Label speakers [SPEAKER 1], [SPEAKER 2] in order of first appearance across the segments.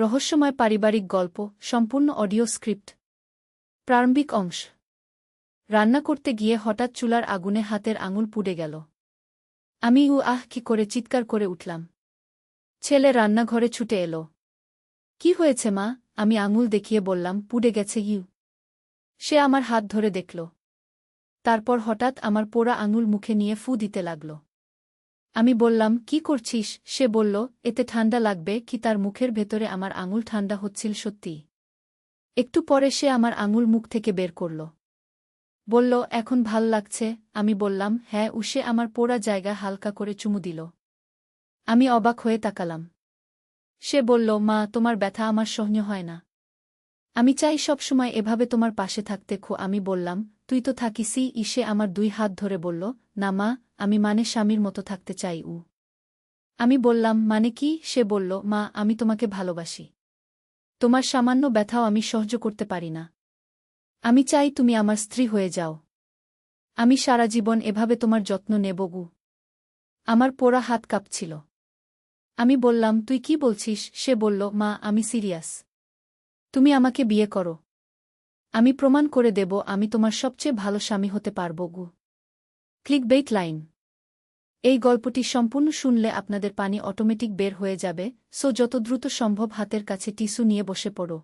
[SPEAKER 1] রহস্যময় পারিবারিক গল্প সম্পূর্ণ অডিও স্ক্রিপ্ট। প্রারম্ভিক অংশ। রান্না করতে গিয়ে হঠাৎ চুলার আগুনে হাতের আঙুল পুড়ে গেল। আমি কি করে চিৎকার করে উঠলাম। ছেলে রান্নাঘরে ছুটে এলো। কি হয়েছে মা? আমি আঙুল দেখিয়ে বললাম, পুড়ে গেছে। সে আমার হাত ধরে দেখল। তারপর হঠাৎ আমার পোড়া আঙুল মুখে নিয়ে ফু দিতে লাগল। আমি বললাম, কি করছিস? সে বলল, এতে ঠান্ডা লাগবে কি? তার মুখের ভেতরে আমার আঙুল ঠান্ডা হচ্ছিল সত্যি। একটু পরে সে আমার আঙুল মুখ থেকে বের করল। বলল, এখন ভাল লাগছে? আমি বললাম, হ্যাঁ। সে আমার পোড়া জায়গা হালকা করে চুমু দিল। আমি অবাক হয়ে তাকালাম। সে বলল, মা, তোমার ব্যথা আমার সহ্য হয় না। আমি চাই সবসময় এভাবে তোমার পাশে থাকতে। আমি বললাম, তুই তো থাকিসই। সে আমার 2 হাত ধরে বলল, না মা, আমি স্বামীর মতো থাকতে চাই। আমি বললাম, মানে কি? সে বলল, মা, আমি তোমাকে ভালোবাসি। তোমার সামান্য ব্যথাও আমি সহ্য করতে পারি না। আমি চাই তুমি আমার স্ত্রী হয়ে যাও। আমি সারা জীবন এভাবে তোমার যত্ন নেব। আমার পোড়া হাত কাঁপছিল। আমি বললাম, তুই কি বলছিস? সে বলল, মা, আমি সিরিয়াস। তুমি আমাকে বিয়ে করো। আমি প্রমাণ করে দেব আমি তোমার সবচেয়ে ভালো স্বামী হতে পারব। Clickbait line. এই গল্পটি সম্পূর্ণ শুনলে আপনাদের পানি অটোমেটিক বের হয়ে যাবে, সো যত দ্রুত সম্ভব হাতের কাছে টিস্যু নিয়ে বসে পড়ো।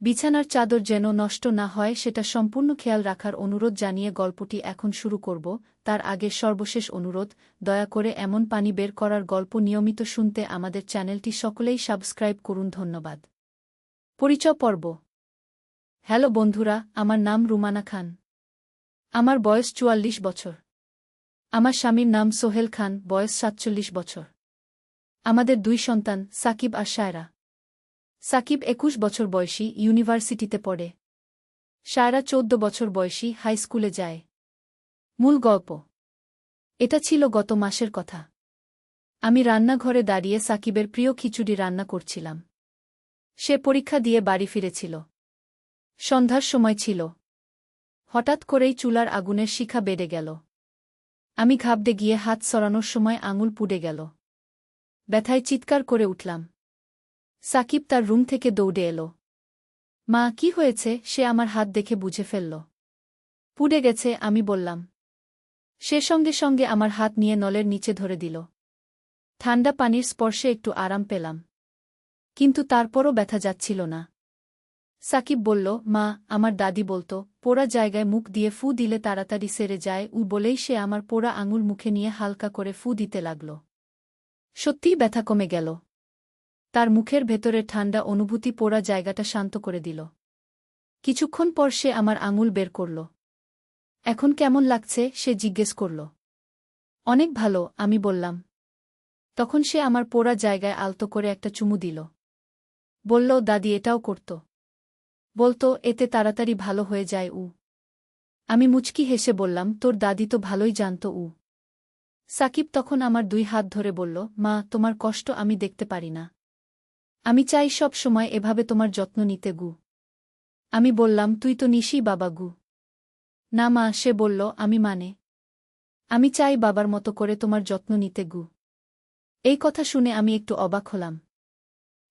[SPEAKER 1] বিছানার চাদর যেন নষ্ট না হয় সেটা সম্পূর্ণ খেয়াল রাখার অনুরোধ জানিয়ে গল্পটি এখন শুরু করব। তার আগে সর্বশেষ অনুরোধ, দয়া করে এমন পানি বের করার গল্প নিয়মিত শুনতে আমাদের চ্যানেলটি সকলেই সাবস্ক্রাইব করুন। ধন্যবাদ। পরিচয় পর্ব। হ্যালো বন্ধুরা, আমার নাম রুমানা খান। আমার বয়স 44 বছর। আমার স্বামীর নাম সোহেল খান, বয়স 47 বছর। আমাদের 2 সন্তান, সাকিব আর শায়রা। সাকিব 21 বছর বয়সী, ইউনিভার্সিটিতে পড়ে। শায়রা 14 বছর বয়সী, হাই স্কুলে যায়। মূল গল্প। এটা ছিল গত মাসের কথা। আমি রান্নাঘরে দাঁড়িয়ে সাকিবের প্রিয় খিচুড়ি রান্না করছিলাম। সে পরীক্ষা দিয়ে বাড়ি ফিরেছিল। সন্ধ্যার সময় ছিল। হঠাৎ করেই চুলার আগুনের শিখা বেড়ে গেল। আমি ঘাবড়ে গিয়ে হাত সরানোর সময় আঙুল পুড়ে গেল। ব্যথায় চিৎকার করে উঠলাম। সাকিব তার রুম থেকে দৌড়ে এলো। মা, কি হয়েছে? সে আমার হাত দেখে বুঝে ফেলল। পুড়ে গেছে, আমি বললাম। সে সঙ্গে সঙ্গে আমার হাত নিয়ে নলের নিচে ধরে দিল। ঠান্ডা পানির স্পর্শে একটু আরাম পেলাম। কিন্তু তারপরও ব্যথা যাচ্ছিল না। সাকিব বলল, মা, আমার দাদি বলতো, পোড়া জায়গায় মুখ দিয়ে ফু দিলে তাড়াতাড়ি সেরে যায়। বলেই সে আমার পোড়া আঙুল মুখে নিয়ে হালকা করে ফু দিতে লাগল। সত্যিই ব্যথা কমে গেল। তার মুখের ভেতরে ঠান্ডা অনুভূতি পোড়া জায়গাটা শান্ত করে দিল। কিছুক্ষণ পর সে আমার আঙুল বের করল। এখন কেমন লাগছে? সে জিজ্ঞেস করল। অনেক ভালো, আমি বললাম। তখন সে আমার পোড়া জায়গায় আলতো করে একটা চুমু দিল। বলল, দাদি এটাও করত। বলতো, এতে তাড়াতাড়ি ভালো হয়ে যায়। আমি মুচকি হেসে বললাম, তোর দাদি তো ভালোই জানত। সাকিব তখন আমার 2 হাত ধরে বলল, মা, তোমার কষ্ট আমি দেখতে পারি না। আমি চাই সব সময় এভাবে তোমার যত্ন নিতে। আমি বললাম, তুই তো নিশি বাবা। না মা, সে বলল, আমি চাই বাবার মতো করে তোমার যত্ন নিতে। এই কথা শুনে আমি একটু অবাক হলাম।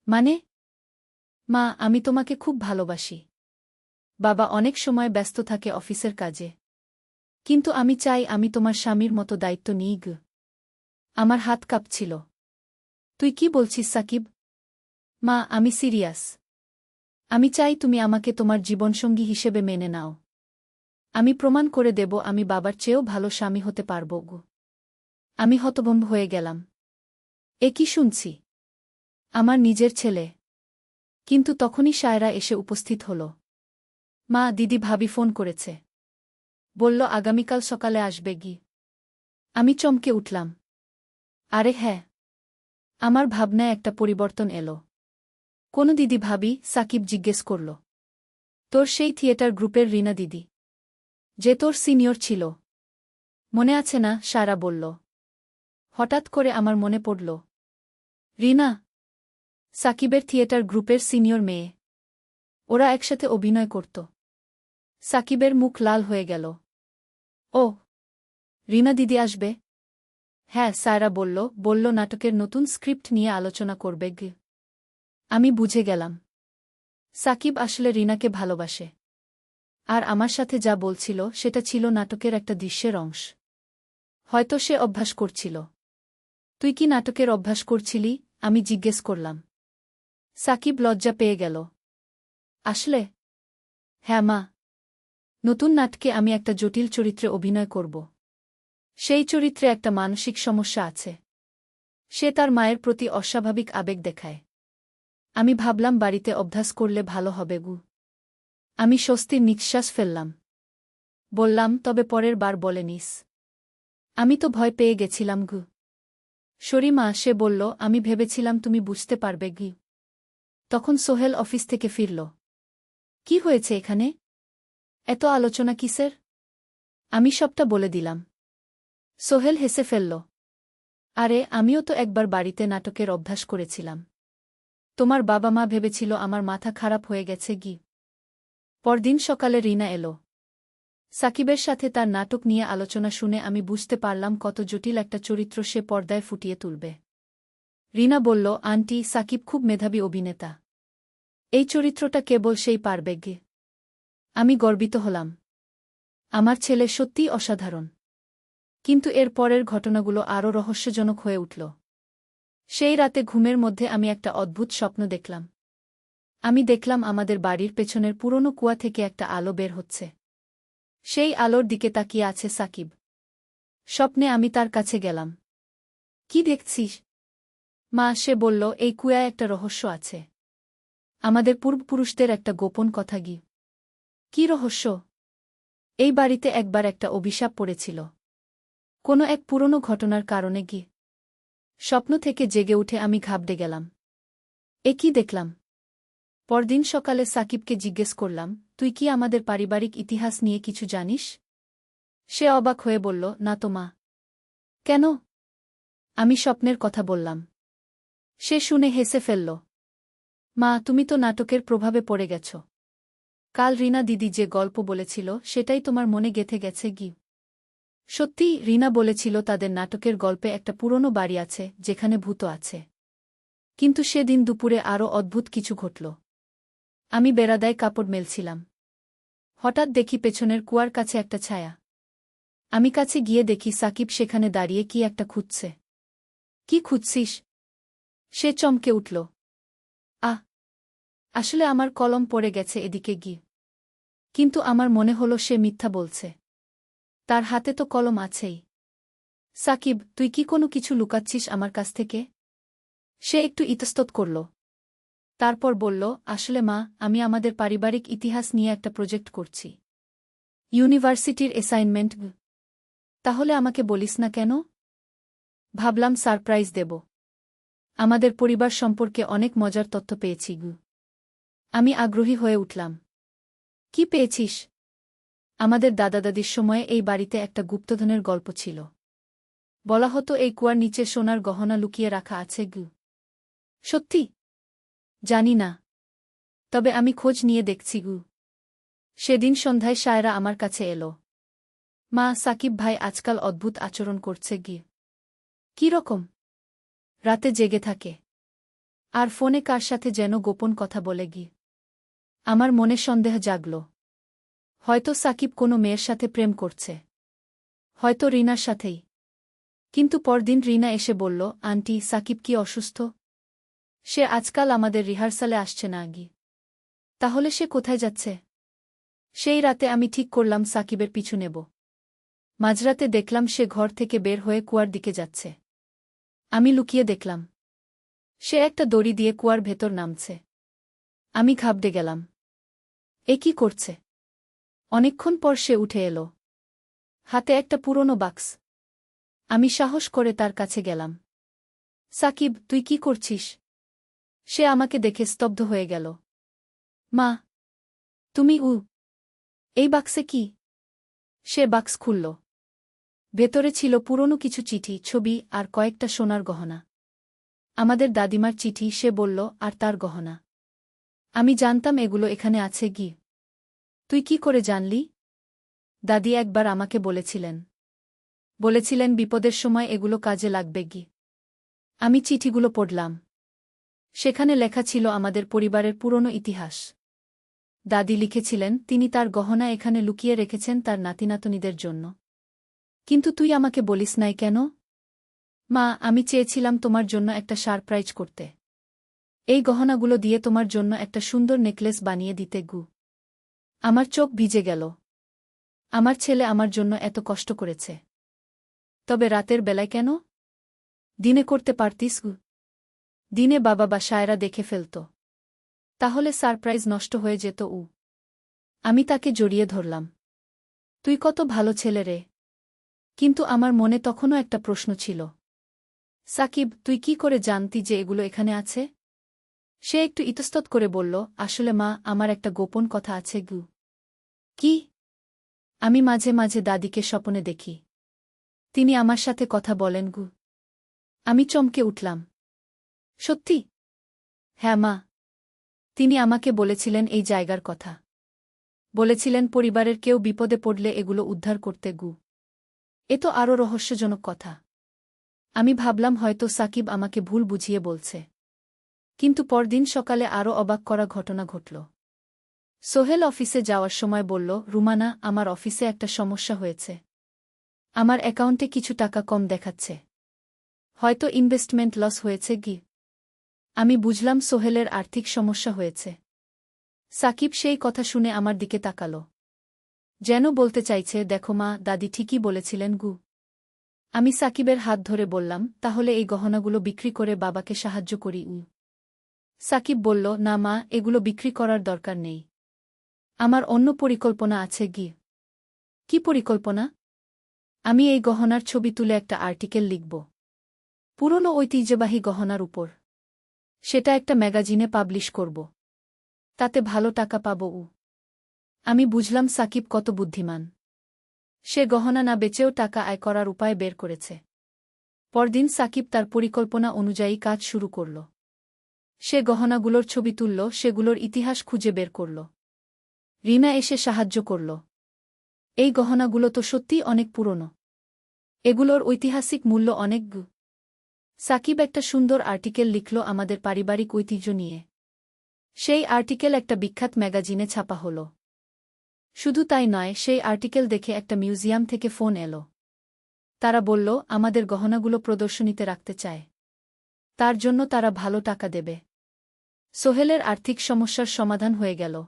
[SPEAKER 1] মানে? মা, আমি তোমাকে খুব ভালোবাসি। বাবা অনেক সময় ব্যস্ত থাকে অফিসের কাজে। কিন্তু আমি চাই আমি তোমার স্বামীর মতো দায়িত্ব নিই। আমার হাত কাঁপছিল। তুই কি বলছিস সাকিব? মা, আমি সিরিয়াস। আমি চাই তুমি আমাকে তোমার জীবনসঙ্গী হিসেবে মেনে নাও। আমি প্রমাণ করে দেব আমি বাবার চেয়েও ভালো স্বামী হতে পারব। আমি হতভম্ব হয়ে গেলাম। এ কি শুনছি? আমার নিজের ছেলে। কিন্তু তখনই শায়রা এসে উপস্থিত হল। মা, দিদি ভাবি ফোন করেছে। বলল আগামীকাল সকালে আসবে। আমি চমকে উঠলাম। আরে হ্যাঁ। আমার ভাবনায় একটা পরিবর্তন এলো। কোন দিদি ভাবি? সাকিব জিজ্ঞেস করল। তোর সেই থিয়েটার গ্রুপের রিনা দিদি, যে তোর সিনিয়র ছিল। মনে আছে না? শায়রা বলল। হঠাৎ করে আমার মনে পড়ল। রিনা সাকিবের থিয়েটার গ্রুপের সিনিয়র মেয়ে। ওরা একসাথে অভিনয় করত। সাকিবের মুখ লাল হয়ে গেল। ও, রিনা দিদি আসবে? হ্যাঁ, শায়রা বলল নাটকের নতুন স্ক্রিপ্ট নিয়ে আলোচনা করবে। আমি বুঝে গেলাম সাকিব আসলে রিনাকে ভালোবাসে। আর আমার সাথে যা বলছিল সেটা ছিল নাটকের একটা দৃশ্যের অংশ। হয়তো সে অভ্যাস করছিল। তুই কি নাটকের অভ্যাস করছিলি? আমি জিজ্ঞেস করলাম। সাকিব লজ্জা পেয়ে গেল। আসলে? হ্যাঁ মা। নতুন নাটকে আমি একটা জটিল চরিত্রে অভিনয় করব। সেই চরিত্রে একটা মানসিক সমস্যা আছে। সে তার মায়ের প্রতি অস্বাভাবিক আবেগ দেখায়। আমি ভাবলাম বাড়িতে অভ্যাস করলে ভালো হবে গু। আমি স্বস্তির নিঃশ্বাস ফেললাম। বললাম, তবে পরের বার বলে নিস। আমি তো ভয় পেয়ে গেছিলাম গু। শরীমা, সে বলল, আমি ভেবেছিলাম তুমি বুঝতে পারবে গি। তখন সোহেল অফিস থেকে ফিরল। কি হয়েছে এখানে? এত আলোচনা কিসের? আমি সবটা বলে দিলাম। সোহেল হেসে ফেলল। আরে, আমিও তো একবার বাড়িতে নাটকের অভ্যাস করেছিলাম। তোমার বাবা মা ভেবেছিল আমার মাথা খারাপ হয়ে গেছে গি। পরদিন সকালে রিনা এলো। সাকিবের সাথে তার নাটক নিয়ে আলোচনা শুনে আমি বুঝতে পারলাম কত জটিল একটা চরিত্র সে পর্দায় ফুটিয়ে তুলবে। রিনা বলল, আন্টি, সাকিব খুব মেধাবী অভিনেতা। এই চরিত্রটা কেবল সেই পারবে গে। আমি গর্বিত হলাম। আমার ছেলে সত্যিই অসাধারণ। কিন্তু এর পরের ঘটনাগুলো আরও রহস্যজনক হয়ে উঠল। সেই রাতে ঘুমের মধ্যে আমি একটা অদ্ভুত স্বপ্ন দেখলাম। আমি দেখলাম আমাদের বাড়ির পেছনের পুরনো কুয়া থেকে একটা আলো বের হচ্ছে। সেই আলোর দিকে তাকিয়ে আছে সাকিব। স্বপ্নে আমি তার কাছে গেলাম। কি দেখছিস? মা, সে বলল, এই কুয়ায় একটা রহস্য আছে। আমাদের পূর্বপুরুষদের একটা গোপন কথা গি। কি রহস্য? এই বাড়িতে একবার একটা অভিশাপ পড়েছিল। কোনো এক পুরনো ঘটনার কারণে গি। স্বপ্ন থেকে জেগে উঠে আমি ঘাবড়ে গেলাম। এ কি দেখলাম? পরদিন সকালে সাকিবকে জিজ্ঞেস করলাম, তুই কি আমাদের পারিবারিক ইতিহাস নিয়ে কিছু জানিস? সে অবাক হয়ে বলল, না তো মা। কেন? আমি স্বপ্নের কথা বললাম। সে শুনে হেসে ফেলল। মা, তুমি তো নাটকের প্রভাবে পড়ে গেছ। কাল রিনা দিদি যে গল্প বলেছিল সেটাই তোমার মনে গেঁথে গেছে গি। সত্যি, রিনা বলেছিল তাদের নাটকের গল্পে একটা পুরনো বাড়ি আছে যেখানে ভূত আছে। কিন্তু সেদিন দুপুরে আরও অদ্ভুত কিছু ঘটল। আমি বেড়াদায় কাপড় মেলছিলাম। হঠাৎ দেখি পেছনের কুয়ার কাছে একটা ছায়া। আমি কাছে গিয়ে দেখি সাকিব সেখানে দাঁড়িয়ে কি একটা খুঁজছে। কি খুঁজছিস? সে চমকে উঠল। আহ! আসলে আমার কলম পড়ে গেছে এদিকে গিয়ে। কিন্তু আমার মনে হলো সে মিথ্যা বলছে। তার হাতে তো কলম আছেই। সাকিব, তুই কি কোনো কিছু লুকাচ্ছিস আমার কাছ থেকে? সে একটু ইতস্তত করল। তারপর বলল, আসলে মা, আমি আমাদের পারিবারিক ইতিহাস নিয়ে একটা প্রজেক্ট করছি। ইউনিভার্সিটির অ্যাসাইনমেন্ট। তাহলে আমাকে বলিস না কেন? ভাবলাম সারপ্রাইজ দেব। আমাদের পরিবার সম্পর্কে অনেক মজার তথ্য পেয়েছি গু। আমি আগ্রহী হয়ে উঠলাম। কি পেয়েছিস? আমাদের দাদা-দাদির সময়ে এই বাড়িতে একটা গুপ্তধনের গল্প ছিল। বলা হতো এই কুয়ার নিচে সোনার গহনা লুকিয়ে রাখা আছে গু। সত্যি? জানি না। তবে আমি খোঁজ নিয়ে দেখছি গু। সেদিন সন্ধ্যায় সায়রা আমার কাছে এলো। মা, সাকিব ভাই আজকাল অদ্ভুত আচরণ করছে গি। কি রকম? রাতে জেগে থাকে। আর ফোনে কার সাথে যেন গোপন কথা বলে গি। আমার মনে সন্দেহ জাগল। হয়তো সাকিব কোনো মেয়ের সাথে প্রেম করছে। হয়তো রিনার সাথেই। কিন্তু পরদিন রিনা এসে বলল, আন্টি, সাকিব কি অসুস্থ? সে আজকাল আমাদের রিহার্সালে আসছে না গি। তাহলে সে কোথায় যাচ্ছে? সেই রাতে আমি ঠিক করলাম সাকিবের পিছু নেব। মাঝরাতে দেখলাম সে ঘর থেকে বের হয়ে কুয়ার দিকে যাচ্ছে। আমি লুকিয়ে দেখলাম। সে একটা দড়ি দিয়ে কুয়ার ভেতর নামছে। আমি ঘাবড়ে গেলাম। এ কি করছে? অনেকক্ষণ পর সে উঠে এলো। হাতে একটা পুরনো বাক্স। আমি সাহস করে তার কাছে গেলাম। সাকিব, তুই কি করছিস? সে আমাকে দেখে স্তব্ধ হয়ে গেল। মা, তুমি এই বাক্সে কি? সে বাক্স খুলল। ভেতরে ছিল পুরনো কিছু চিঠি, ছবি আর কয়েকটা সোনার গহনা। আমাদের দাদিমার চিঠি, সে বলল, আর তার গহনা। আমি জানতাম এগুলো এখানে আছে গি। তুই কি করে জানলি? দাদি একবার আমাকে বলেছিলেন বিপদের সময় এগুলো কাজে লাগবে গি। আমি চিঠিগুলো পড়লাম। সেখানে লেখা ছিল আমাদের পরিবারের পুরনো ইতিহাস। দাদি লিখেছিলেন তিনি তার গহনা এখানে লুকিয়ে রেখেছেন তার নাতিনাতনীদের জন্য। কিন্তু তুই আমাকে বলিস নাই কেন? মা, আমি চেয়েছিলাম তোমার জন্য একটা সারপ্রাইজ করতে। এই গহনাগুলো দিয়ে তোমার জন্য একটা সুন্দর নেকলেস বানিয়ে দিতে গু। আমার চোখ ভিজে গেল। আমার ছেলে আমার জন্য এত কষ্ট করেছে। তবে রাতের বেলায় কেন? দিনে করতে পারতিস গু। দিনে বাবা বা সায়রা দেখে ফেলত। তাহলে সারপ্রাইজ নষ্ট হয়ে যেত। আমি তাকে জড়িয়ে ধরলাম। তুই কত ভালো ছেলে রে। কিন্তু আমার মনে তখনও একটা প্রশ্ন ছিল। সাকিব, তুই কি করে জানতি যে এগুলো এখানে আছে? সে একটু ইতস্তত করে বলল, আসলে মা, আমার একটা গোপন কথা আছে গু। কি? আমি মাঝে মাঝে দাদিকে স্বপ্নে দেখি। তিনি আমার সাথে কথা বলেন গু। আমি চমকে উঠলাম। সত্যি? হ্যাঁ মা। তিনি আমাকে বলেছিলেন এই জায়গার কথা। বলেছিলেন পরিবারের কেউ বিপদে পড়লে এগুলো উদ্ধার করতে গু। এ তো আরও রহস্যজনক কথা। আমি ভাবলাম হয়তো সাকিব আমাকে ভুল বুঝিয়ে বলছে। কিন্তু পরদিন সকালে আরও অবাক করা ঘটনা ঘটল। সোহেল অফিসে যাওয়ার সময় বলল, রুমানা, আমার অফিসে একটা সমস্যা হয়েছে। আমার অ্যাকাউন্টে কিছু টাকা কম দেখাচ্ছে। হয়তো ইনভেস্টমেন্ট লস হয়েছে গি। আমি বুঝলাম সোহেলের আর্থিক সমস্যা হয়েছে। সাকিব সেই কথা শুনে আমার দিকে তাকাল। যেন বলতে চাইছে, দেখো মা, দাদি ঠিকই বলেছিলেন গু। আমি সাকিবের হাত ধরে বললাম, তাহলে এই গহনাগুলো বিক্রি করে বাবাকে সাহায্য করি। সাকিব বলল, না মা, এগুলো বিক্রি করার দরকার নেই। আমার অন্য পরিকল্পনা আছে গি। কি পরিকল্পনা? আমি এই গহনার ছবি তুলে একটা আর্টিকেল লিখব। পুরনো ঐতিহ্যবাহী গহনার উপর। সেটা একটা ম্যাগাজিনে পাবলিশ করব। তাতে ভালো টাকা পাব। আমি বুঝলাম সাকিব কত বুদ্ধিমান। সে গহনা না বেচেও টাকা আয় করার উপায় বের করেছে। পরদিন সাকিব তার পরিকল্পনা অনুযায়ী কাজ শুরু করল। সে গহনাগুলোর ছবি তুলল, সেগুলোর ইতিহাস খুঁজে বের করল। রিনা এসে সাহায্য করল। এই গহনাগুলো তো সত্যিই অনেক পুরনো। এগুলোর ঐতিহাসিক মূল্য অনেক গু। সাকিব একটা সুন্দর আর্টিকেল লিখল আমাদের পারিবারিক ঐতিহ্য নিয়ে। সেই আর্টিকেল একটা বিখ্যাত ম্যাগাজিনে ছাপা হল। শুধু তাই নয়, সেই আর্টিকেল দেখে একটা মিউজিয়াম থেকে ফোন এলো। তারা বলল, আমাদের গহনাগুলো প্রদর্শনীতে রাখতে চায়। তার জন্য তারা ভালো টাকা দেবে। সোহেলের আর্থিক সমস্যার সমাধান হয়ে গেল।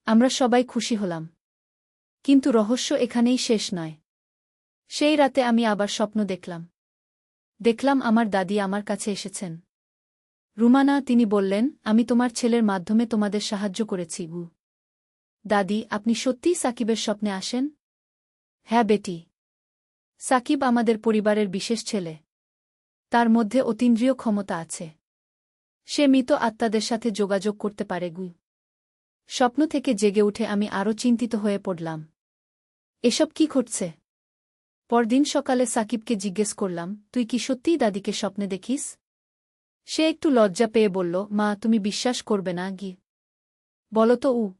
[SPEAKER 1] আমরা সবাই খুশি হলাম। কিন্তু রহস্য এখানেই শেষ নয়। সেই রাতে আমি আবার স্বপ্ন দেখলাম আমার দাদি আমার কাছে এসেছেন। রুমানা, তিনি বললেন, আমি তোমার ছেলের মাধ্যমে তোমাদের সাহায্য করেছি গু। দাদি, আপনি সত্যিই সাকিবের স্বপ্নে আসেন? হ্যাঁ বেটি। সাকিব আমাদের পরিবারের বিশেষ ছেলে। তার মধ্যে অতীন্দ্রিয় ক্ষমতা আছে। সে মৃত আত্মাদের সাথে যোগাযোগ করতে পারে গু। স্বপ্ন থেকে জেগে উঠে আমি আরও চিন্তিত হয়ে পড়লাম। এসব কি ঘটছে? পরদিন সকালে সাকিবকে জিজ্ঞেস করলাম, তুই কি সত্যিই দাদিকে স্বপ্নে দেখিস? সে একটু লজ্জা পেয়ে বলল, মা, তুমি বিশ্বাস করবে না গি। বলো তো।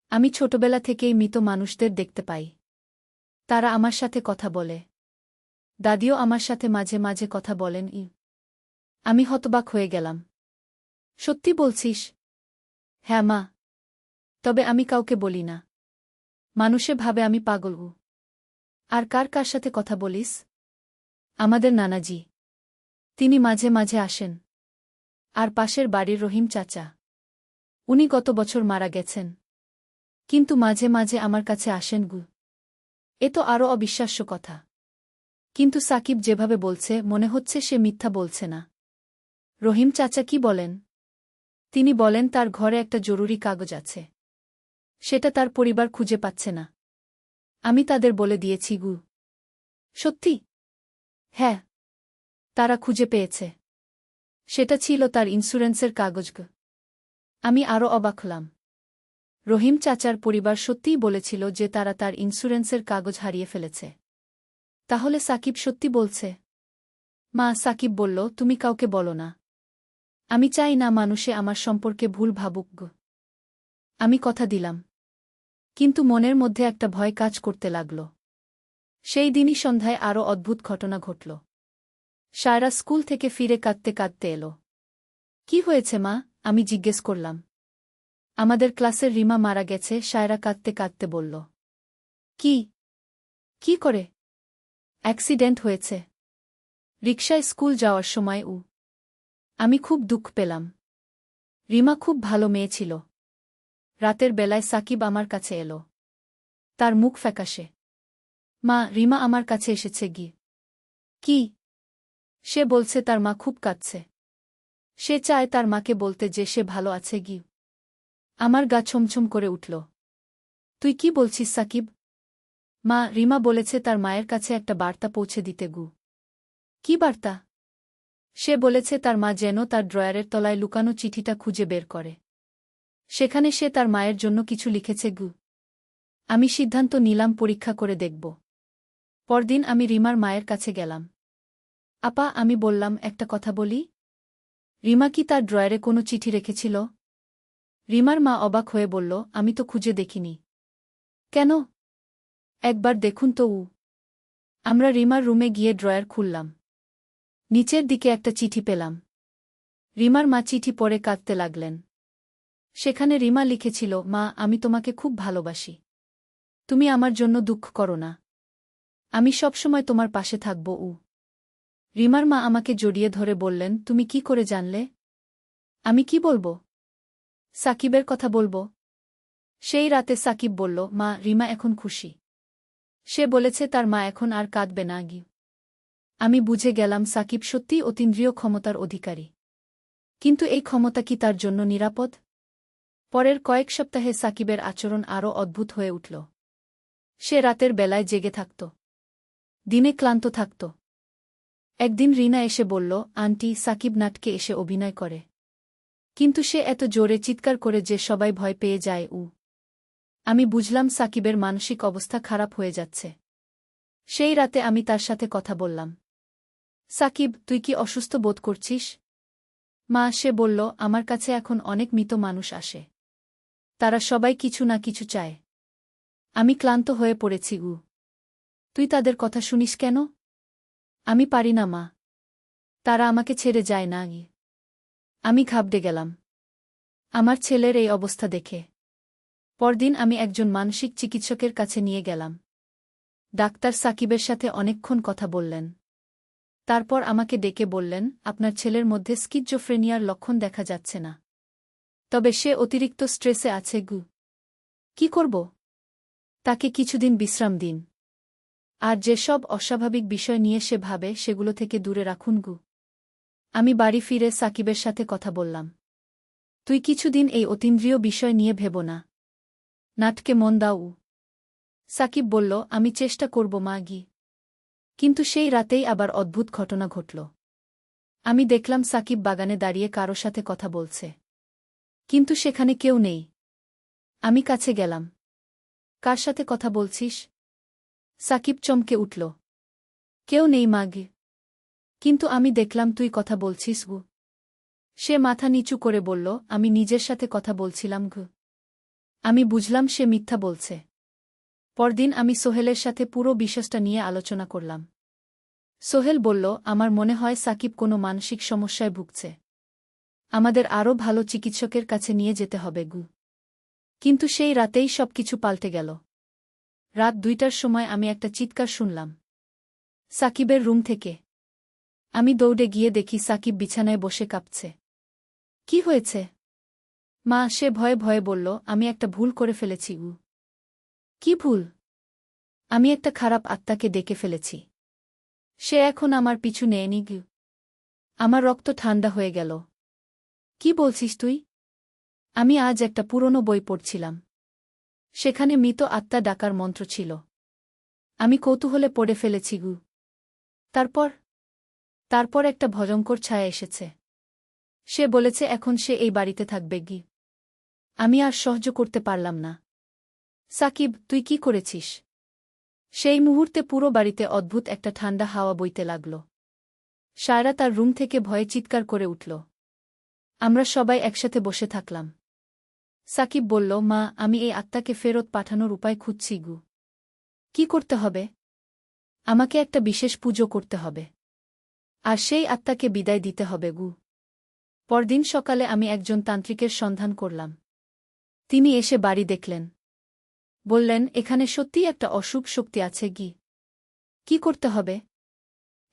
[SPEAKER 1] আমি ছোটবেলা থেকেই মৃত মানুষদের দেখতে পাই। তারা আমার সাথে কথা বলে। দাদিও আমার সাথে মাঝে মাঝে কথা বলেন। আমি হতবাক হয়ে গেলাম। সত্যি বলছিস? হ্যাঁ মা। তবে আমি কাউকে বলি না। মানুষে ভাবে আমি পাগল। আর কার কার সাথে কথা বলিস? আমাদের নানাজি। তিনি মাঝে মাঝে আসেন। আর পাশের বাড়ির রহিম চাচা। উনি গত বছর মারা গেছেন। কিন্তু মাঝে মাঝে আমার কাছে আসেন গু। এ তো আরও অবিশ্বাস্য কথা। কিন্তু সাকিব যেভাবে বলছে, মনে হচ্ছে সে মিথ্যা বলছে না। রহিম চাচা কি বলেন? তিনি বলেন তার ঘরে একটা জরুরি কাগজ আছে। সেটা তার পরিবার খুঁজে পাচ্ছে না। আমি তাদের বলে দিয়েছি গু। সত্যি? হ্যাঁ। তারা খুঁজে পেয়েছে। সেটা ছিল তার ইন্স্যুরেন্সের কাগজ গু। আমি আরও অবাক হলাম। রহিম চাচার পরিবার সত্যিই বলেছিল যে তারা তার ইন্স্যুরেন্সের কাগজ হারিয়ে ফেলেছে। তাহলে সাকিব সত্যি বলছে? মা, সাকিব বলল, তুমি কাউকে বলো না। আমি চাই না মানুষে আমার সম্পর্কে ভুল ভাবুক গো। আমি কথা দিলাম। কিন্তু মনের মধ্যে একটা ভয় কাজ করতে লাগল। সেই দিনই সন্ধ্যায় আরও অদ্ভুত ঘটনা ঘটল। সায়রা স্কুল থেকে ফিরে কাঁদতে কাঁদতে এলো। কি হয়েছে মা? আমি জিজ্ঞেস করলাম। আমাদের ক্লাসের রিমা মারা গেছে, সায়রা কাঁদতে কাঁদতে বলল। কি? কি করে? অ্যাক্সিডেন্ট হয়েছে রিকশায় স্কুল যাওয়ার সময়। আমি খুব দুঃখ পেলাম। রিমা খুব ভালো মেয়ে ছিল। রাতের বেলায় সাকিব আমার কাছে এলো। তার মুখ ফ্যাকাশে। মা, রিমা আমার কাছে এসেছে গি। কি? সে বলছে তার মা খুব কাঁদছে। সে চায় তার মাকে বলতে যে সে ভালো আছে গি। আমার গা ছমছম করে উঠল। তুই কি বলছিস সাকিব? মা, রিমা বলেছে তার মায়ের কাছে একটা বার্তা পৌঁছে দিতে গু। কি বার্তা? সে বলেছে তার মা যেন তার ড্রয়ারের তলায় লুকানো চিঠিটা খুঁজে বের করে। সেখানে সে তার মায়ের জন্য কিছু লিখেছে গু। আমি সিদ্ধান্ত নিলাম পরীক্ষা করে দেখব। পরদিন আমি রিমার মায়ের কাছে গেলাম। আপা, আমি বললাম, একটা কথা বলি। রিমা কি তার ড্রয়ারে কোনো চিঠি রেখেছিল? রিমার মা অবাক হয়ে বলল, আমি তো খুঁজে দেখিনি। কেন? একবার দেখুন তো। আমরা রিমার রুমে গিয়ে ড্রয়ার খুললাম। নিচের দিকে একটা চিঠি পেলাম। রিমার মা চিঠি পড়ে কাঁদতে লাগলেন। সেখানে রিমা লিখেছিল, মা, আমি তোমাকে খুব ভালোবাসি। তুমি আমার জন্য দুঃখ করো না। আমি সবসময় তোমার পাশে থাকব। রিমার মা আমাকে জড়িয়ে ধরে বললেন, তুমি কি করে জানলে? আমি কি বলবো? সাকিবের কথা বলবো। সেই রাতে সাকিব বলল, মা, রিমা এখন খুশি। সে বলেছে তার মা এখন আর কাঁদবে না গি। আমি বুঝে গেলাম সাকিব সত্যিই অতীন্দ্রিয় ক্ষমতার অধিকারী। কিন্তু এই ক্ষমতা কি তার জন্য নিরাপদ? পরের কয়েক সপ্তাহে সাকিবের আচরণ আরও অদ্ভুত হয়ে উঠল। সে রাতের বেলায় জেগে থাকত। দিনে ক্লান্ত থাকত। একদিন রিনা এসে বলল, আন্টি, সাকিব নাটকে এসে অভিনয় করে। কিন্তু সে এত জোরে চিৎকার করে যে সবাই ভয় পেয়ে যায়। আমি বুঝলাম সাকিবের মানসিক অবস্থা খারাপ হয়ে যাচ্ছে। সেই রাতে আমি তার সাথে কথা বললাম। সাকিব, তুই কি অসুস্থ বোধ করছিস? মা, সে বলল, আমার কাছে এখন অনেক মৃত মানুষ আসে। তারা সবাই কিছু না কিছু চায়। আমি ক্লান্ত হয়ে পড়েছি। তুই তাদের কথা শুনিস কেন? আমি পারি না মা। তারা আমাকে ছেড়ে যায় না। আমি ঘাবড়ে গেলাম আমার ছেলের এই অবস্থা দেখে। পরদিন আমি একজন মানসিক চিকিৎসকের কাছে নিয়ে গেলাম। ডাক্তার সাকিবের সাথে অনেকক্ষণ কথা বললেন। তারপর আমাকে ডেকে বললেন, আপনার ছেলের মধ্যে স্কিজোফ্রেনিয়ার লক্ষণ দেখা যাচ্ছে না। তবে সে অতিরিক্ত স্ট্রেসে আছে গু। কি করব? তাকে কিছুদিন বিশ্রাম দিন। আর যেসব অস্বাভাবিক বিষয় নিয়ে সে ভাবে সেগুলো থেকে দূরে রাখুন গু। আমি বাড়ি ফিরে সাকিবের সাথে কথা বললাম। তুই কিছুদিন এই অতীন্দ্রিয় বিষয় নিয়ে ভেব না। নাটকে মন দাও। সাকিব বলল, আমি চেষ্টা করব মা গি। কিন্তু সেই রাতেই আবার অদ্ভুত ঘটনা ঘটল। আমি দেখলাম সাকিব বাগানে দাঁড়িয়ে কারো সাথে কথা বলছে। কিন্তু সেখানে কেউ নেই। আমি কাছে গেলাম। কার সাথে কথা বলছিস? সাকিব চমকে উঠল। কেউ নেই মা গি। কিন্তু আমি দেখলাম তুই কথা বলছিস গু। সে মাথা নিচু করে বলল, আমি নিজের সাথে কথা বলছিলাম গু। আমি বুঝলাম সে মিথ্যা বলছে। পরদিন আমি সোহেলের সাথে পুরো বিষয়টা নিয়ে আলোচনা করলাম। সোহেল বলল, আমার মনে হয় সাকিব কোনো মানসিক সমস্যায় ভুগছে। আমাদের আরও ভালো চিকিৎসকের কাছে নিয়ে যেতে হবে গু। কিন্তু সেই রাতেই সবকিছু পাল্টে গেল। রাত 2টার সময় আমি একটা চিৎকার শুনলাম সাকিবের রুম থেকে। আমি দৌড়ে গিয়ে দেখি সাকিব বিছানায় বসে কাঁপছে। কি হয়েছে মা? সে ভয়ে ভয়ে বলল, আমি একটা ভুল করে ফেলেছি গু। কি ভুল? আমি একটা খারাপ আত্মাকে ডেকে ফেলেছি। সে এখন আমার পিছু নেয়নি গু। আমার রক্ত ঠান্ডা হয়ে গেল। কি বলছিস তুই? আমি আজ একটা পুরনো বই পড়ছিলাম। সেখানে মৃত আত্মা ডাকার মন্ত্র ছিল। আমি কৌতূহলে পড়ে ফেলেছি গু। তারপর একটা ভয়ঙ্কর ছায়া এসেছে। সে বলেছে এখন সে এই বাড়িতে থাকবে গি। আমি আর সহ্য করতে পারলাম না। সাকিব, তুই কি করেছিস? সেই মুহূর্তে পুরো বাড়িতে অদ্ভুত একটা ঠান্ডা হাওয়া বইতে লাগল। সায়রা তার রুম থেকে ভয়ে চিৎকার করে উঠল। আমরা সবাই একসাথে বসে থাকলাম। সাকিব বলল, মা, আমি এই আত্মাকে ফেরত পাঠানোর উপায় খুঁজছি গু। কি করতে হবে? আমাকে একটা বিশেষ পুজো করতে হবে। আর সেই আত্মাকে বিদায় দিতে হবে গু। পরদিন সকালে আমি একজন তান্ত্রিকের সন্ধান করলাম। তিনি এসে বাড়ি দেখলেন। বললেন, এখানে সত্যিই একটা অশুভ শক্তি আছে গি। কি করতে হবে?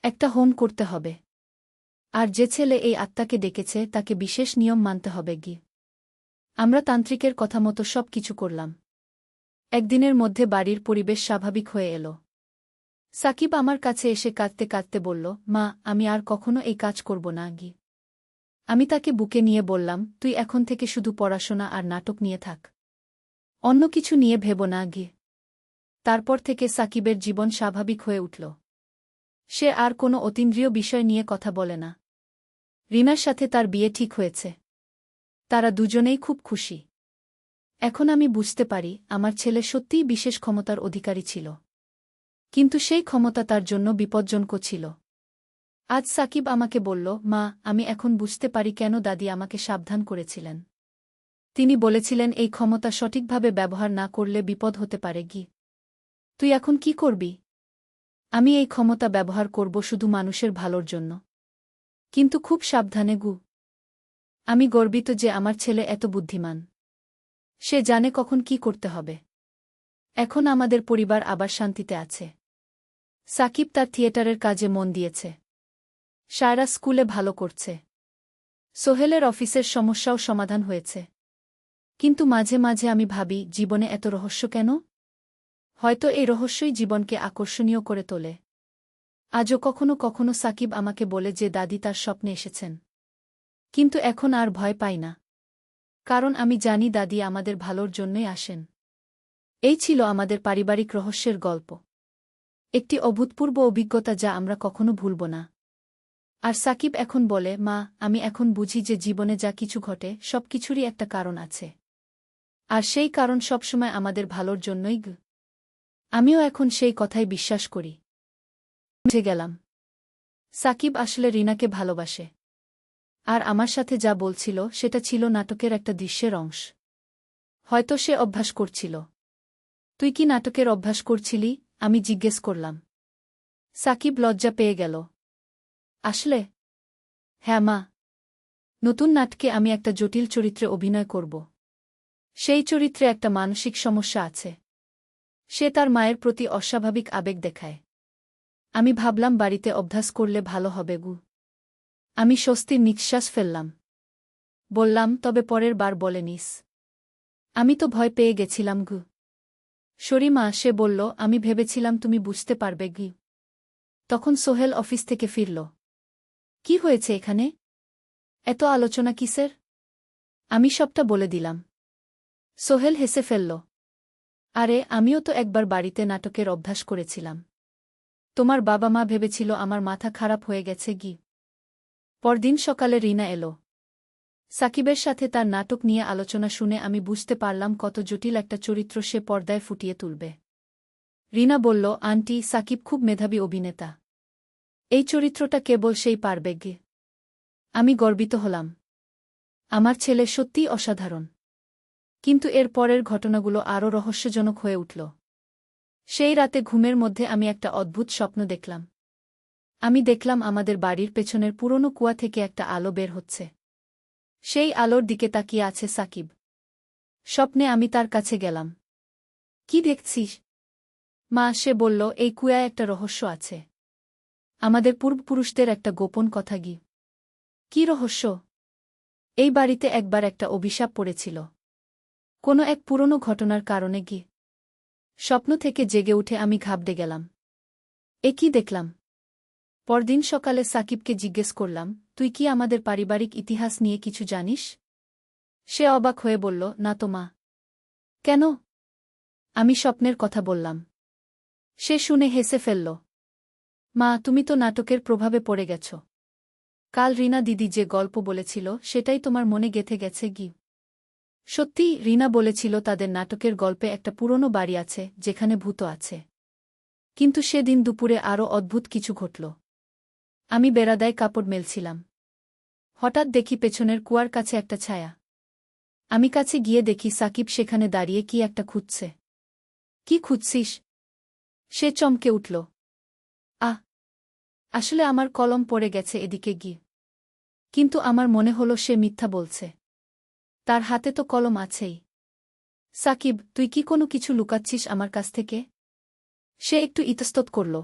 [SPEAKER 1] একটা হোম করতে হবে। আর যে ছেলে এই আত্মাকে ডেকেছে তাকে বিশেষ নিয়ম মানতে হবে গি। আমরা তান্ত্রিকের কথা মতো সব কিছু করলাম। একদিনের মধ্যে বাড়ির পরিবেশ স্বাভাবিক হয়ে এল। সাকিব আমার কাছে এসে কাঁদতে কাঁদতে বলল, মা, আমি আর কখনো এই কাজ করব না গি। আমি তাকে বুকে নিয়ে বললাম, তুই এখন থেকে শুধু পড়াশোনা আর নাটক নিয়ে থাক। অন্য কিছু নিয়ে ভেব না গি। তারপর থেকে সাকিবের জীবন স্বাভাবিক হয়ে উঠল। সে আর কোনো অতীন্দ্রিয় বিষয় নিয়ে কথা বলে না। রিনার সাথে তার বিয়ে ঠিক হয়েছে। তারা দুজনেই খুব খুশি। এখন আমি বুঝতে পারি আমার ছেলে সত্যিই বিশেষ ক্ষমতার অধিকারী ছিল। কিন্তু সেই ক্ষমতা তার জন্য বিপজ্জনক ছিল। আজ সাকিব আমাকে বলল, মা, আমি এখন বুঝতে পারি কেন দাদি আমাকে সাবধান করেছিলেন। তিনি বলেছিলেন এই ক্ষমতা সঠিকভাবে ব্যবহার না করলে বিপদ হতে পারে গি। তুই এখন কি করবি? আমি এই ক্ষমতা ব্যবহার করব শুধু মানুষের ভালোর জন্য। কিন্তু খুব সাবধানে গু। আমি গর্বিত যে আমার ছেলে এত বুদ্ধিমান। সে জানে কখন কি করতে হবে। এখন আমাদের পরিবার আবার শান্তিতে আছে। সাকিব তার থিয়েটারের কাজে মন দিয়েছে। সায়রা স্কুলে ভালো করছে। সোহেলের অফিসের সমস্যাও সমাধান হয়েছে। কিন্তু মাঝে মাঝে আমি ভাবি, জীবনে এত রহস্য কেন? হয়তো এই রহস্যই জীবনকে আকর্ষণীয় করে তোলে। আজও কখনো কখনো সাকিব আমাকে বলে যে দাদি তার স্বপ্নে এসেছেন। কিন্তু এখন আর ভয় পাই না। কারণ আমি জানি দাদি আমাদের ভালোর জন্যই আসেন। এই ছিল আমাদের পারিবারিক রহস্যের গল্প। একটি অভূতপূর্ব অভিজ্ঞতা যা আমরা কখনো ভুলব না। আর সাকিব এখন বলে, মা, আমি এখন বুঝি যে জীবনে যা কিছু ঘটে সব কিছুরই একটা কারণ আছে। আর সেই কারণ সবসময় আমাদের ভালোর জন্যই গ। আমিও এখন সেই কথাই বিশ্বাস করি। বুঝে গেলাম সাকিব আসলে রিনাকে ভালোবাসে। আর আমার সাথে যা বলছিল সেটা ছিল নাটকের একটা দৃশ্যের অংশ। হয়তো সে অভ্যাস করছিল। তুই কি নাটকের অভ্যাস করছিলি? আমি জিজ্ঞেস করলাম। সাকিব লজ্জা পেয়ে গেল। আসলে? হ্যাঁ মা। নতুন নাটকে আমি একটা জটিল চরিত্রে অভিনয় করব। সেই চরিত্রে একটা মানসিক সমস্যা আছে। সে তার মায়ের প্রতি অস্বাভাবিক আবেগ দেখায়। আমি ভাবলাম বাড়িতে অভ্যাস করলে ভালো হবে গু। আমি স্বস্তির নিঃশ্বাস ফেললাম। বললাম, তবে পরের বার বলে নিস। আমি তো ভয় পেয়ে গেছিলাম গু। শরীমা, সে বলল, আমি ভেবেছিলাম তুমি বুঝতে পারবে গি। তখন সোহেল অফিস থেকে ফিরল। কি হয়েছে এখানে? এত আলোচনা কিসের? আমি সবটা বলে দিলাম। সোহেল হেসে ফেলল। আরে, আমিও তো একবার বাড়িতে নাটকের অভ্যাস করেছিলাম। তোমার বাবা মা ভেবেছিল আমার মাথা খারাপ হয়ে গেছে গি। পরদিন সকালে রিনা এলো। সাকিবের সাথে তার নাটক নিয়ে আলোচনা শুনে আমি বুঝতে পারলাম কত জটিল একটা চরিত্র সে পর্দায় ফুটিয়ে তুলবে। রিনা বলল, আন্টি, সাকিব খুব মেধাবী অভিনেতা। এই চরিত্রটা কেবল সেই পারবে গে। আমি গর্বিত হলাম। আমার ছেলে সত্যিই অসাধারণ। কিন্তু এর পরের ঘটনাগুলো আরও রহস্যজনক হয়ে উঠল। সেই রাতে ঘুমের মধ্যে আমি একটা অদ্ভুত স্বপ্ন দেখলাম। আমি দেখলাম আমাদের বাড়ির পেছনের পুরনো কুয়া থেকে একটা আলো বের হচ্ছে। সেই আলোর দিকে তাকিয়ে আছে সাকিব। স্বপ্নে আমি তার কাছে গেলাম। কি দেখছিস? মা, সে বলল, এই কুয়ায় একটা রহস্য আছে। আমাদের পূর্বপুরুষদের একটা গোপন কথা গি। কি রহস্য? এই বাড়িতে একবার একটা অভিশাপ পড়েছিল। কোনো এক পুরনো ঘটনার কারণে গি। স্বপ্ন থেকে জেগে উঠে আমি ঘাবড়ে গেলাম। এ কি দেখলাম? পরদিন সকালে সাকিবকে জিজ্ঞেস করলাম, তুই কি আমাদের পারিবারিক ইতিহাস নিয়ে কিছু জানিস? সে অবাক হয়ে বলল, না তো মা। কেন? আমি স্বপ্নের কথা বললাম। সে শুনে হেসে ফেলল। মা, তুমি তো নাটকের প্রভাবে পড়ে গেছ। কাল রিনা দিদি যে গল্প বলেছিল সেটাই তোমার মনে গেঁথে গেছে গি। সত্যি, রিনা বলেছিল তাদের নাটকের গল্পে একটা পুরনো বাড়ি আছে যেখানে ভূত আছে। কিন্তু সেদিন দুপুরে আরও অদ্ভুত কিছু ঘটল। আমি বেড়াদায় কাপড় মেলছিলাম। হঠাৎ দেখি পেছনের কুয়ার কাছে একটা ছায়া। আমি কাছে গিয়ে দেখি সাকিব সেখানে দাঁড়িয়ে কি একটা খুঁজছে। কি খুঁজছিস? সে চমকে উঠল। আহ! আসলে আমার কলম পড়ে গেছে এদিকে গিয়ে। কিন্তু আমার মনে হলো সে মিথ্যা বলছে। তার হাতে তো কলম আছেই। সাকিব, তুই কি কোনো কিছু লুকাচ্ছিস আমার কাছ থেকে? সে একটু ইতস্তত করল।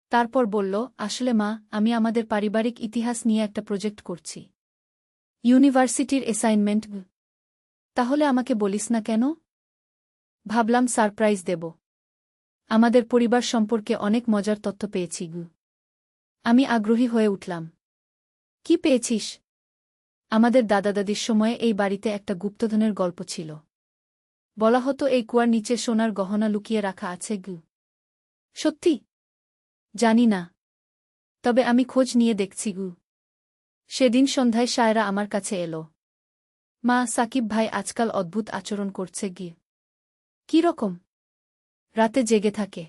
[SPEAKER 1] তারপর বলল, আসলে মা, আমি আমাদের পারিবারিক ইতিহাস নিয়ে একটা প্রজেক্ট করছি। ইউনিভার্সিটির অ্যাসাইনমেন্ট। তাহলে আমাকে বলিস না কেন? ভাবলাম সারপ্রাইজ দেব। আমাদের পরিবার সম্পর্কে অনেক মজার তথ্য পেয়েছি। আমি আগ্রহী হয়ে উঠলাম। কি পেয়েছিস? আমাদের দাদা-দাদির সময়ে এই বাড়িতে একটা গুপ্তধনের গল্প ছিল। বলা হতো এই কুয়ার নিচে সোনার গহনা লুকিয়ে রাখা আছে। সত্যি? জানি না। তবে আমি খোঁজ নিয়ে দেখছি। সেদিন সন্ধ্যায় সায়রা আমার কাছে এলো। মা, সাকিব ভাই আজকাল অদ্ভুত আচরণ করছে। কি রকম? রাতে জেগে থাকে।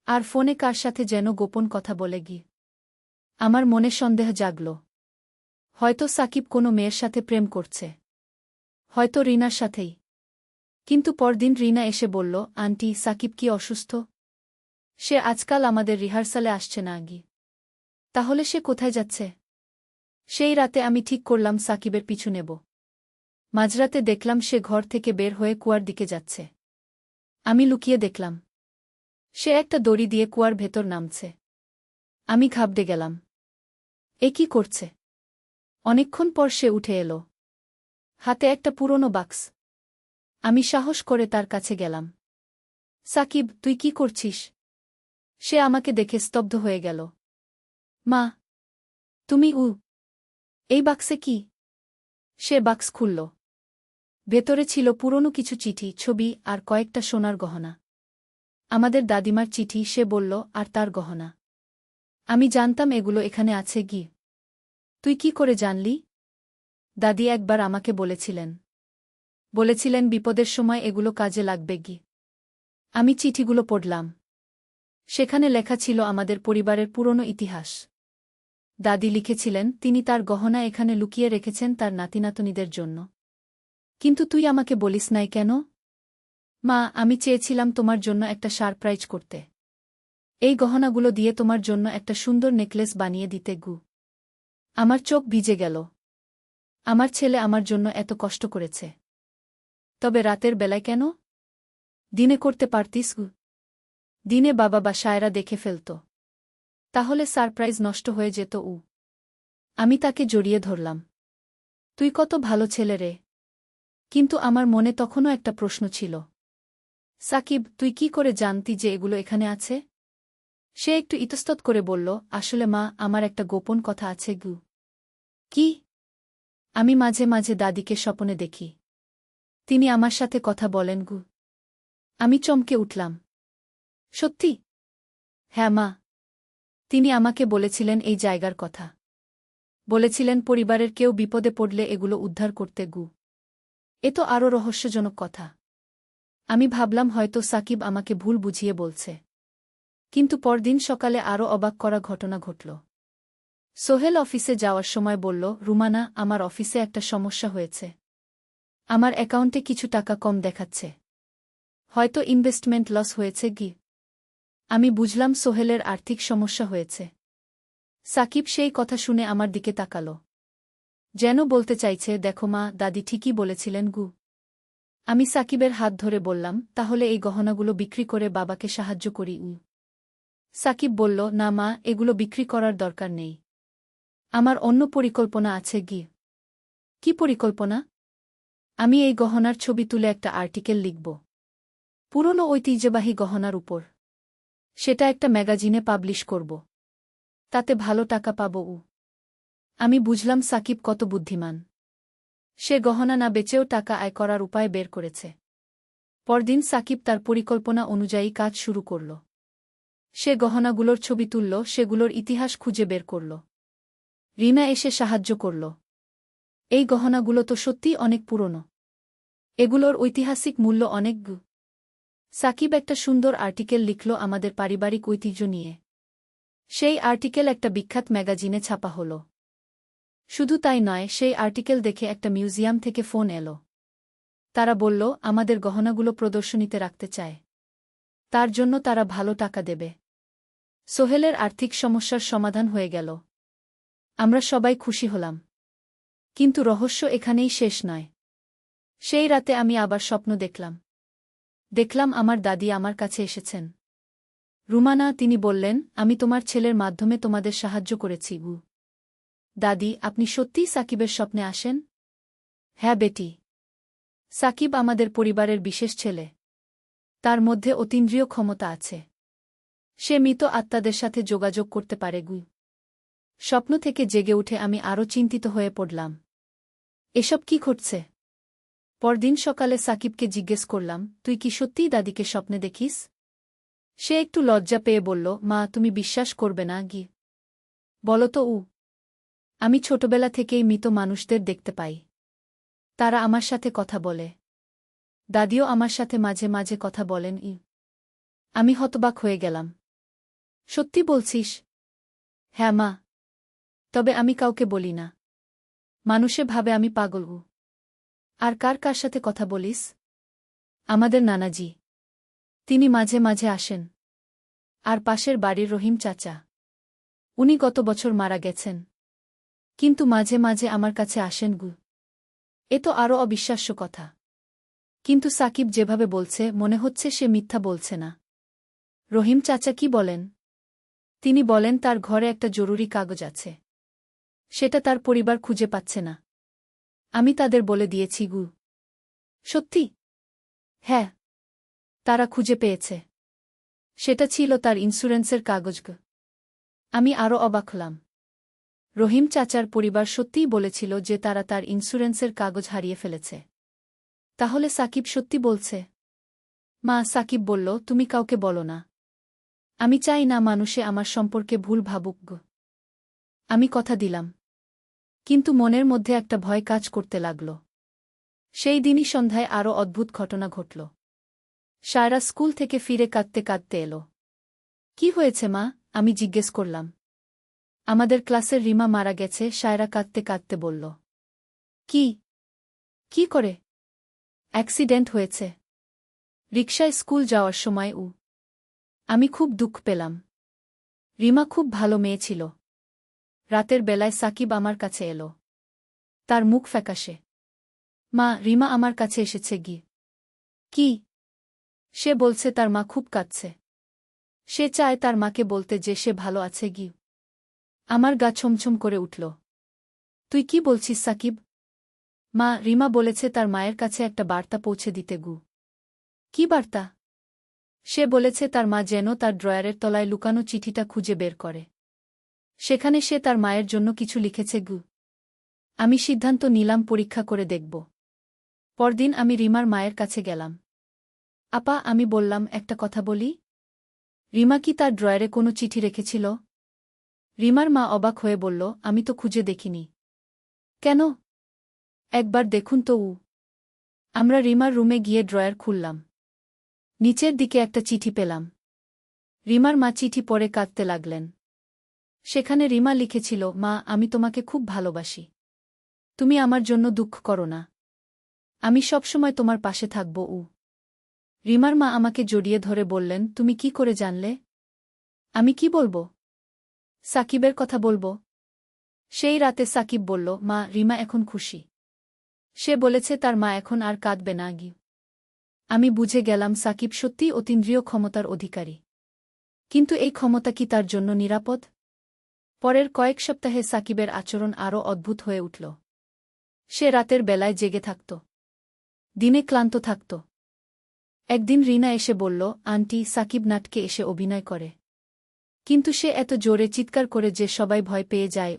[SPEAKER 1] আর ফোনে কার সাথে যেন গোপন কথা বলে। আমার মনে সন্দেহ জাগল। হয়তো সাকিব কোনো মেয়ের সাথে প্রেম করছে। হয়তো রিনার সাথেই। কিন্তু পরদিন রিনা এসে বলল, আন্টি, সাকিব কি অসুস্থ? সে আজকাল আমাদের রিহার্সালে আসছে না। তাহলে সে কোথায় যাচ্ছে? সেই রাতে আমি ঠিক করলাম সাকিবের পিছু নেব। মাঝরাতে দেখলাম সে ঘর থেকে বের হয়ে কুয়ার দিকে যাচ্ছে। আমি লুকিয়ে দেখলাম। সে একটা দড়ি দিয়ে কুয়ার ভেতর নামছে। আমি ঘাবড়ে গেলাম। এ কি করছে? অনেকক্ষণ পর সে উঠে এলো। হাতে একটা পুরনো বাক্স। আমি সাহস করে তার কাছে গেলাম। সাকিব, তুই কি করছিস? সে আমাকে দেখে স্তব্ধ হয়ে গেল। মা, তুমি এই বাক্সে কি? সে বাক্স খুলল। ভেতরে ছিল পুরনো কিছু চিঠি, ছবি আর কয়েকটা সোনার গহনা। আমাদের দাদিমার চিঠি, সে বলল, আর তার গহনা। আমি জানতাম এগুলো এখানে আছে। তুই কি করে জানলি? দাদি একবার আমাকে বলেছিলেন বিপদের সময় এগুলো কাজে লাগবে। আমি চিঠিগুলো পড়লাম। সেখানে লেখা ছিল আমাদের পরিবারের পুরনো ইতিহাস। দাদি লিখেছিলেন তিনি তার গহনা এখানে লুকিয়ে রেখেছেন তার নাতিনাতনীদের জন্য। কিন্তু তুই আমাকে বলিস নাই কেন? মা, আমি চেয়েছিলাম তোমার জন্য একটা সারপ্রাইজ করতে। এই গহনাগুলো দিয়ে তোমার জন্য একটা সুন্দর নেকলেস বানিয়ে দিতে। আমার চোখ ভিজে গেল। আমার ছেলে আমার জন্য এত কষ্ট করেছে। তবে রাতের বেলায় কেন? দিনে করতে পারতিস। দিনে বাবা বা সায়রা দেখে ফেলত। তাহলে সারপ্রাইজ নষ্ট হয়ে যেত। আমি তাকে জড়িয়ে ধরলাম। তুই কত ভালো ছেলে রে। কিন্তু আমার মনে তখনও একটা প্রশ্ন ছিল। সাকিব, তুই কি করে জানতি যে এগুলো এখানে আছে? সে একটু ইতস্তত করে বলল, আসলে মা, আমার একটা গোপন কথা আছে। কি? আমি মাঝে মাঝে দাদিকে স্বপ্নে দেখি। তিনি আমার সাথে কথা বলেন। আমি চমকে উঠলাম। সত্যি? হ্যাঁ মা। তিনি আমাকে বলেছিলেন এই জায়গার কথা। বলেছিলেন পরিবারের কেউ বিপদে পড়লে এগুলো উদ্ধার করতে। এ তো আরও রহস্যজনক কথা। আমি ভাবলাম হয়তো সাকিব আমাকে ভুল বুঝিয়ে বলছে। কিন্তু পরদিন সকালে আরও অবাক করা ঘটনা ঘটল। সোহেল অফিসে যাওয়ার সময় বলল, রুমানা, আমার অফিসে একটা সমস্যা হয়েছে। আমার অ্যাকাউন্টে কিছু টাকা কম দেখাচ্ছে। হয়তো ইনভেস্টমেন্ট লস হয়েছে। আমি বুঝলাম সোহেলের আর্থিক সমস্যা হয়েছে। সাকিব সেই কথা শুনে আমার দিকে তাকাল। যেন বলতে চাইছে, দেখো মা, দাদি ঠিকই বলেছিলেন। আমি সাকিবের হাত ধরে বললাম, তাহলে এই গহনাগুলো বিক্রি করে বাবাকে সাহায্য করি। সাকিব বলল, না মা, এগুলো বিক্রি করার দরকার নেই। আমার অন্য পরিকল্পনা আছে। কি পরিকল্পনা? আমি এই গহনার ছবি তুলে একটা আর্টিকেল লিখব। পুরনো ঐতিহ্যবাহী গহনার উপর। সেটা একটা ম্যাগাজিনে পাবলিশ করব। তাতে ভালো টাকা পাব। আমি বুঝলাম সাকিব কত বুদ্ধিমান। সে গহনা না বেচেও টাকা আয় করার উপায় বের করেছে। পরদিন সাকিব তার পরিকল্পনা অনুযায়ী কাজ শুরু করল। সে গহনাগুলোর ছবি তুলল, সেগুলোর ইতিহাস খুঁজে বের করল। রিনা এসে সাহায্য করল। এই গহনাগুলো তো সত্যিই অনেক পুরনো। এগুলোর ঐতিহাসিক মূল্য অনেক। সাকিব একটা সুন্দর আর্টিকেল লিখল আমাদের পারিবারিক ঐতিহ্য নিয়ে। সেই আর্টিকেল একটা বিখ্যাত ম্যাগাজিনে ছাপা হল। শুধু তাই নয়, সেই আর্টিকেল দেখে একটা মিউজিয়াম থেকে ফোন এলো। তারা বলল আমাদের গহনাগুলো প্রদর্শনীতে রাখতে চায়। তার জন্য তারা ভালো টাকা দেবে। সোহেলের আর্থিক সমস্যার সমাধান হয়ে গেল। আমরা সবাই খুশি হলাম। কিন্তু রহস্য এখানেই শেষ নয়। সেই রাতে আমি আবার স্বপ্ন দেখলাম আমার দাদি আমার কাছে এসেছেন। রুমানা, তিনি বললেন, আমি তোমার ছেলের মাধ্যমে তোমাদের সাহায্য করেছি। দাদি, আপনি সত্যিই সাকিবের স্বপ্নে আসেন? হ্যাঁ বেটি। সাকিব আমাদের পরিবারের বিশেষ ছেলে। তার মধ্যে অতীন্দ্রিয় ক্ষমতা আছে। সে মৃত আত্মাদের সাথে যোগাযোগ করতে পারে। স্বপ্ন থেকে জেগে উঠে আমি আরও চিন্তিত হয়ে পড়লাম। এসব কি ঘটছে? পরদিন সকালে সাকিবকে জিজ্ঞেস করলাম, তুই কি সত্যিই দাদিকে স্বপ্নে দেখিস? সে একটু লজ্জা পেয়ে বলল, মা, তুমি বিশ্বাস করবে না। বলো তো। আমি ছোটবেলা থেকেই মৃত মানুষদের দেখতে পাই। তারা আমার সাথে কথা বলে। দাদিও আমার সাথে মাঝে মাঝে কথা বলেন। আমি হতবাক হয়ে গেলাম। সত্যি বলছিস? হ্যাঁ মা। তবে আমি কাউকে বলি না। মানুষে ভাবে আমি পাগল। আর কার সাথে কথা বলিস? আমাদের নানাজি। তিনি মাঝে মাঝে আসেন। আর পাশের বাড়ির রহিম চাচা। উনি গত বছর মারা গেছেন। কিন্তু মাঝে মাঝে আমার কাছে আসেন। এ তো আরও অবিশ্বাস্য কথা। কিন্তু সাকিব যেভাবে বলছে মনে হচ্ছে সে মিথ্যা বলছে না। রহিম চাচা কি বলেন? তিনি বলেন তার ঘরে একটা জরুরি কাগজ আছে। সেটা তার পরিবার খুঁজে পাচ্ছে না। আমি তাদের বলে দিয়েছি। সত্যি? হ্যাঁ। তারা খুঁজে পেয়েছে। সেটা ছিল তার ইন্স্যুরেন্সের কাগজ। আমি আরও অবাক হলাম। রহিম চাচার পরিবার সত্যিই বলেছিল যে তারা তার ইন্স্যুরেন্সের কাগজ হারিয়ে ফেলেছে। তাহলে সাকিব সত্যি বলছে? মা, সাকিব বলল, তুমি কাউকে বলো না। আমি চাই না মানুষে আমার সম্পর্কে ভুল ভাবুক। আমি কথা দিলাম। কিন্তু মনের মধ্যে একটা ভয় কাজ করতে লাগল। সেই দিনই সন্ধ্যায় আরও অদ্ভুত ঘটনা ঘটল। সায়রা স্কুল থেকে ফিরে কাঁদতে কাঁদতে এলো। কি হয়েছে মা? আমি জিজ্ঞেস করলাম। আমাদের ক্লাসের রিমা মারা গেছে, সায়রা কাঁদতে কাঁদতে বলল। কি? কি করে? অ্যাক্সিডেন্ট হয়েছে। রিকশায় স্কুল যাওয়ার সময়। আমি খুব দুঃখ পেলাম। রিমা খুব ভালো মেয়ে ছিল। রাতের বেলায় সাকিব আমার কাছে এলো। তার মুখ ফ্যাকাশে। মা, রিমা আমার কাছে এসেছে। কি? সে বলছে তার মা খুব কাঁদছে। সে চায় তার মাকে বলতে যে সে ভালো আছে। আমার গা ছমছম করে উঠল। তুই কি বলছিস সাকিব? মা, রিমা বলেছে তার মায়ের কাছে একটা বার্তা পৌঁছে দিতে। কি বার্তা? সে বলেছে তার মা যেন তার ড্রয়ারের তলায় লুকানো চিঠিটা খুঁজে বের করে। সেখানে সে তার মায়ের জন্য কিছু লিখেছে। আমি সিদ্ধান্ত নিলাম পরীক্ষা করে দেখব। পরদিন আমি রিমার মায়ের কাছে গেলাম। আপা, আমি বললাম, একটা কথা বলি। রিমা কি তার ড্রয়ারে কোনো চিঠি রেখেছিল? রিমার মা অবাক হয়ে বলল, আমি তো খুঁজে দেখিনি। কেন? একবার দেখুন তো। আমরা রিমার রুমে গিয়ে ড্রয়ার খুললাম। নিচের দিকে একটা চিঠি পেলাম। রিমার মা চিঠি পড়ে কাঁদতে লাগলেন। সেখানে রিমা লিখেছিল, মা, আমি তোমাকে খুব ভালোবাসি। তুমি আমার জন্য দুঃখ করো না। আমি সবসময় তোমার পাশে থাকব। রিমার মা আমাকে জড়িয়ে ধরে বললেন, তুমি কি করে জানলে? আমি কি বলবো? সাকিবের কথা বলবো। সেই রাতে সাকিব বলল, মা, রিমা এখন খুশি। সে বলেছে তার মা এখন আর কাঁদবে না। আমি বুঝে গেলাম সাকিব সত্যিই অতীন্দ্রিয় ক্ষমতার অধিকারী। কিন্তু এই ক্ষমতা কি তার জন্য নিরাপদ? পরের কয়েক সপ্তাহে সাকিবের আচরণ আরও অদ্ভুত হয়ে উঠল। সে রাতের বেলায় জেগে থাকত। দিনে ক্লান্ত থাকত। একদিন রিনা এসে বলল, আন্টি, সাকিব নাটকে এসে অভিনয় করে। কিন্তু সে এত জোরে চিৎকার করে যে সবাই ভয় পেয়ে যায়।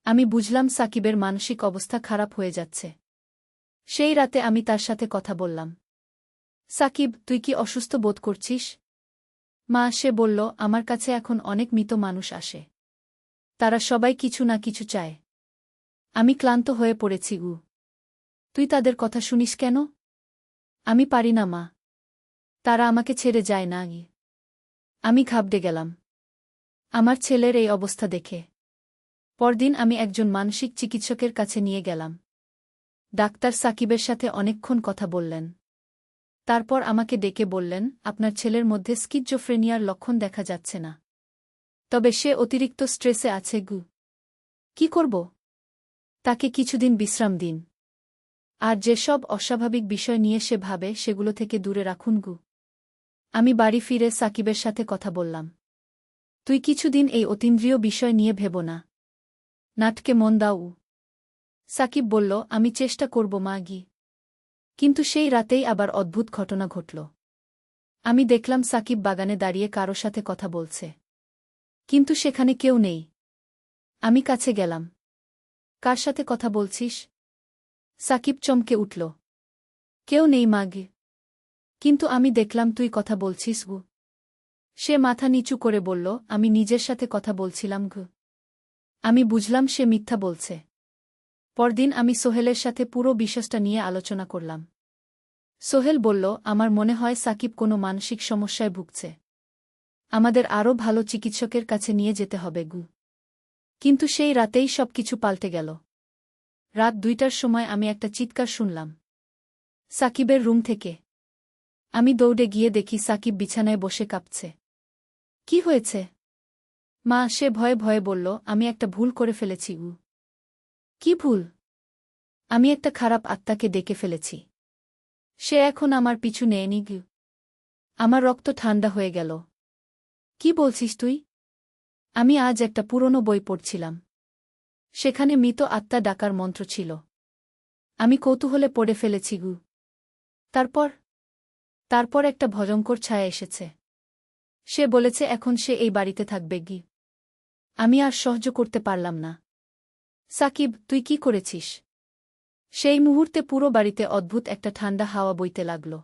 [SPEAKER 1] আমি বুঝলাম সাকিবের মানসিক অবস্থা খারাপ হয়ে যাচ্ছে। সেই রাতে আমি তার সাথে কথা বললাম। সাকিব, তুই কি অসুস্থ বোধ করছিস? মা, সে বলল, আমার কাছে এখন অনেক মৃত মানুষ আসে। তারা সবাই কিছু না কিছু চায়। আমি ক্লান্ত হয়ে পড়েছি। তুই তাদের কথা শুনিস কেন? আমি পারি না মা। তারা আমাকে ছেড়ে যায় না। আমি ঘাবড়ে গেলাম আমার ছেলের এই অবস্থা দেখে। পরদিন আমি একজন মানসিক চিকিৎসকের কাছে নিয়ে গেলাম। ডাক্তার সাকিবের সাথে অনেকক্ষণ কথা বললেন। তারপর আমাকে ডেকে বললেন, আপনার ছেলের মধ্যে স্কিজোফ্রেনিয়ার লক্ষণ দেখা যাচ্ছে না। তবে সে অতিরিক্ত স্ট্রেসে আছে। কি করব? তাকে কিছুদিন বিশ্রাম দিন। আর যেসব অস্বাভাবিক বিষয় নিয়ে সে ভাবে সেগুলো থেকে দূরে রাখুন গু। আমি বাড়ি ফিরে সাকিবের সাথে কথা বললাম। তুই কিছুদিন এই অতীন্দ্রিয় বিষয় নিয়ে ভেব না। নাটকে মন দাও। সাকিব বলল, আমি চেষ্টা করব মা গি। কিন্তু সেই রাতেই আবার অদ্ভুত ঘটনা ঘটল। আমি দেখলাম সাকিব বাগানে দাঁড়িয়ে কারো সাথে কথা বলছে। কিন্তু সেখানে কেউ নেই। আমি কাছে গেলাম। কার সাথে কথা বলছিস? সাকিব চমকে উঠল। কেউ নেই মা গে। কিন্তু আমি দেখলাম তুই কথা বলছিস গু। সে মাথা নিচু করে বলল, আমি নিজের সাথে কথা বলছিলাম গু। আমি বুঝলাম সে মিথ্যা বলছে। পরদিন আমি সোহেলের সাথে পুরো বিষয়টা নিয়ে আলোচনা করলাম। সোহেল বলল, আমার মনে হয় সাকিব কোনো মানসিক সমস্যায় ভুগছে। আমাদের আরও ভালো চিকিৎসকের কাছে নিয়ে যেতে হবে গু। কিন্তু সেই রাতেই সবকিছু পাল্টে গেল। রাত 2টার সময় আমি একটা চিৎকার শুনলাম সাকিবের রুম থেকে। আমি দৌড়ে গিয়ে দেখি সাকিব বিছানায় বসে কাঁপছে। কি হয়েছে মা? সে ভয়ে ভয়ে বলল, আমি একটা ভুল করে ফেলেছি গু। কি ভুল? আমি একটা খারাপ আত্মাকে ডেকে ফেলেছি। সে এখন আমার পিছু নেয়নি গু। আমার রক্ত ঠান্ডা হয়ে গেল। কি বলছিস তুই? আমি আজ একটা পুরনো বই পড়ছিলাম। সেখানে মৃত আত্মা ডাকার মন্ত্র ছিল। আমি কৌতূহলে পড়ে ফেলেছি গু। তারপর একটা ভয়ঙ্কর ছায়া এসেছে। সে বলেছে এখন সে এই বাড়িতে থাকবে গি। আমি আর সহ্য করতে পারলাম না। সাকিব, তুই কি করেছিস? সেই মুহূর্তে পুরো বাড়িতে অদ্ভুত একটা ঠান্ডা হাওয়া বইতে লাগল।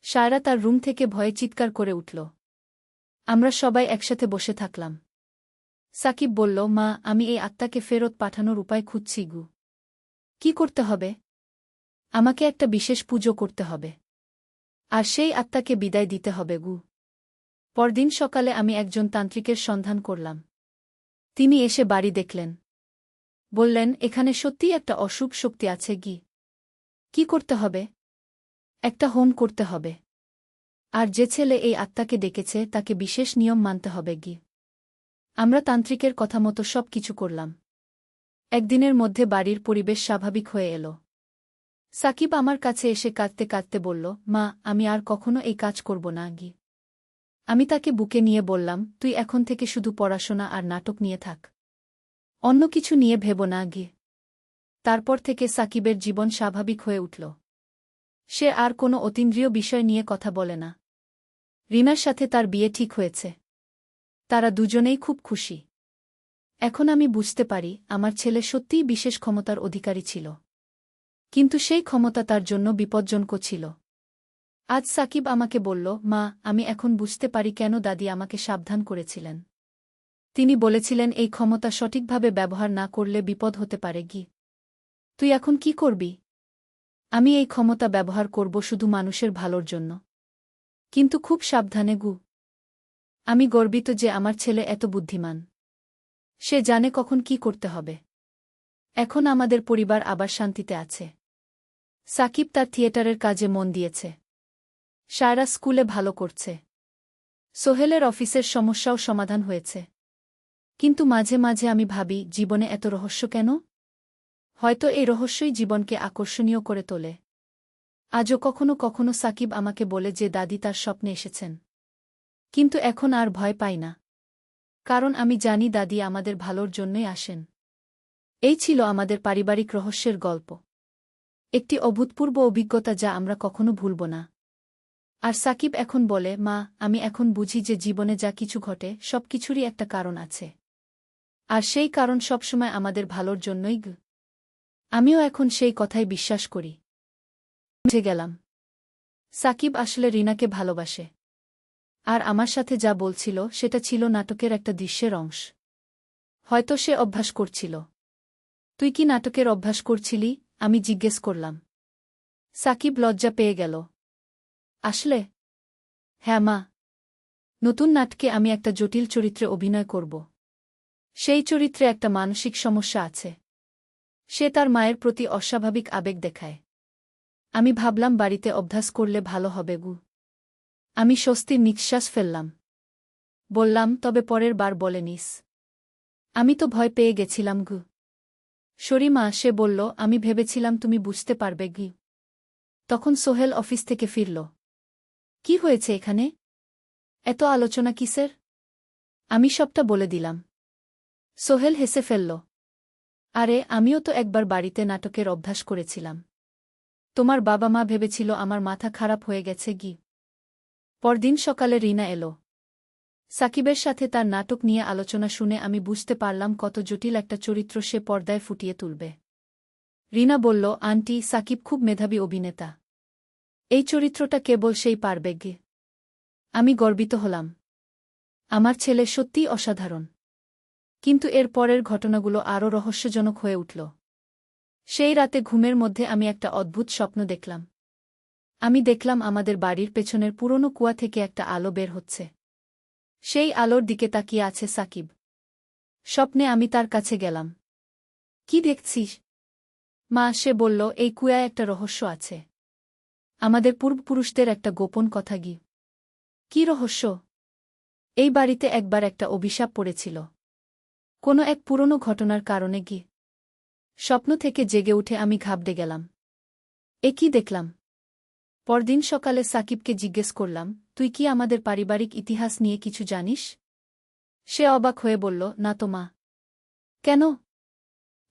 [SPEAKER 1] সায়রা তার রুম থেকে ভয়ে চিৎকার করে উঠল। আমরা সবাই একসাথে বসে থাকলাম। সাকিব বলল, মা, আমি এই আত্মাকে ফেরত পাঠানোর উপায় খুঁজছি গু। কি করতে হবে? আমাকে একটা বিশেষ পুজো করতে হবে। আর সেই আত্মাকে বিদায় দিতে হবে গু। পরদিন সকালে আমি একজন তান্ত্রিকের সন্ধান করলাম। তিনি এসে বাড়ি দেখলেন। বললেন, এখানে সত্যিই একটা অশুভ শক্তি আছে গি। কি করতে হবে? একটা হোম করতে হবে। আর যে ছেলে এই আত্মাকে ডেকেছে তাকে বিশেষ নিয়ম মানতে হবে গি। আমরা তান্ত্রিকের কথা মতো সব কিছু করলাম। একদিনের মধ্যে বাড়ির পরিবেশ স্বাভাবিক হয়ে এল। সাকিব আমার কাছে এসে কাঁদতে কাঁদতে বলল, মা, আমি আর কখনো এই কাজ করব না গি। আমি তাকে বুকে নিয়ে বললাম, তুই এখন থেকে শুধু পড়াশোনা আর নাটক নিয়ে থাক। অন্য কিছু নিয়ে ভেব না গি। তারপর থেকে সাকিবের জীবন স্বাভাবিক হয়ে উঠল। সে আর কোনো অতীন্দ্রিয় বিষয় নিয়ে কথা বলে না। রিনার সাথে তার বিয়ে ঠিক হয়েছে। তারা দুজনেই খুব খুশি। এখন আমি বুঝতে পারি আমার ছেলে সত্যিই বিশেষ ক্ষমতার অধিকারী ছিল। কিন্তু সেই ক্ষমতা তার জন্য বিপজ্জনক ছিল। আজ সাকিব আমাকে বলল, মা, আমি এখন বুঝতে পারি কেন দাদি আমাকে সাবধান করেছিলেন। তিনি বলেছিলেন এই ক্ষমতা সঠিকভাবে ব্যবহার না করলে বিপদ হতে পারে গি। তুই এখন কি করবি? আমি এই ক্ষমতা ব্যবহার করব শুধু মানুষের ভালোর জন্য। কিন্তু খুব সাবধানে গু। আমি গর্বিত যে আমার ছেলে এত বুদ্ধিমান। সে জানে কখন কি করতে হবে। এখন আমাদের পরিবার আবার শান্তিতে আছে। সাকিব তার থিয়েটারের কাজে মন দিয়েছে। সায়রা স্কুলে ভালো করছে। সোহেলের অফিসের সমস্যাও সমাধান হয়েছে। কিন্তু মাঝে মাঝে আমি ভাবি, জীবনে এত রহস্য কেন? হয়তো এই রহস্যই জীবনকে আকর্ষণীয় করে তোলে। আজও কখনো কখনো সাকিব আমাকে বলে যে দাদি তার স্বপ্নে এসেছেন। কিন্তু এখন আর ভয় পাই না। কারণ আমি জানি দাদি আমাদের ভালোর জন্যই আসেন। এই ছিল আমাদের পারিবারিক রহস্যের গল্প। একটি অভূতপূর্ব অভিজ্ঞতা যা আমরা কখনো ভুলব না। আর সাকিব এখন বলে, মা, আমি এখন বুঝি যে জীবনে যা কিছু ঘটে সব কিছুরই একটা কারণ আছে। আর সেই কারণ সবসময় আমাদের ভালোর জন্যই গু। আমিও এখন সেই কথাই বিশ্বাস করি। বুঝে গেলাম সাকিব আসলে রিনাকে ভালোবাসে। আর আমার সাথে যা বলছিল সেটা ছিল নাটকের একটা দৃশ্যের অংশ। হয়তো সে অভ্যাস করছিল। তুই কি নাটকের অভ্যাস করছিলি? আমি জিজ্ঞেস করলাম। সাকিব লজ্জা পেয়ে গেল। আসলে হ্যাঁ মা, নতুন নাটকে আমি একটা জটিল চরিত্রে অভিনয় করব। সেই চরিত্রে একটা মানসিক সমস্যা আছে। সে তার মায়ের প্রতি অস্বাভাবিক আবেগ দেখায়। আমি ভাবলাম বাড়িতে অভ্যাস করলে ভালো হবে গু। আমি স্বস্তির নিঃশ্বাস ফেললাম। বললাম, তবে পরের বার বলে নিস। আমি তো ভয় পেয়ে গেছিলাম গু। শরীমা, সে বলল, আমি ভেবেছিলাম তুমি বুঝতে পারবে গি। তখন সোহেল অফিস থেকে ফিরল। কি হয়েছে এখানে? এত আলোচনা কিসের? আমি সবটা বলে দিলাম। সোহেল হেসে ফেলল। আরে, আমিও তো একবার বাড়িতে নাটকের অভ্যাস করেছিলাম। তোমার বাবা মা ভেবেছিল আমার মাথা খারাপ হয়ে গেছে গি। পরদিন সকালে রিনা এলো। সাকিবের সাথে তার নাটক নিয়ে আলোচনা শুনে আমি বুঝতে পারলাম কত জটিল একটা চরিত্র সে পর্দায় ফুটিয়ে তুলবে। রিনা বলল, আন্টি, সাকিব খুব মেধাবী অভিনেতা। এই চরিত্রটা কেবল সেই পারবে গে। আমি গর্বিত হলাম। আমার ছেলে সত্যিই অসাধারণ। কিন্তু এর পরের ঘটনাগুলো আরও রহস্যজনক হয়ে উঠল। সেই রাতে ঘুমের মধ্যে আমি একটা অদ্ভুত স্বপ্ন দেখলাম। আমি দেখলাম আমাদের বাড়ির পেছনের পুরনো কুয়া থেকে একটা আলো বের হচ্ছে। সেই আলোর দিকে তাকিয়ে আছে সাকিব। স্বপ্নে আমি তার কাছে গেলাম। কি দেখছিস? মা, সে বলল, এই কুয়ায় একটা রহস্য আছে। আমাদের পূর্বপুরুষদের একটা গোপন কথা গি। কি রহস্য? এই বাড়িতে একবার একটা অভিশাপ পড়েছিল। কোনো এক পুরনো ঘটনার কারণে গি। স্বপ্ন থেকে জেগে উঠে আমি ঘাবড়ে গেলাম। এ কি দেখলাম? পরদিন সকালে সাকিবকে জিজ্ঞেস করলাম, তুই কি আমাদের পারিবারিক ইতিহাস নিয়ে কিছু জানিস? সে অবাক হয়ে বলল, না তো মা। কেন?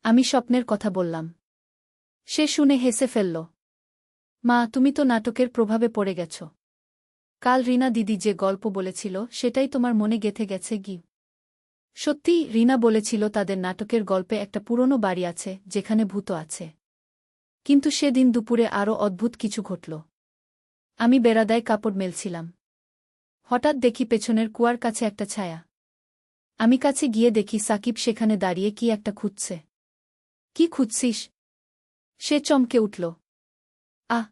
[SPEAKER 1] আমি স্বপ্নের কথা বললাম। সে শুনে হেসে ফেলল। মা, তুমি তো নাটকের প্রভাবে পড়ে গেছ। কাল রিনা দিদি যে গল্প বলেছিল সেটাই তোমার মনে গেঁথে গেছে গি। সত্যি, রিনা বলেছিল তাদের নাটকের গল্পে একটা পুরনো বাড়ি আছে যেখানে ভূত আছে। কিন্তু সেদিন দুপুরে আরও অদ্ভুত কিছু ঘটল। আমি বেড়াদায় কাপড় মেলছিলাম। হঠাৎ দেখি পেছনের কুয়ার কাছে একটা ছায়া। আমি কাছে গিয়ে দেখি সাকিব সেখানে দাঁড়িয়ে কি একটা খুঁজছে। কি খুঁজছিস? সে চমকে উঠল। আহ!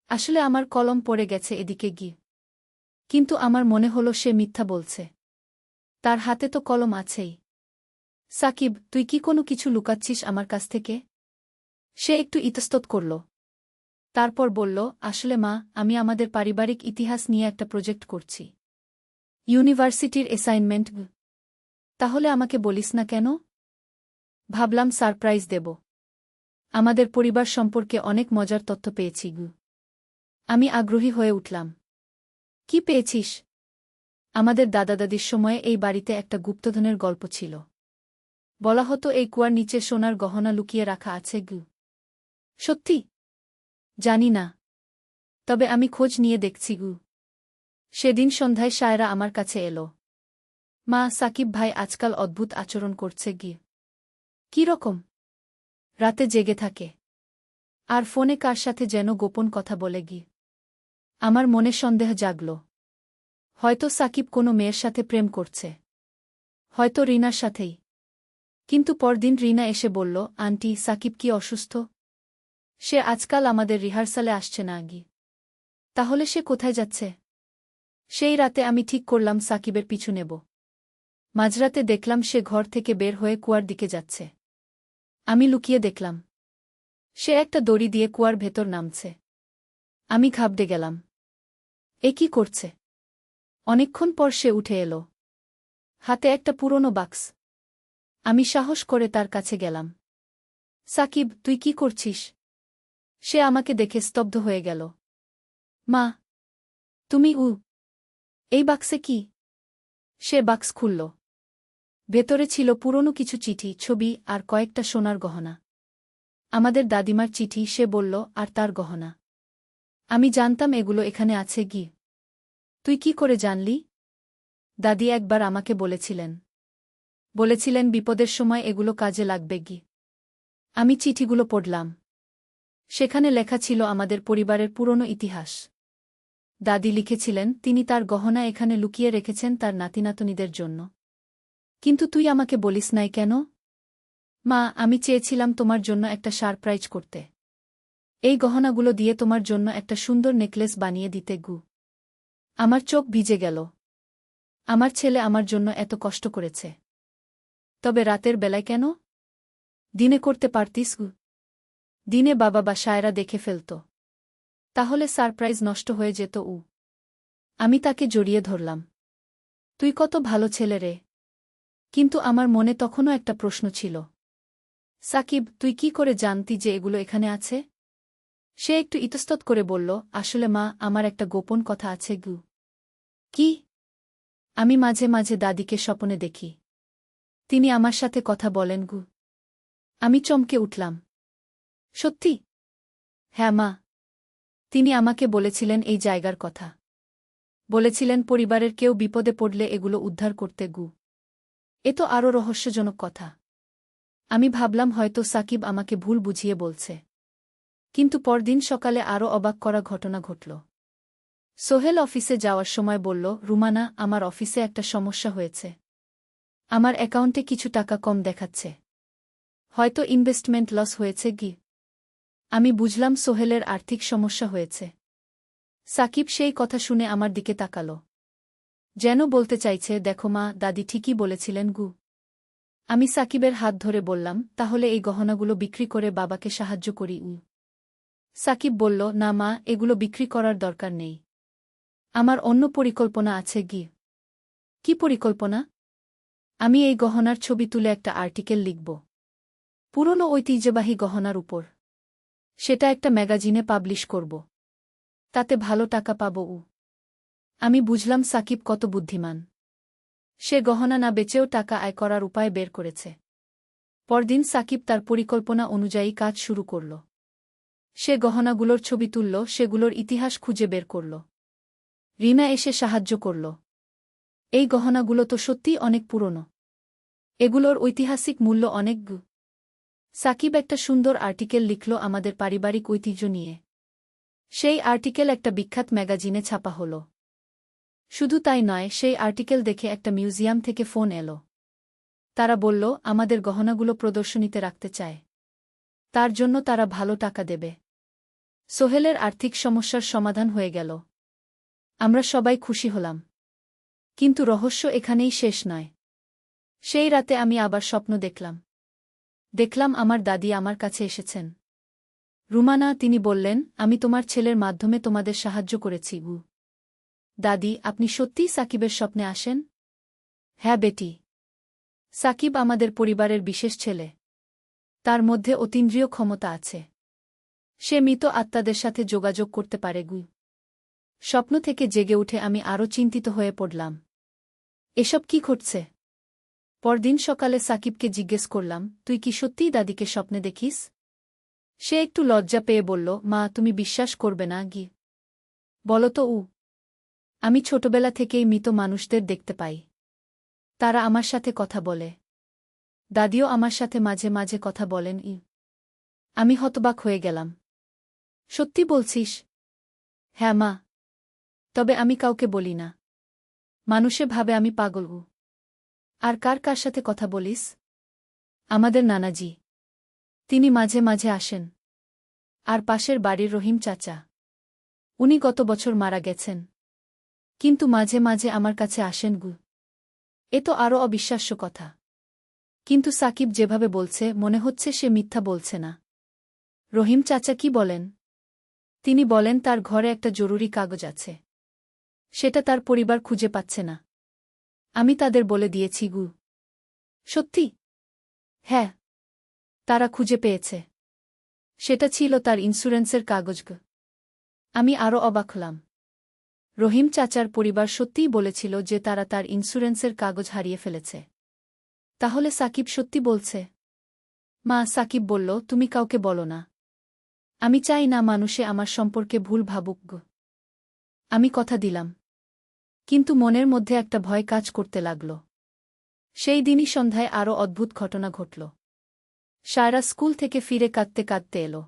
[SPEAKER 1] আসলে আমার কলম পড়ে গেছে এদিকে গিয়ে। কিন্তু আমার মনে হলো সে মিথ্যা বলছে। তার হাতে তো কলম আছেই। সাকিব, তুই কি কোনো কিছু লুকাচ্ছিস আমার কাছ থেকে? সে একটু ইতস্তত করল। তারপর বলল, আসলে মা, আমি আমাদের পারিবারিক ইতিহাস নিয়ে একটা প্রজেক্ট করছি। ইউনিভার্সিটির অ্যাসাইনমেন্ট। তাহলে আমাকে বলিস না কেন? ভাবলাম সারপ্রাইজ দেব। আমাদের পরিবার সম্পর্কে অনেক মজার তথ্য পেয়েছি গু। আমি আগ্রহী হয়ে উঠলাম। কি পেয়েছিস? আমাদের দাদা-দাদির সময়ে এই বাড়িতে একটা গুপ্তধনের গল্প ছিল। বলা হতো এই কুয়ার নিচে সোনার গহনা লুকিয়ে রাখা আছে গু। সত্যি? জানি না। তবে আমি খোঁজ নিয়ে দেখছি গু। সেদিন সন্ধ্যায় সায়রা আমার কাছে এলো। মা, সাকিব ভাই আজকাল অদ্ভুত আচরণ করছে গি। কি রকম? রাতে জেগে থাকে। আর ফোনে কার সাথে যেন গোপন কথা বলে গি। আমার মনে সন্দেহ জাগল। হয়তো সাকিব কোনো মেয়ের সাথে প্রেম করছে। হয়তো রিনার সাথেই। কিন্তু পরদিন রিনা এসে বলল, আন্টি, সাকিব কি অসুস্থ? সে আজকাল আমাদের রিহার্সালে আসছে না গি। তাহলে সে কোথায় যাচ্ছে? সেই রাতে আমি ঠিক করলাম সাকিবের পিছু নেব। মাঝরাতে দেখলাম সে ঘর থেকে বের হয়ে কুয়ার দিকে যাচ্ছে। আমি লুকিয়ে দেখলাম। সে একটা দড়ি দিয়ে কুয়ার ভেতর নামছে। আমি ঘাবড়ে গেলাম। এ কি করছে? অনেকক্ষণ পর সে উঠে এলো। হাতে একটা পুরনো বাক্স। আমি সাহস করে তার কাছে গেলাম। সাকিব, তুই কি করছিস? সে আমাকে দেখে স্তব্ধ হয়ে গেল। মা, তুমি এই বাক্সে কি? সে বাক্স খুলল। ভেতরে ছিল পুরনো কিছু চিঠি, ছবি আর কয়েকটা সোনার গহনা। আমাদের দাদিমার চিঠি, সে বলল, আর তার গহনা। আমি জানতাম এগুলো এখানে আছে গি। তুই কি করে জানলি? দাদি একবার আমাকে বলেছিলেন বিপদের সময় এগুলো কাজে লাগবে গি। আমি চিঠিগুলো পড়লাম। সেখানে লেখা ছিল আমাদের পরিবারের পুরনো ইতিহাস। দাদি লিখেছিলেন তিনি তার গহনা এখানে লুকিয়ে রেখেছেন তার নাতিনাতনীদের জন্য। কিন্তু তুই আমাকে বলিস নাই কেন? মা, আমি চেয়েছিলাম তোমার জন্য একটা সারপ্রাইজ করতে। এই গহনাগুলো দিয়ে তোমার জন্য একটা সুন্দর নেকলেস বানিয়ে দিতে গু। আমার চোখ ভিজে গেল। আমার ছেলে আমার জন্য এত কষ্ট করেছে। তবে রাতের বেলায় কেন? দিনে করতে পারতিস গু। দিনে বাবা বা সায়রা দেখে ফেলত। তাহলে সারপ্রাইজ নষ্ট হয়ে যেত। আমি তাকে জড়িয়ে ধরলাম। তুই কত ভালো ছেলে রে। কিন্তু আমার মনে তখনও একটা প্রশ্ন ছিল। সাকিব, তুই কি করে জানতি যে এগুলো এখানে আছে? সে একটু ইতস্তত করে বলল, আসলে মা, আমার একটা গোপন কথা আছে গু। কি? আমি মাঝে মাঝে দাদিকে স্বপ্নে দেখি। তিনি আমার সাথে কথা বলেন গু। আমি চমকে উঠলাম। সত্যি? হ্যাঁ মা। তিনি আমাকে বলেছিলেন এই জায়গার কথা। বলেছিলেন পরিবারের কেউ বিপদে পড়লে এগুলো উদ্ধার করতে গু। এ তো আরও রহস্যজনক কথা। আমি ভাবলাম হয়তো সাকিব আমাকে ভুল বুঝিয়ে বলছে। কিন্তু পরদিন সকালে আরও অবাক করা ঘটনা ঘটল। সোহেল অফিসে যাওয়ার সময় বলল, রুমানা, আমার অফিসে একটা সমস্যা হয়েছে। আমার অ্যাকাউন্টে কিছু টাকা কম দেখাচ্ছে। হয়তো ইনভেস্টমেন্ট লস হয়েছে গি। আমি বুঝলাম সোহেলের আর্থিক সমস্যা হয়েছে। সাকিব সেই কথা শুনে আমার দিকে তাকাল। যেন বলতে চাইছে, দেখো মা, দাদি ঠিকই বলেছিলেন গু। আমি সাকিবের হাত ধরে বললাম, তাহলে এই গহনাগুলো বিক্রি করে বাবাকে সাহায্য করি। সাকিব বলল, না মা, এগুলো বিক্রি করার দরকার নেই। আমার অন্য পরিকল্পনা আছে গি। কি পরিকল্পনা? আমি এই গহনার ছবি তুলে একটা আর্টিকেল লিখব। পুরনো ঐতিহ্যবাহী গহনার উপর। সেটা একটা ম্যাগাজিনে পাবলিশ করব। তাতে ভালো টাকা পাব। আমি বুঝলাম সাকিব কত বুদ্ধিমান। সে গহনা না বেচেও টাকা আয় করার উপায় বের করেছে। পরদিন সাকিব তার পরিকল্পনা অনুযায়ী কাজ শুরু করল। সে গহনাগুলোর ছবি তুলল, সেগুলোর ইতিহাস খুঁজে বের করল। রিনা এসে সাহায্য করল। এই গহনাগুলো তো সত্যিই অনেক পুরনো। এগুলোর ঐতিহাসিক মূল্য অনেক গু। সাকিব একটা সুন্দর আর্টিকেল লিখল আমাদের পারিবারিক ঐতিহ্য নিয়ে। সেই আর্টিকেল একটা বিখ্যাত ম্যাগাজিনে ছাপা হল। শুধু তাই নয়, সেই আর্টিকেল দেখে একটা মিউজিয়াম থেকে ফোন এলো। তারা বলল, আমাদের গহনাগুলো প্রদর্শনীতে রাখতে চায়। তার জন্য তারা ভালো টাকা দেবে। সোহেলের আর্থিক সমস্যার সমাধান হয়ে গেল। আমরা সবাই খুশি হলাম। কিন্তু রহস্য এখানেই শেষ নয়। সেই রাতে আমি আবার স্বপ্ন দেখলাম আমার দাদি আমার কাছে এসেছেন। রুমানা, তিনি বললেন, আমি তোমার ছেলের মাধ্যমে তোমাদের সাহায্য করেছি গু। দাদি, আপনি সত্যিই সাকিবের স্বপ্নে আসেন? হ্যাঁ বেটি। সাকিব আমাদের পরিবারের বিশেষ ছেলে। তার মধ্যে অতীন্দ্রিয় ক্ষমতা আছে। সে মৃত আত্মাদের সাথে যোগাযোগ করতে পারে গু। স্বপ্ন থেকে জেগে উঠে আমি আরও চিন্তিত হয়ে পড়লাম। এসব কি ঘটছে? পরদিন সকালে সাকিবকে জিজ্ঞেস করলাম, তুই কি সত্যিই দাদিকে স্বপ্নে দেখিস? সে একটু লজ্জা পেয়ে বলল, মা, তুমি বিশ্বাস করবে না গি। বলো তো। আমি ছোটবেলা থেকেই মৃত মানুষদের দেখতে পাই। তারা আমার সাথে কথা বলে। দাদিও আমার সাথে মাঝে মাঝে কথা বলেন। আমি হতবাক হয়ে গেলাম। সত্যি বলছিস? হ্যাঁ মা। তবে আমি কাউকে বলি না। মানুষে ভাবে আমি পাগল। আর কার কার সাথে কথা বলিস? আমাদের নানাজি। তিনি মাঝে মাঝে আসেন। আর পাশের বাড়ির রহিম চাচা। উনি গত বছর মারা গেছেন। কিন্তু মাঝে মাঝে আমার কাছে আসেন গু। এ তো আরও অবিশ্বাস্য কথা। কিন্তু সাকিব যেভাবে বলছে, মনে হচ্ছে সে মিথ্যা বলছে না। রহিম চাচা কি বলেন? তিনি বলেন তার ঘরে একটা জরুরি কাগজ আছে। সেটা তার পরিবার খুঁজে পাচ্ছে না। আমি তাদের বলে দিয়েছি গু। সত্যি? হ্যাঁ। তারা খুঁজে পেয়েছে। সেটা ছিল তার ইন্স্যুরেন্সের কাগজ গু। আমি আরও অবাক হলাম। রহিম চাচার পরিবার সত্যিই বলেছিল যে তারা তার ইন্স্যুরেন্সের কাগজ হারিয়ে ফেলেছে। তাহলে সাকিব সত্যি বলছে? মা, সাকিব বলল, তুমি কাউকে বলো না। আমি চাই না মানুষে আমার সম্পর্কে ভুল ভাবুক গো। আমি কথা দিলাম। কিন্তু মনের মধ্যে একটা ভয় কাজ করতে লাগল। সেই দিনই সন্ধ্যায় আরও অদ্ভুত ঘটনা ঘটল। সায়রা স্কুল থেকে ফিরে কাঁদতে কাঁদতে এলো।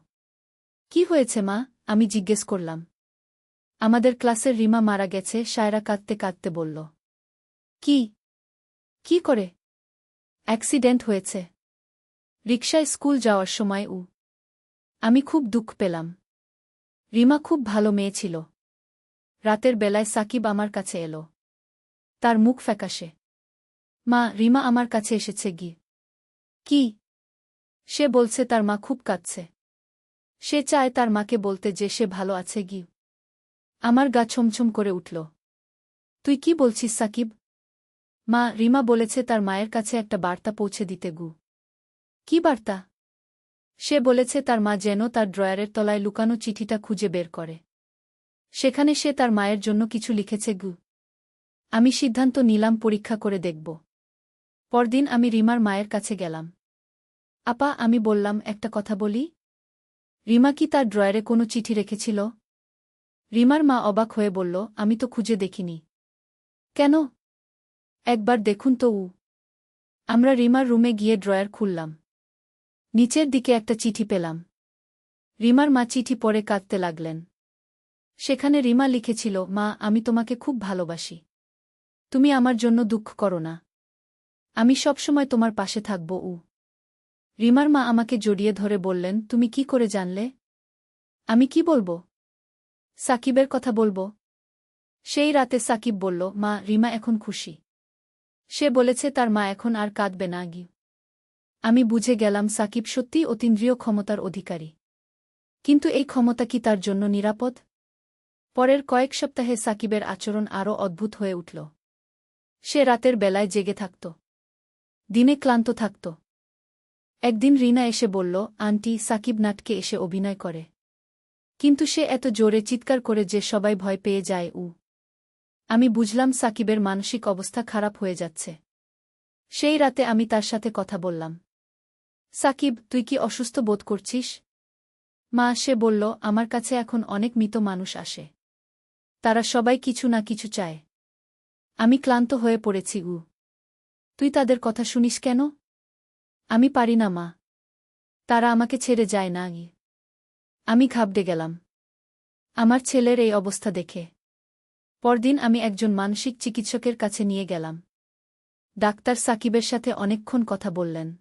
[SPEAKER 1] কি হয়েছে মা? আমি জিজ্ঞেস করলাম। আমাদের ক্লাসের রিমা মারা গেছে, সায়রা কাঁদতে কাঁদতে বলল। কি? কি করে? অ্যাক্সিডেন্ট হয়েছে। রিকশায় স্কুল যাওয়ার সময়। আমি খুব দুঃখ পেলাম। রিমা খুব ভালো মেয়ে ছিল। রাতের বেলায় সাকিব আমার কাছে এলো। তার মুখ ফ্যাকাশে। মা, রিমা আমার কাছে এসেছে গি। কি? সে বলছে তার মা খুব কাঁদছে। সে চায় তার মাকে বলতে যে সে ভালো আছে গি। আমার গা ছমছম করে উঠল। তুই কি বলছিস সাকিব? মা, রিমা বলেছে তার মায়ের কাছে একটা বার্তা পৌঁছে দিতে গু। কি বার্তা? সে বলেছে তার মা যেন তার ড্রয়ারের তলায় লুকানো চিঠিটা খুঁজে বের করে। সেখানে সে তার মায়ের জন্য কিছু লিখেছে গু। আমি সিদ্ধান্ত নিলাম পরীক্ষা করে দেখব। পরদিন আমি রিমার মায়ের কাছে গেলাম। আপা, আমি বললাম, একটা কথা বলি। রিমা কি তার ড্রয়ারে কোনো চিঠি রেখেছিল? রিমার মা অবাক হয়ে বলল, আমি তো খুঁজে দেখিনি। কেন? একবার দেখুন তো। আমরা রিমার রুমে গিয়ে ড্রয়ার খুললাম। নিচের দিকে একটা চিঠি পেলাম। রিমার মা চিঠি পড়ে কাঁদতে লাগলেন। সেখানে রিমা লিখেছিল, মা, আমি তোমাকে খুব ভালোবাসি। তুমি আমার জন্য দুঃখ করো না। আমি সবসময় তোমার পাশে থাকব। রিমার মা আমাকে জড়িয়ে ধরে বললেন, তুমি কি করে জানলে? আমি কি বলবো? সাকিবের কথা বলবো। সেই রাতে সাকিব বলল, মা, রিমা এখন খুশি। সে বলেছে তার মা এখন আর কাঁদবে না। আমি বুঝে গেলাম সাকিব সত্যিই অতীন্দ্রিয় ক্ষমতার অধিকারী। কিন্তু এই ক্ষমতা কি তার জন্য নিরাপদ? পরের কয়েক সপ্তাহে সাকিবের আচরণ আরও অদ্ভুত হয়ে উঠল। সে রাতের বেলায় জেগে থাকত, দিনে ক্লান্ত থাকত। একদিন রিনা এসে বলল, আন্টি, সাকিব নাটকে এসে অভিনয় করে। কিন্তু সে এত জোরে চিৎকার করে যে সবাই ভয় পেয়ে যায়। আমি বুঝলাম সাকিবের মানসিক অবস্থা খারাপ হয়ে যাচ্ছে। সেই রাতে আমি তার সাথে কথা বললাম। সাকিব, তুই কি অসুস্থ বোধ করছিস? মা, সে বলল, আমার কাছে এখন অনেক মৃত মানুষ আসে। তারা সবাই কিছু না কিছু চায়। আমি ক্লান্ত হয়ে পড়েছি। তুই তাদের কথা শুনিস কেন? আমি পারি না মা। তারা আমাকে ছেড়ে যায় না। আমি ঘাবড়ে গেলাম আমার ছেলের এই অবস্থা দেখে। পরদিন আমি একজন মানসিক চিকিৎসকের কাছে নিয়ে গেলাম। ডাক্তার সাকিবের সাথে অনেকক্ষণ কথা বললেন।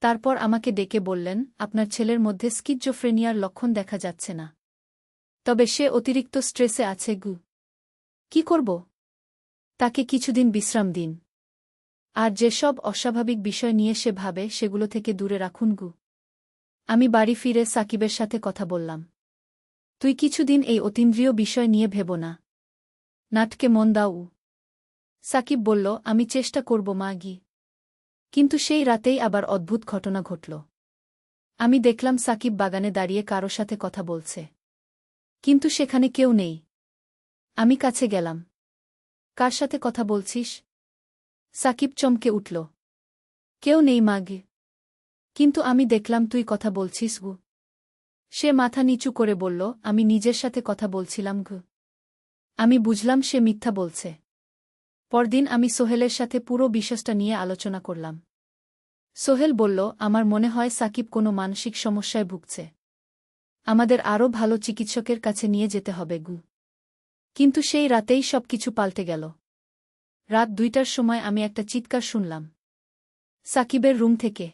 [SPEAKER 1] তারপর আমাকে ডেকে বললেন, আপনার ছেলের মধ্যে স্কিজোফ্রেনিয়ার লক্ষণ দেখা যাচ্ছে না। তবে সে অতিরিক্ত স্ট্রেসে আছে। কি করব? তাকে কিছুদিন বিশ্রাম দিন। আর যেসব অস্বাভাবিক বিষয় নিয়ে সে ভাবে সেগুলো থেকে দূরে রাখুন। আমি বাড়ি ফিরে সাকিবের সাথে কথা বললাম। তুই কিছুদিন এই অতীন্দ্রিয় বিষয় নিয়ে ভেব না। নাটকে মন দাও। সাকিব বলল, আমি চেষ্টা করব মা। কিন্তু সেই রাতেই আবার অদ্ভুত ঘটনা ঘটল। আমি দেখলাম সাকিব বাগানে দাঁড়িয়ে কারো সাথে কথা বলছে। কিন্তু সেখানে কেউ নেই। আমি কাছে গেলাম। কার সাথে কথা বলছিস? সাকিব চমকে উঠল। কেউ নেই মা। কিন্তু আমি দেখলাম তুই কথা বলছিস। সে মাথা নিচু করে বলল, আমি নিজের সাথে কথা বলছিলাম। আমি বুঝলাম সে মিথ্যা বলছে। পরদিন আমি সোহেলের সাথে পুরো বিষয়টা নিয়ে আলোচনা করলাম। সোহেল বলল, আমার মনে হয় সাকিব কোনো মানসিক সমস্যায় ভুগছে। আমাদের আরও ভালো চিকিৎসকের কাছে নিয়ে যেতে হবে। কিন্তু সেই রাতেই সবকিছু পাল্টে গেল। রাত 2টার সময় আমি একটা চিৎকার শুনলাম সাকিবের রুম থেকে।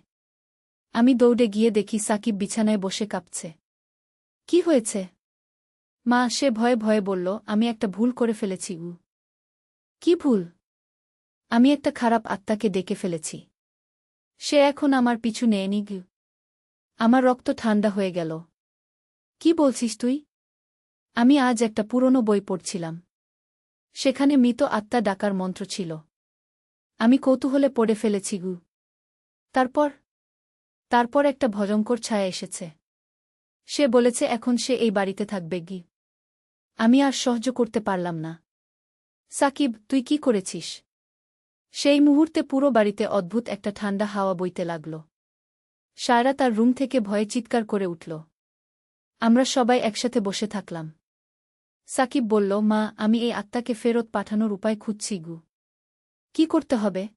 [SPEAKER 1] আমি দৌড়ে গিয়ে দেখি সাকিব বিছানায় বসে কাঁপছে। কি হয়েছে মা? সে ভয়ে ভয়ে বলল, আমি একটা ভুল করে ফেলেছি। কি ভুল? আমি একটা খারাপ আত্মাকে ডেকে ফেলেছি। সে এখন আমার পিছু নেয়নি। আমার রক্ত ঠান্ডা হয়ে গেল। কি বলছিস তুই? আমি আজ একটা পুরনো বই পড়ছিলাম। সেখানে মৃত আত্মা ডাকার মন্ত্র ছিল। আমি কৌতূহলে পড়ে ফেলেছি। তারপর একটা ভয়ঙ্কর ছায়া এসেছে। সে বলেছে এখন সে এই বাড়িতে থাকবে। আমি আর সহ্য করতে পারলাম না। সাকিব, তুই কি করেছিস? সেই মুহূর্তে পুরো বাড়িতে অদ্ভুত একটা ঠান্ডা হাওয়া বইতে লাগল। সায়রা তার রুম থেকে ভয়ে চিৎকার করে উঠল। আমরা সবাই একসাথে বসে থাকলাম। সাকিব বলল, মা, আমি এই আত্মাকে ফেরত পাঠানোর উপায় খুঁজছি। কি করতে হবে?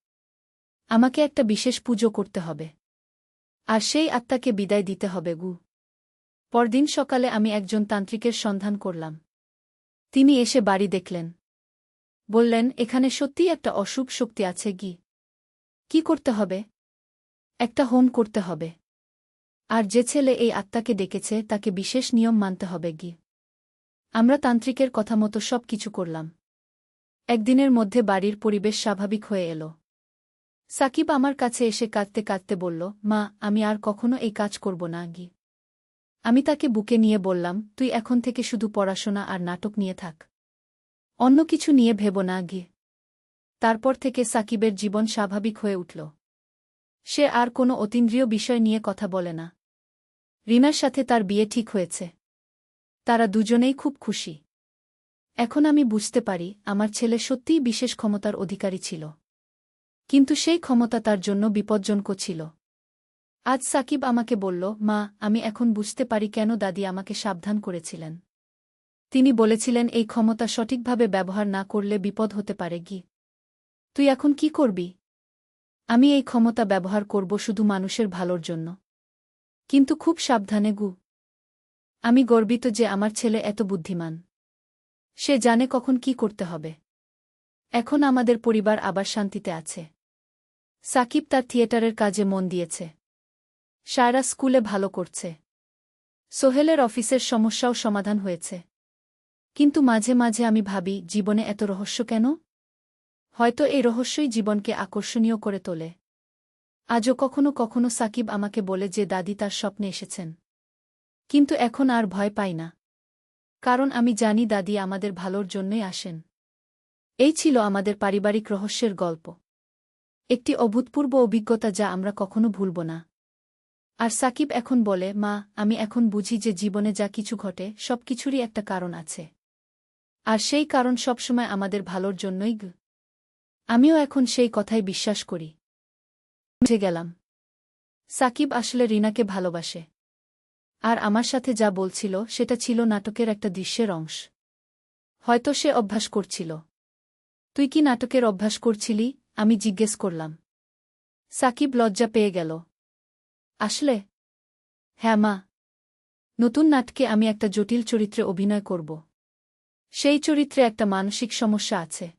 [SPEAKER 1] আমাকে একটা বিশেষ পুজো করতে হবে। আর সেই আত্মাকে বিদায় দিতে হবে। পরদিন সকালে আমি একজন তান্ত্রিকের সন্ধান করলাম। তিনি এসে বাড়ি দেখলেন। বললেন, এখানে সত্যিই একটা অশুভ শক্তি আছে। কি করতে হবে? একটা হোম করতে হবে। আর যে ছেলে এই আত্মাকে ডেকেছে তাকে বিশেষ নিয়ম মানতে হবে। আমরা তান্ত্রিকের কথা মতো সব কিছু করলাম। একদিনের মধ্যে বাড়ির পরিবেশ স্বাভাবিক হয়ে এল। সাকিব আমার কাছে এসে কাঁদতে কাঁদতে বলল, মা, আমি আর কখনো এই কাজ করব না। আমি তাকে বুকে নিয়ে বললাম, তুই এখন থেকে শুধু পড়াশোনা আর নাটক নিয়ে থাক। অন্য কিছু নিয়ে ভেব না। তারপর থেকে সাকিবের জীবন স্বাভাবিক হয়ে উঠল। সে আর কোনো অতীন্দ্রিয় বিষয় নিয়ে কথা বলে না। রিনার সাথে তার বিয়ে ঠিক হয়েছে। তারা দুজনেই খুব খুশি। এখন আমি বুঝতে পারি আমার ছেলে সত্যিই বিশেষ ক্ষমতার অধিকারী ছিল। কিন্তু সেই ক্ষমতা তার জন্য বিপজ্জনক ছিল। আজ সাকিব আমাকে বলল, মা, আমি এখন বুঝতে পারি কেন দাদি আমাকে সাবধান করেছিলেন। তিনি বলেছিলেন এই ক্ষমতা সঠিকভাবে ব্যবহার না করলে বিপদ হতে পারে। তুই এখন কি করবি? আমি এই ক্ষমতা ব্যবহার করব শুধু মানুষের ভালোর জন্য। কিন্তু খুব সাবধানে। আমি গর্বিত যে আমার ছেলে এত বুদ্ধিমান। সে জানে কখন কি করতে হবে। এখন আমাদের পরিবার আবার শান্তিতে আছে। সাকিব তার থিয়েটারের কাজে মন দিয়েছে। সায়রা স্কুলে ভালো করছে। সোহেলের অফিসের সমস্যাও সমাধান হয়েছে। কিন্তু মাঝে মাঝে আমি ভাবি, জীবনে এত রহস্য কেন? হয়তো এই রহস্যই জীবনকে আকর্ষণীয় করে তোলে। আজও কখনো কখনো সাকিব আমাকে বলে যে দাদি তার স্বপ্নে এসেছেন। কিন্তু এখন আর ভয় পাই না। কারণ আমি জানি দাদি আমাদের ভালোর জন্যই আসেন। এই ছিল আমাদের পারিবারিক রহস্যের গল্প। একটি অভূতপূর্ব অভিজ্ঞতা যা আমরা কখনো ভুলব না। আর সাকিব এখন বলে, মা, আমি এখন বুঝি যে জীবনে যা কিছু ঘটে সবকিছুরই একটা কারণ আছে। আর সেই কারণ সবসময় আমাদের ভালোর জন্যই। আমিও এখন সেই কথাই বিশ্বাস করি। বুঝে গেলাম সাকিব আসলে রিনাকে ভালোবাসে। আর আমার সাথে যা বলছিল সেটা ছিল নাটকের একটা দৃশ্যের অংশ। হয়তো সে অভ্যাস করছিল। তুই কি নাটকের অভ্যাস করছিলি? আমি জিজ্ঞেস করলাম। সাকিব লজ্জা পেয়ে গেল। আসলে? হ্যাঁ মা। নতুন নাটকে আমি একটা জটিল চরিত্রে অভিনয় করব। সেই চরিত্রে একটা মানসিক সমস্যা আছে।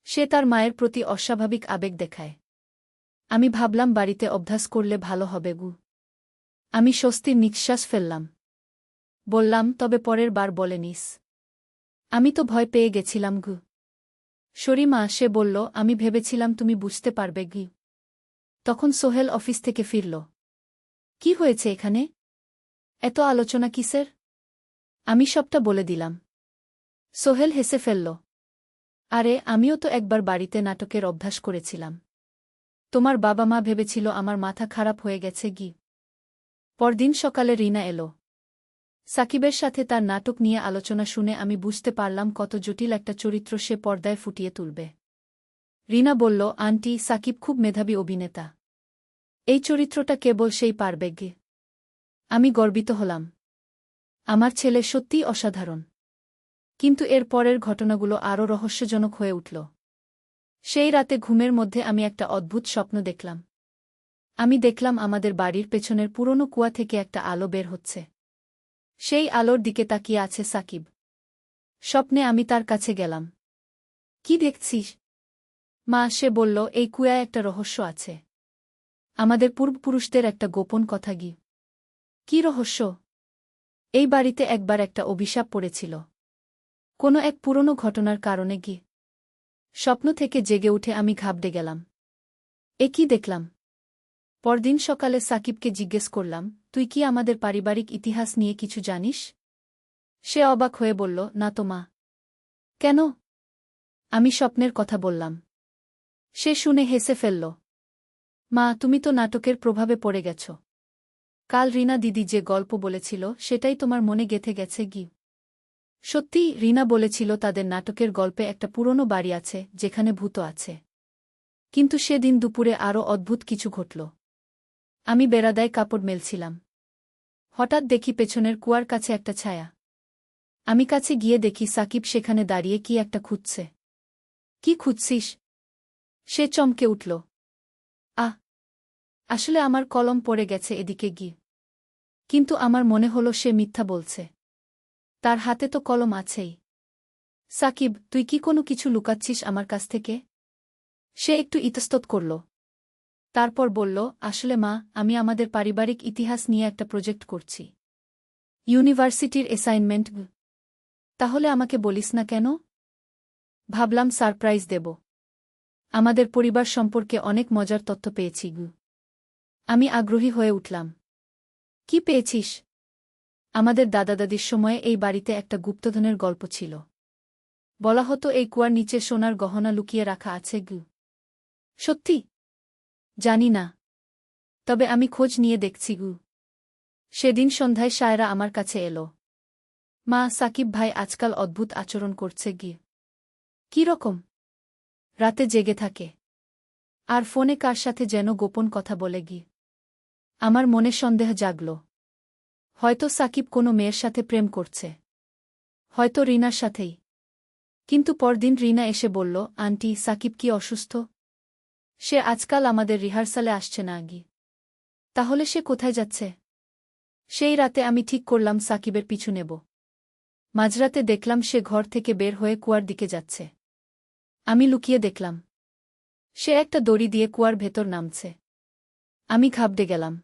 [SPEAKER 1] সে তার মায়ের প্রতি অস্বাভাবিক আবেগ দেখায়। আমি ভাবলাম বাড়িতে অভ্যাস করলে ভালো হবে। আমি স্বস্তির নিঃশ্বাস ফেললাম। বললাম, তবে পরের বার বলে নিস। আমি তো ভয় পেয়ে গেছিলাম। শরীমা, সে বলল, আমি ভেবেছিলাম তুমি বুঝতে পারবে। তখন সোহেল অফিস থেকে ফিরল। কি হয়েছে এখানে? এত আলোচনা কিসের? আমি সবটা বলে দিলাম। সোহেল হেসে ফেলল। আরে, আমিও তো একবার বাড়িতে নাটকের অভ্যাস করেছিলাম। তোমার বাবা মা ভেবেছিল আমার মাথা খারাপ হয়ে গেছে। পরদিন সকালে রিনা এলো। সাকিবের সাথে তার নাটক নিয়ে আলোচনা শুনে আমি বুঝতে পারলাম কত জটিল একটা চরিত্র সে পর্দায় ফুটিয়ে তুলবে। রিনা বলল, আন্টি, সাকিব খুব মেধাবী অভিনেতা। এই চরিত্রটা কেবল সেই পারবে। আমি গর্বিত হলাম। আমার ছেলে সত্যিই অসাধারণ। কিন্তু এর পরের ঘটনাগুলো আরও রহস্যজনক হয়ে উঠল। সেই রাতে ঘুমের মধ্যে আমি একটা অদ্ভুত স্বপ্ন দেখলাম। আমি দেখলাম আমাদের বাড়ির পেছনের পুরনো কুয়া থেকে একটা আলো বের হচ্ছে। সেই আলোর দিকে তাকিয়ে আছে সাকিব। স্বপ্নে আমি তার কাছে গেলাম। কি দেখছিস? মা, সে বলল, এই কুয়ায় একটা রহস্য আছে। আমাদের পূর্বপুরুষদের একটা গোপন কথা। কি রহস্য? এই বাড়িতে একবার একটা অভিশাপ পড়েছিল। কোনো এক পুরনো ঘটনার কারণে। স্বপ্ন থেকে জেগে উঠে আমি ঘাবড়ে গেলাম। এ কি দেখলাম? পরদিন সকালে সাকিবকে জিজ্ঞেস করলাম, তুই কি আমাদের পারিবারিক ইতিহাস নিয়ে কিছু জানিস? সে অবাক হয়ে বলল, না তো মা। কেন? আমি স্বপ্নের কথা বললাম। সে শুনে হেসে ফেলল। মা, তুমি তো নাটকের প্রভাবে পড়ে গেছ। কাল রিনা দিদি যে গল্প বলেছিল সেটাই তোমার মনে গেঁথে গেছে। সত্যি, রিনা বলেছিল তাদের নাটকের গল্পে একটা পুরনো বাড়ি আছে যেখানে ভূত আছে। কিন্তু সেদিন দুপুরে আরও অদ্ভুত কিছু ঘটল। আমি বেড়াদায় কাপড় মেলছিলাম। হঠাৎ দেখি পেছনের কুয়ার কাছে একটা ছায়া। আমি কাছে গিয়ে দেখি সাকিব সেখানে দাঁড়িয়ে কি একটা খুঁজছে। কি খুঁজছিস? সে চমকে উঠল। আহ! আসলে আমার কলম পড়ে গেছে এদিকে। কিন্তু আমার মনে হলো সে মিথ্যা বলছে। তার হাতে তো কলম আছেই। সাকিব, তুই কি কোনো কিছু লুকাচ্ছিস আমার কাছ থেকে? সে একটু ইতস্তত করল। তারপর বলল, আসলে মা, আমি আমাদের পারিবারিক ইতিহাস নিয়ে একটা প্রজেক্ট করছি। ইউনিভার্সিটির অ্যাসাইনমেন্ট। তাহলে আমাকে বলিস না কেন? ভাবলাম সারপ্রাইজ দেব। আমাদের পরিবার সম্পর্কে অনেক মজার তথ্য পেয়েছি। আমি আগ্রহী হয়ে উঠলাম। কি পেয়েছিস? আমাদের দাদা দাদির সময়ে এই বাড়িতে একটা গুপ্তধনের গল্প ছিল। বলা হতো এই কুয়ার নিচে সোনার গহনা লুকিয়ে রাখা আছে গু। সত্যি? জানি না। তবে আমি খোঁজ নিয়ে দেখছি গু। সেদিন সন্ধ্যায় সায়রা আমার কাছে এলো। মা, সাকিব ভাই আজকাল অদ্ভুত আচরণ করছে গি। কি রকম? রাতে জেগে থাকে। আর ফোনে কার সাথে যেন গোপন কথা বলে গি। আমার মনে সন্দেহ জাগল। হয়তো সাকিব কোনো মেয়ের সাথে প্রেম করছে। হয়তো রিনার সাথেই। কিন্তু পরদিন রিনা এসে বলল, আন্টি, সাকিব কি অসুস্থ? সে আজকাল আমাদের রিহার্সালে আসছে না গি। তাহলে সে কোথায় যাচ্ছে? সেই রাতে আমি ঠিক করলাম সাকিবের পিছু নেব। মাঝরাতে দেখলাম সে ঘর থেকে বের হয়ে কুয়ার দিকে যাচ্ছে। আমি লুকিয়ে দেখলাম। সে একটা দড়ি দিয়ে কুয়ার ভেতর নামছে। আমি ঘাবড়ে গেলাম।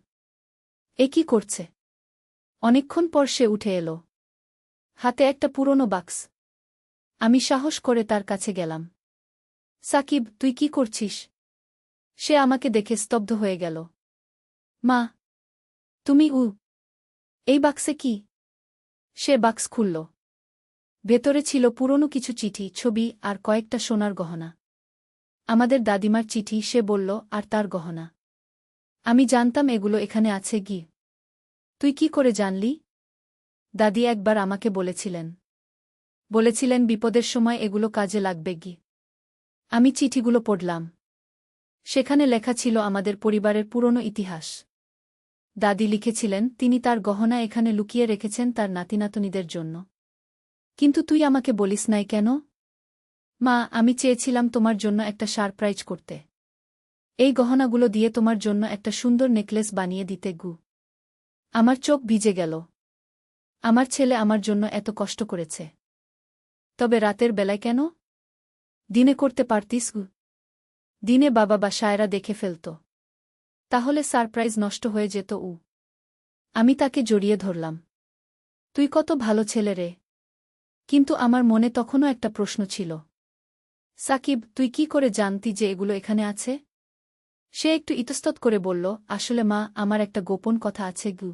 [SPEAKER 1] এ কি করছে? অনেকক্ষণ পর সে উঠে এলো। হাতে একটা পুরনো বাক্স। আমি সাহস করে তার কাছে গেলাম। সাকিব, তুই কি করছিস? সে আমাকে দেখে স্তব্ধ হয়ে গেল। মা, তুমি এই বাক্সে কি? সে বাক্স খুলল। ভেতরে ছিল পুরনো কিছু চিঠি, ছবি আর কয়েকটা সোনার গহনা। আমাদের দাদিমার চিঠি, সে বলল, আর তার গহনা। আমি জানতাম এগুলো এখানে আছে গি। তুই কি করে জানলি? দাদি একবার আমাকে বলেছিলেন বিপদের সময় এগুলো কাজে লাগবে গি। আমি চিঠিগুলো পড়লাম। সেখানে লেখা ছিল আমাদের পরিবারের পুরনো ইতিহাস। দাদি লিখেছিলেন তিনি তার গহনা এখানে লুকিয়ে রেখেছেন তার নাতিনাতনীদের জন্য। কিন্তু তুই আমাকে বলিস নাই কেন? মা, আমি চেয়েছিলাম তোমার জন্য একটা সারপ্রাইজ করতে। এই গহনাগুলো দিয়ে তোমার জন্য একটা সুন্দর নেকলেস বানিয়ে দিতে গু। আমার চোখ ভিজে গেল। আমার ছেলে আমার জন্য এত কষ্ট করেছে। তবে রাতের বেলায় কেন? দিনে করতে পারতিস গু। দিনে বাবা বা সায়রা দেখে ফেলত। তাহলে সারপ্রাইজ নষ্ট হয়ে যেত। আমি তাকে জড়িয়ে ধরলাম। তুই কত ভালো ছেলে রে। কিন্তু আমার মনে তখনও একটা প্রশ্ন ছিল। সাকিব, তুই কি করে জানতি যে এগুলো এখানে আছে? সে একটু ইতস্তত করে বলল, আসলে মা, আমার একটা গোপন কথা আছে গু।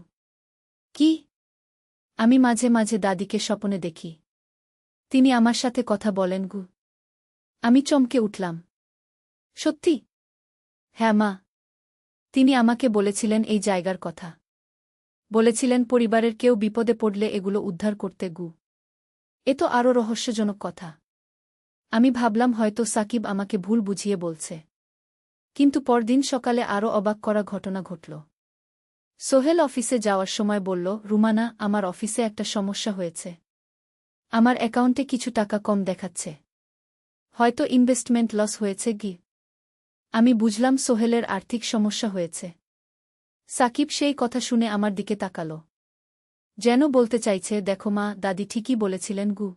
[SPEAKER 1] কি? আমি মাঝে মাঝে দাদিকে স্বপ্নে দেখি। তিনি আমার সাথে কথা বলেন গু। আমি চমকে উঠলাম। সত্যি? হ্যাঁ মা। তিনি আমাকে বলেছিলেন এই জায়গার কথা। বলেছিলেন পরিবারের কেউ বিপদে পড়লে এগুলো উদ্ধার করতে গু। এ তো আরও রহস্যজনক কথা। আমি ভাবলাম হয়তো সাকিব আমাকে ভুল বুঝিয়ে বলছে। কিন্তু পরদিন সকালে আরও অবাক করা ঘটনা ঘটল। সোহেল অফিসে যাওয়ার সময় বলল, রুমানা, আমার অফিসে একটা সমস্যা হয়েছে। আমার অ্যাকাউন্টে কিছু টাকা কম দেখাচ্ছে। হয়তো ইনভেস্টমেন্ট লস হয়েছে গি। আমি বুঝলাম সোহেলের আর্থিক সমস্যা হয়েছে। সাকিব সেই কথা শুনে আমার দিকে তাকাল। যেন বলতে চাইছে, দেখো মা, দাদি ঠিকই বলেছিলেন গু।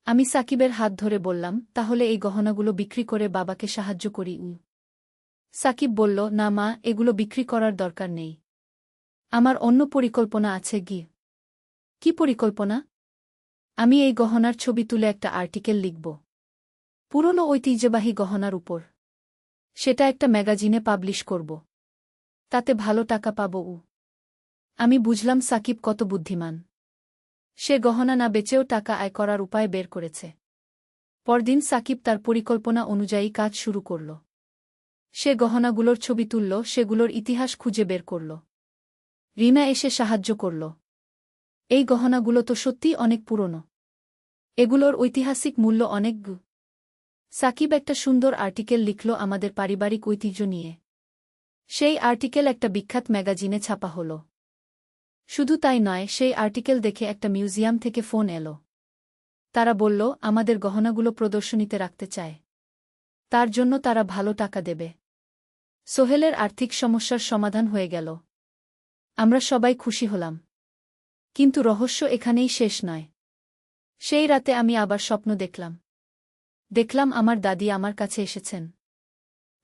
[SPEAKER 1] আমি সাকিবের হাত ধরে বললাম, তাহলে এই গহনাগুলো বিক্রি করে বাবাকে সাহায্য করি। সাকিব বলল, না মা, এগুলো বিক্রি করার দরকার নেই। আমার অন্য পরিকল্পনা আছে গি। কি পরিকল্পনা? আমি এই গহনার ছবি তুলে একটা আর্টিকেল লিখব। পুরনো ঐতিহ্যবাহী গহনার উপর। সেটা একটা ম্যাগাজিনে পাবলিশ করব। তাতে ভালো টাকা পাব। আমি বুঝলাম সাকিব কত বুদ্ধিমান। সে গহনা না বেচেও টাকা আয় করার উপায় বের করেছে। পরদিন সাকিব তার পরিকল্পনা অনুযায়ী কাজ শুরু করল। সে গহনাগুলোর ছবি তুলল, সেগুলোর ইতিহাস খুঁজে বের করল। রিনা এসে সাহায্য করল। এই গহনাগুলো তো সত্যিই অনেক পুরনো। এগুলোর ঐতিহাসিক মূল্য অনেক গু। সাকিব একটা সুন্দর আর্টিকেল লিখল আমাদের পারিবারিক ঐতিহ্য নিয়ে। সেই আর্টিকেল একটা বিখ্যাত ম্যাগাজিনে ছাপা হল। শুধু তাই নয়, সেই আর্টিকেল দেখে একটা মিউজিয়াম থেকে ফোন এলো। তারা বলল আমাদের গহনাগুলো প্রদর্শনীতে রাখতে চায়। তার জন্য তারা ভালো টাকা দেবে। সোহেলের আর্থিক সমস্যার সমাধান হয়ে গেল। আমরা সবাই খুশি হলাম। কিন্তু রহস্য এখানেই শেষ নয়। সেই রাতে আমি আবার স্বপ্ন দেখলাম আমার দাদি আমার কাছে এসেছেন।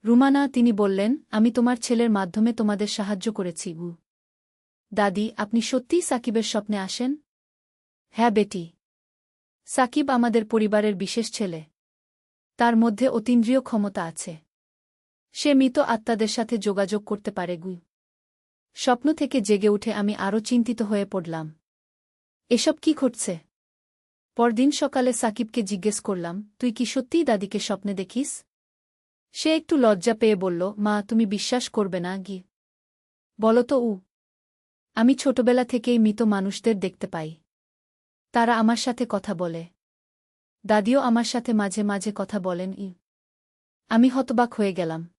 [SPEAKER 1] রুমানা, তিনি বললেন, আমি তোমার ছেলের মাধ্যমে তোমাদের সাহায্য করেছি গু। দাদি, আপনি সত্যিই সাকিবের স্বপ্নে আসেন? হ্যাঁ বেটি। সাকিব আমাদের পরিবারের বিশেষ ছেলে। তার মধ্যে অতীন্দ্রিয় ক্ষমতা আছে। সে মৃত আত্মাদের সাথে যোগাযোগ করতে পারে গু। স্বপ্ন থেকে জেগে উঠে আমি আরও চিন্তিত হয়ে পড়লাম। এসব কি ঘটছে? পরদিন সকালে সাকিবকে জিজ্ঞেস করলাম, তুই কি সত্যিই দাদিকে স্বপ্নে দেখিস? সে একটু লজ্জা পেয়ে বলল, মা তুমি বিশ্বাস করবে না গি। বলো তো আমি ছোটবেলা থেকেই মৃত মানুষদের দেখতে পাই। তারা আমার সাথে কথা বলে। দাদিও আমার সাথে মাঝে মাঝে কথা বলেন। আমি হতবাক হয়ে গেলাম।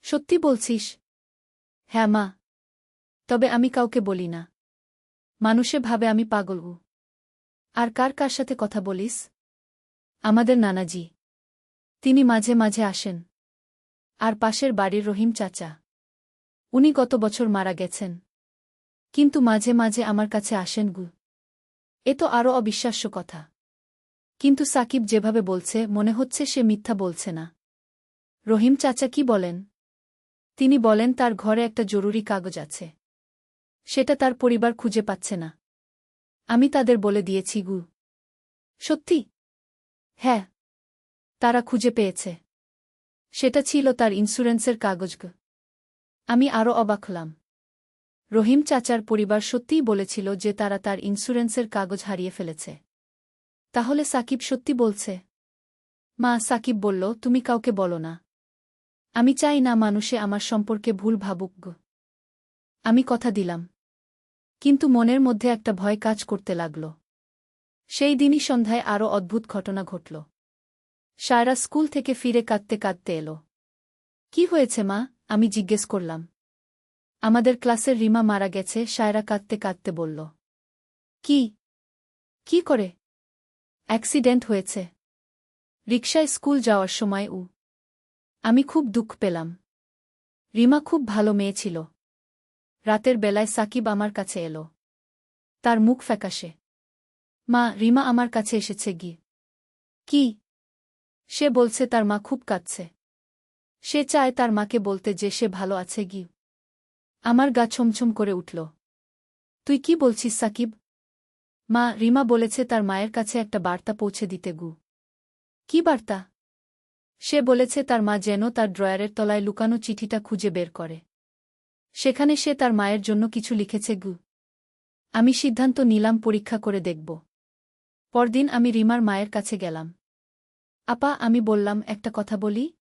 [SPEAKER 1] সত্যি বলছিস? হ্যাঁ মা। তবে আমি কাউকে বলি না। মানুষে ভাবে আমি পাগল। আর কার কার সাথে কথা বলিস? আমাদের নানাজি। তিনি মাঝে মাঝে আসেন। আর পাশের বাড়ির রহিম চাচা। উনি গত বছর মারা গেছেন। কিন্তু মাঝে মাঝে আমার কাছে আসেন এ তো আরও অবিশ্বাস্য কথা। কিন্তু সাকিব যেভাবে বলছে মনে হচ্ছে সে মিথ্যা বলছে না। রহিম চাচা কি বলেন? তিনি বলেন তার ঘরে একটা জরুরি কাগজ আছে। সেটা তার পরিবার খুঁজে পাচ্ছে না। আমি তাদের বলে দিয়েছি সত্যি? হ্যাঁ। তারা খুঁজে পেয়েছে। সেটা ছিল তার ইন্স্যুরেন্সের কাগজ। আমি আরও অবাক হলাম। রহিম চাচার পরিবার সত্যিই বলেছিল যে তারা তার ইন্স্যুরেন্সের কাগজ হারিয়ে ফেলেছে। তাহলে সাকিব সত্যি বলছে? মা, সাকিব বলল, তুমি কাউকে বলো না। আমি চাই না মানুষে আমার সম্পর্কে ভুল ভাবুক। আমি কথা দিলাম। কিন্তু মনের মধ্যে একটা ভয় কাজ করতে লাগল। সেই দিনই সন্ধ্যায় আরও অদ্ভুত ঘটনা ঘটল। সায়রা স্কুল থেকে ফিরে কাঁদতে কাঁদতে এলো। কি হয়েছে মা? আমি জিজ্ঞেস করলাম। আমাদের ক্লাসের রিমা মারা গেছে, সায়রা কাঁদতে কাঁদতে বলল। কি? কি করে? অ্যাক্সিডেন্ট হয়েছে। রিকশায় স্কুল যাওয়ার সময় আমি খুব দুঃখ পেলাম। রিমা খুব ভালো মেয়ে ছিল। রাতের বেলায় সাকিব আমার কাছে এলো। তার মুখ ফ্যাকাশে। মা, রিমা আমার কাছে এসেছে কি? সে বলছে তার মা খুব কাঁদছে। সে চায় তার মাকে বলতে যে সে ভালো আছে আমার গা ছমছম করে উঠল। তুই কি বলছিস সাকিব? মা, রিমা বলেছে তার মায়ের কাছে একটা বার্তা পৌঁছে দিতে কি বার্তা? সে বলেছে তার মা যেন তার ড্রয়ারের তলায় লুকানো চিঠিটা খুঁজে বের করে। সেখানে সে তার মায়ের জন্য কিছু লিখেছে আমি সিদ্ধান্ত নিলাম পরীক্ষা করে দেখব। পরদিন আমি রিমার মায়ের কাছে গেলাম। আপা, আমি বললাম, একটা কথা বলি।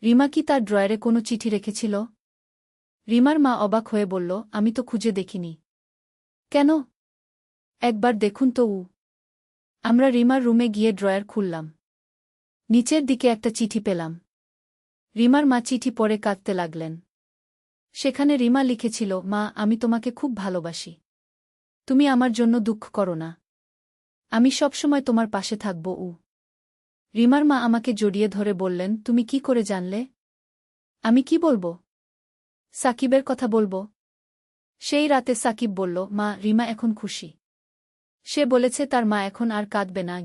[SPEAKER 1] রিমা কি তার ড্রয়ারে কোনো চিঠি রেখেছিল? রিমার মা অবাক হয়ে বলল, আমি তো খুঁজে দেখিনি। কেন? একবার দেখুন তো আমরা রিমার রুমে গিয়ে ড্রয়ার খুললাম। নিচের দিকে একটা চিঠি পেলাম। রিমার মা চিঠি পড়ে কাঁদতে লাগলেন। সেখানে রিমা লিখেছিল, মা, আমি তোমাকে খুব ভালোবাসি। তুমি আমার জন্য দুঃখ করো না। আমি সবসময় তোমার পাশে থাকব। রিমার মা আমাকে জড়িয়ে ধরে বললেন, তুমি কি করে জানলে? আমি কি বলবো? সাকিবের কথা বলবো। সেই রাতে সাকিব বলল, মা, রিমা এখন খুশি। সে বলেছে তার মা এখন আর কাঁদবে না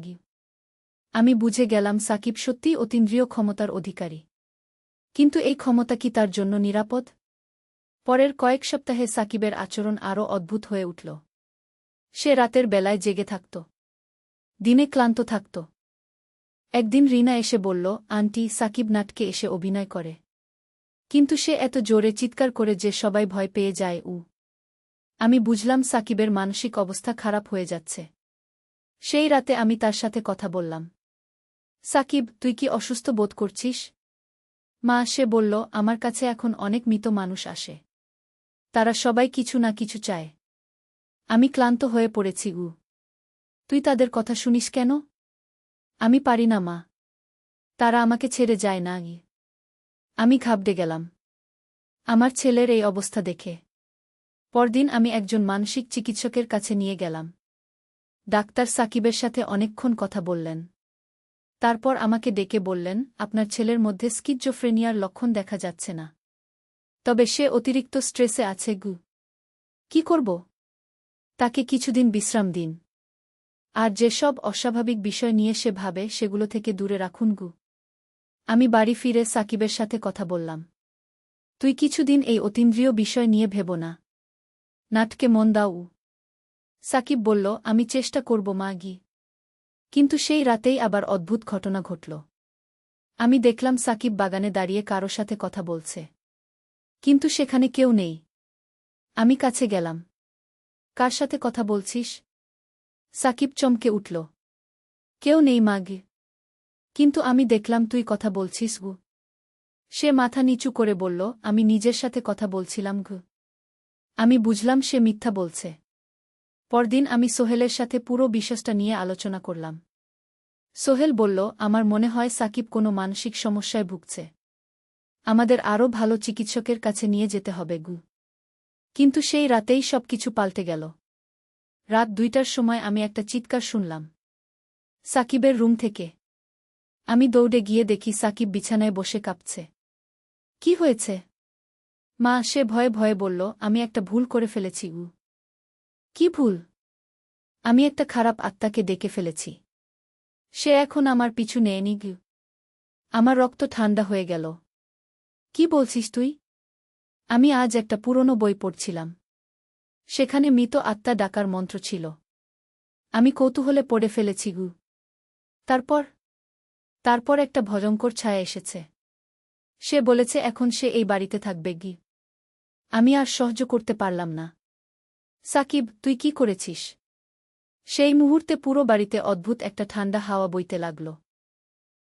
[SPEAKER 1] আমি বুঝে গেলাম সাকিব সত্যিই অতীন্দ্রিয় ক্ষমতার অধিকারী। কিন্তু এই ক্ষমতা কি তার জন্য নিরাপদ? পরের কয়েক সপ্তাহে সাকিবের আচরণ আরও অদ্ভুত হয়ে উঠল। সে রাতের বেলায় জেগে থাকত। দিনে ক্লান্ত থাকত। একদিন রিনা এসে বলল, আন্টি, সাকিব নাটকে এসে অভিনয় করে। কিন্তু সে এত জোরে চিৎকার করে যে সবাই ভয় পেয়ে যায়। আমি বুঝলাম সাকিবের মানসিক অবস্থা খারাপ হয়ে যাচ্ছে। সেই রাতে আমি তার সাথে কথা বললাম। সাকিব, তুই কি অসুস্থ বোধ করছিস? মা, সে বলল, আমার কাছে এখন অনেক মৃত মানুষ আসে। তারা সবাই কিছু না কিছু চায়। আমি ক্লান্ত হয়ে পড়েছি তুই তাদের কথা শুনিস কেন? আমি পারি না মা। তারা আমাকে ছেড়ে যায় না আমি ঘাবড়ে গেলাম আমার ছেলের এই অবস্থা দেখে। পরদিন আমি একজন মানসিক চিকিৎসকের কাছে নিয়ে গেলাম। ডাক্তার সাকিবের সাথে অনেকক্ষণ কথা বললেন। তারপর আমাকে ডেকে বললেন, আপনার ছেলের মধ্যে স্কিজোফ্রেনিয়ার লক্ষণ দেখা যাচ্ছে না। তবে সে অতিরিক্ত স্ট্রেসে আছে কি করব? তাকে কিছুদিন বিশ্রাম দিন। আর যেসব অস্বাভাবিক বিষয় নিয়ে সে ভাবে সেগুলো থেকে দূরে রাখুন আমি বাড়ি ফিরে সাকিবের সাথে কথা বললাম। তুই কিছুদিন এই অতীন্দ্রিয় বিষয় নিয়ে ভেব না। নাটকে মন দাও। সাকিব বলল, আমি চেষ্টা করব মা কিন্তু সেই রাতেই আবার অদ্ভুত ঘটনা ঘটল। আমি দেখলাম সাকিব বাগানে দাঁড়িয়ে কারো সাথে কথা বলছে। কিন্তু সেখানে কেউ নেই। আমি কাছে গেলাম। কার সাথে কথা বলছিস? সাকিব চমকে উঠল। কেউ নেই মাগে। কিন্তু আমি দেখলাম তুই কথা বলছিস গু। সে মাথা নিচু করে বলল, আমি নিজের সাথে কথা বলছিলাম গু। আমি বুঝলাম সে মিথ্যা বলছে। পরদিন আমি সোহেলের সাথে পুরো বিষয়টা নিয়ে আলোচনা করলাম। সোহেল বলল, আমার মনে হয় সাকিব কোনো মানসিক সমস্যায় ভুগছে। আমাদের আরও ভালো চিকিৎসকের কাছে নিয়ে যেতে হবে গু। কিন্তু সেই রাতেই সবকিছু পাল্টে গেল। রাত 2টার সময় আমি একটা চিৎকার শুনলাম সাকিবের রুম থেকে। আমি দৌড়ে গিয়ে দেখি সাকিব বিছানায় বসে কাঁপছে। কি হয়েছে মা? সে ভয়ে ভয়ে বলল, আমি একটা ভুল করে ফেলেছি গু। কি ভুল? আমি একটা খারাপ আত্মাকে ডেকে ফেলেছি। সে এখন আমার পিছু নেয়নি গু। আমার রক্ত ঠান্ডা হয়ে গেল। কি বলছিস তুই? আমি আজ একটা পুরনো বই পড়ছিলাম। সেখানে মৃত আত্মা ডাকার মন্ত্র ছিল। আমি কৌতূহলে পড়ে ফেলেছি গু। তারপর একটা ভয়ঙ্কর ছায়া এসেছে। সে বলেছে এখন সে এই বাড়িতে থাকবে গি। আমি আর সহ্য করতে পারলাম না। সাকিব, তুই কি করেছিস? সেই মুহূর্তে পুরো বাড়িতে অদ্ভুত একটা ঠান্ডা হাওয়া বইতে লাগল।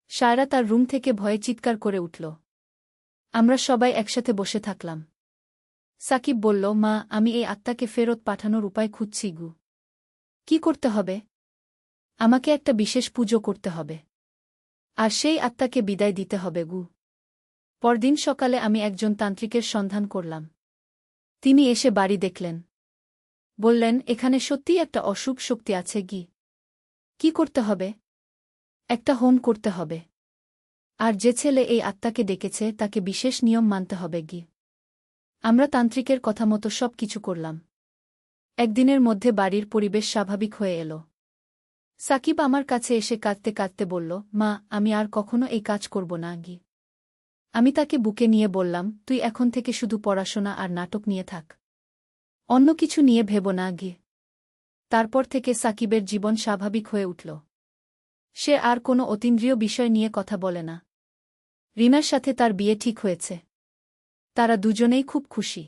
[SPEAKER 1] সায়রা তার রুম থেকে ভয়ে চিৎকার করে উঠল। আমরা সবাই একসাথে বসে থাকলাম। সাকিব বলল, মা, আমি এই আত্মাকে ফেরত পাঠানোর উপায় খুঁজছি গু। কি করতে হবে? আমাকে একটা বিশেষ পুজো করতে হবে। আর সেই আত্মাকে বিদায় দিতে হবে গু। পরদিন সকালে আমি একজন তান্ত্রিকের সন্ধান করলাম। তিনি এসে বাড়ি দেখলেন। বললেন, এখানে সত্যিই একটা অশুভ শক্তি আছে গি। কি করতে হবে? একটা হোম করতে হবে। আর যে ছেলে এই আত্মাকে ডেকেছে তাকে বিশেষ নিয়ম মানতে হবে গি। আমরা তান্ত্রিকের কথা মতো সব কিছু করলাম। একদিনের মধ্যে বাড়ির পরিবেশ স্বাভাবিক হয়ে এল। সাকিব আমার কাছে এসে কাঁদতে কাঁদতে বলল, মা, আমি আর কখনো এই কাজ করব না গি। আমি তাকে বুকে নিয়ে বললাম, তুই এখন থেকে শুধু পড়াশোনা আর নাটক নিয়ে থাক। অন্য কিছু নিয়ে ভেব না গি। তারপর থেকে সাকিবের জীবন স্বাভাবিক হয়ে উঠল। সে আর কোনো অতীন্দ্রিয় বিষয় নিয়ে কথা বলে না। রিনার সাথে তার বিয়ে ঠিক হয়েছে। তারা দুজনেই খুব খুশি।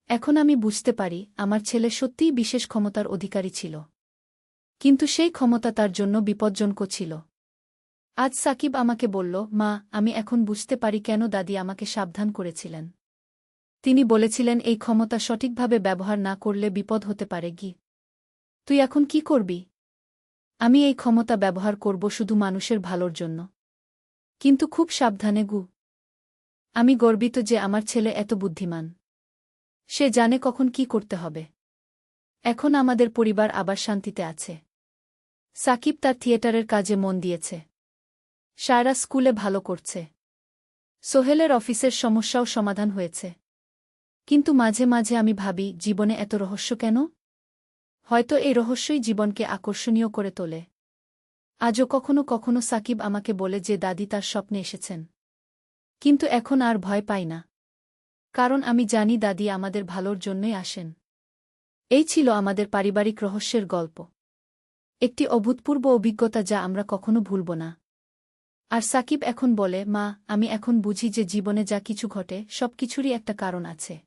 [SPEAKER 1] এখন আমি বুঝতে পারি আমার ছেলে সত্যিই বিশেষ ক্ষমতার অধিকারী ছিল। কিন্তু সেই ক্ষমতা তার জন্য বিপজ্জনক ছিল। আজ সাকিব আমাকে বলল, মা, আমি এখন বুঝতে পারি কেন দাদি আমাকে সাবধান করেছিলেন। তিনি বলেছিলেন এই ক্ষমতা সঠিকভাবে ব্যবহার না করলে বিপদ হতে পারে গি। তুই এখন কি করবি? আমি এই ক্ষমতা ব্যবহার করব শুধু মানুষের ভালোর জন্য। কিন্তু খুব সাবধানে গু। আমি গর্বিত যে আমার ছেলে এত বুদ্ধিমান। সে জানে কখন কি করতে হবে। এখন আমাদের পরিবার আবার শান্তিতে আছে। সাকিব তার থিয়েটারের কাজে মন দিয়েছে। সায়রা স্কুলে ভালো করছে। সোহেলের অফিসের সমস্যাও সমাধান হয়েছে। কিন্তু মাঝে মাঝে আমি ভাবি, জীবনে এত রহস্য কেন? হয়তো এই রহস্যই জীবনকে আকর্ষণীয় করে তোলে। আজও কখনো কখনো সাকিব আমাকে বলে যে দাদি তার স্বপ্নে এসেছেন। কিন্তু এখন আর ভয় পাই না। কারণ আমি জানি দাদি আমাদের ভালোর জন্যই আসেন। এই ছিল আমাদের পারিবারিক রহস্যের গল্প। একটি অভূতপূর্ব অভিজ্ঞতা যা আমরা কখনো ভুলব না। আর সাকিব এখন বলে, মা, আমি এখন বুঝি যে জীবনে যা কিছু ঘটে সবকিছুরই একটা কারণ আছে।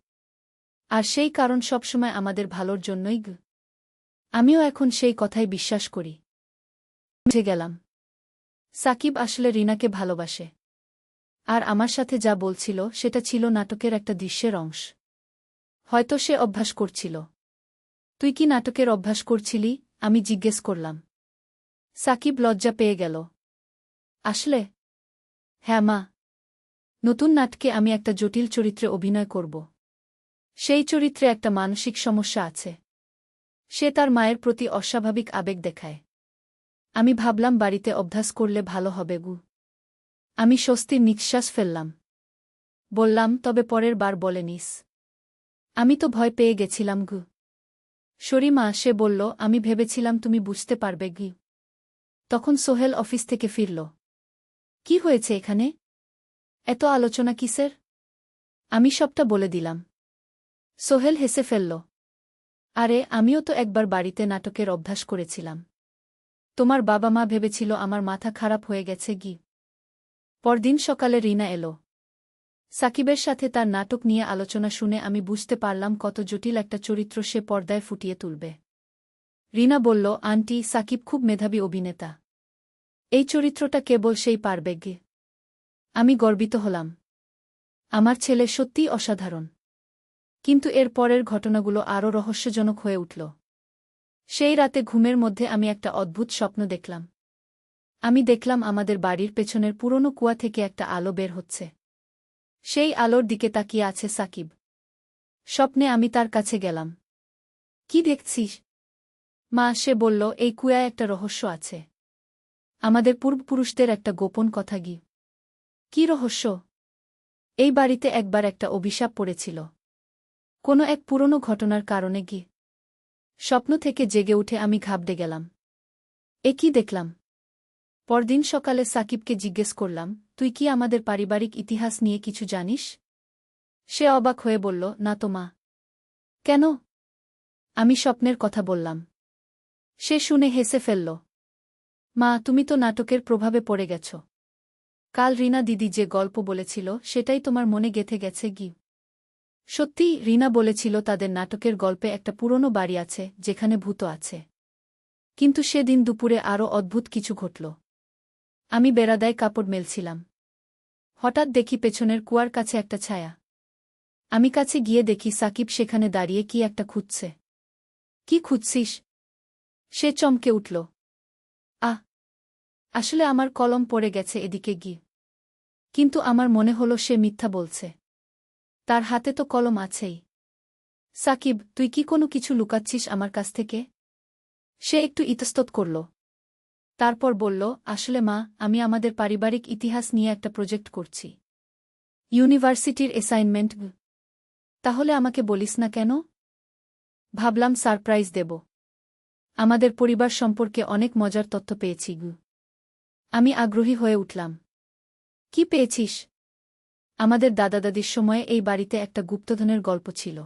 [SPEAKER 1] আর সেই কারণ সবসময় আমাদের ভালোর জন্যই গু। আমিও এখন সেই কথাই বিশ্বাস করি। বুঝে গেলাম সাকিব আসলে রিনাকে ভালোবাসে। আর আমার সাথে যা বলছিল সেটা ছিল নাটকের একটা দৃশ্যের অংশ। হয়তো সে অভ্যাস করছিল। তুই কি নাটকের অভ্যাস করছিলি? আমি জিজ্ঞেস করলাম। সাকিব লজ্জা পেয়ে গেল। আসলে হ্যাঁ মা, নতুন নাটকে আমি একটা জটিল চরিত্রে অভিনয় করব। সেই চরিত্রে একটা মানসিক সমস্যা আছে। সে তার মায়ের প্রতি অস্বাভাবিক আবেগ দেখায়। আমি ভাবলাম বাড়িতে অভ্যাস করলে ভালো হবে গু। আমি স্বস্তির নিঃশ্বাস ফেললাম। বললাম, তবে পরের বার বলে নিস। আমি তো ভয় পেয়ে গেছিলাম গু। শরীমা, সে বলল, আমি ভেবেছিলাম তুমি বুঝতে পারবে গি। তখন সোহেল অফিস থেকে ফিরল। কি হয়েছে এখানে? এত আলোচনা কিসের? আমি সবটা বলে দিলাম। সোহেল হেসে ফেলল। আরে, আমিও তো একবার বাড়িতে নাটকের অভ্যাস করেছিলাম। তোমার বাবা মা ভেবেছিল আমার মাথা খারাপ হয়ে গেছে গি। পরদিন সকালে রিনা এলো। সাকিবের সাথে তার নাটক নিয়ে আলোচনা শুনে আমি বুঝতে পারলাম কত জটিল একটা চরিত্র সে পর্দায় ফুটিয়ে তুলবে। রিনা বলল, আন্টি, সাকিব খুব মেধাবী অভিনেতা। এই চরিত্রটা কেবল সেই পারবে গে। আমি গর্বিত হলাম। আমার ছেলে সত্যিই অসাধারণ। কিন্তু এর পরের ঘটনাগুলো আরও রহস্যজনক হয়ে উঠল। সেই রাতে ঘুমের মধ্যে আমি একটা অদ্ভুত স্বপ্ন দেখলাম। আমি দেখলাম আমাদের বাড়ির পেছনের পুরনো কুয়া থেকে একটা আলো বের হচ্ছে। সেই আলোর দিকে তাকিয়ে আছে সাকিব। স্বপ্নে আমি তার কাছে গেলাম। কি দেখছিস? মা, সে বলল, এই কুয়ায় একটা রহস্য আছে। আমাদের পূর্বপুরুষদের একটা গোপন কথা গি। কি রহস্য? এই বাড়িতে একবার একটা অভিশাপ পড়েছিল। কোনো এক পুরনো ঘটনার কারণে গি। স্বপ্ন থেকে জেগে উঠে আমি ঘাবড়ে গেলাম। এ কি দেখলাম? পরদিন সকালে সাকিবকে জিজ্ঞেস করলাম, তুই কি আমাদের পারিবারিক ইতিহাস নিয়ে কিছু জানিস? সে অবাক হয়ে বলল, না তো মা। কেন? আমি স্বপ্নের কথা বললাম। সে শুনে হেসে ফেলল। মা, তুমি তো নাটকের প্রভাবে পড়ে গেছ। কাল রিনা দিদি যে গল্প বলেছিল সেটাই তোমার মনে গেঁথে গেছে গি। সত্যিই রিনা বলেছিল তাদের নাটকের গল্পে একটা পুরনো বাড়ি আছে যেখানে ভূত আছে। কিন্তু সেদিন দুপুরে আরও অদ্ভুত কিছু ঘটল। আমি বেড়াদায় কাপড় মেলছিলাম। হঠাৎ দেখি পেছনের কুয়ার কাছে একটা ছায়া। আমি কাছে গিয়ে দেখি সাকিব সেখানে দাঁড়িয়ে কি একটা খুঁজছে। কি খুঁজছিস? সে চমকে উঠল। আহ! আসলে আমার কলম পড়ে গেছে এদিকে গিয়ে। কিন্তু আমার মনে হলো সে মিথ্যা বলছে। তার হাতে তো কলম আছেই। সাকিব, তুই কি কোনো কিছু লুকাচ্ছিস আমার কাছ থেকে? সে একটু ইতস্তত করল। তারপর বলল, আসলে মা, আমি আমাদের পারিবারিক ইতিহাস নিয়ে একটা প্রজেক্ট করছি। ইউনিভার্সিটির অ্যাসাইনমেন্ট। তাহলে আমাকে বলিস না কেন? ভাবলাম সারপ্রাইজ দেব। আমাদের পরিবার সম্পর্কে অনেক মজার তথ্য পেয়েছি গু। আমি আগ্রহী হয়ে উঠলাম। কি পেয়েছিস? আমাদের দাদা-দাদির সময়ে এই বাড়িতে একটা গুপ্তধনের গল্প ছিল।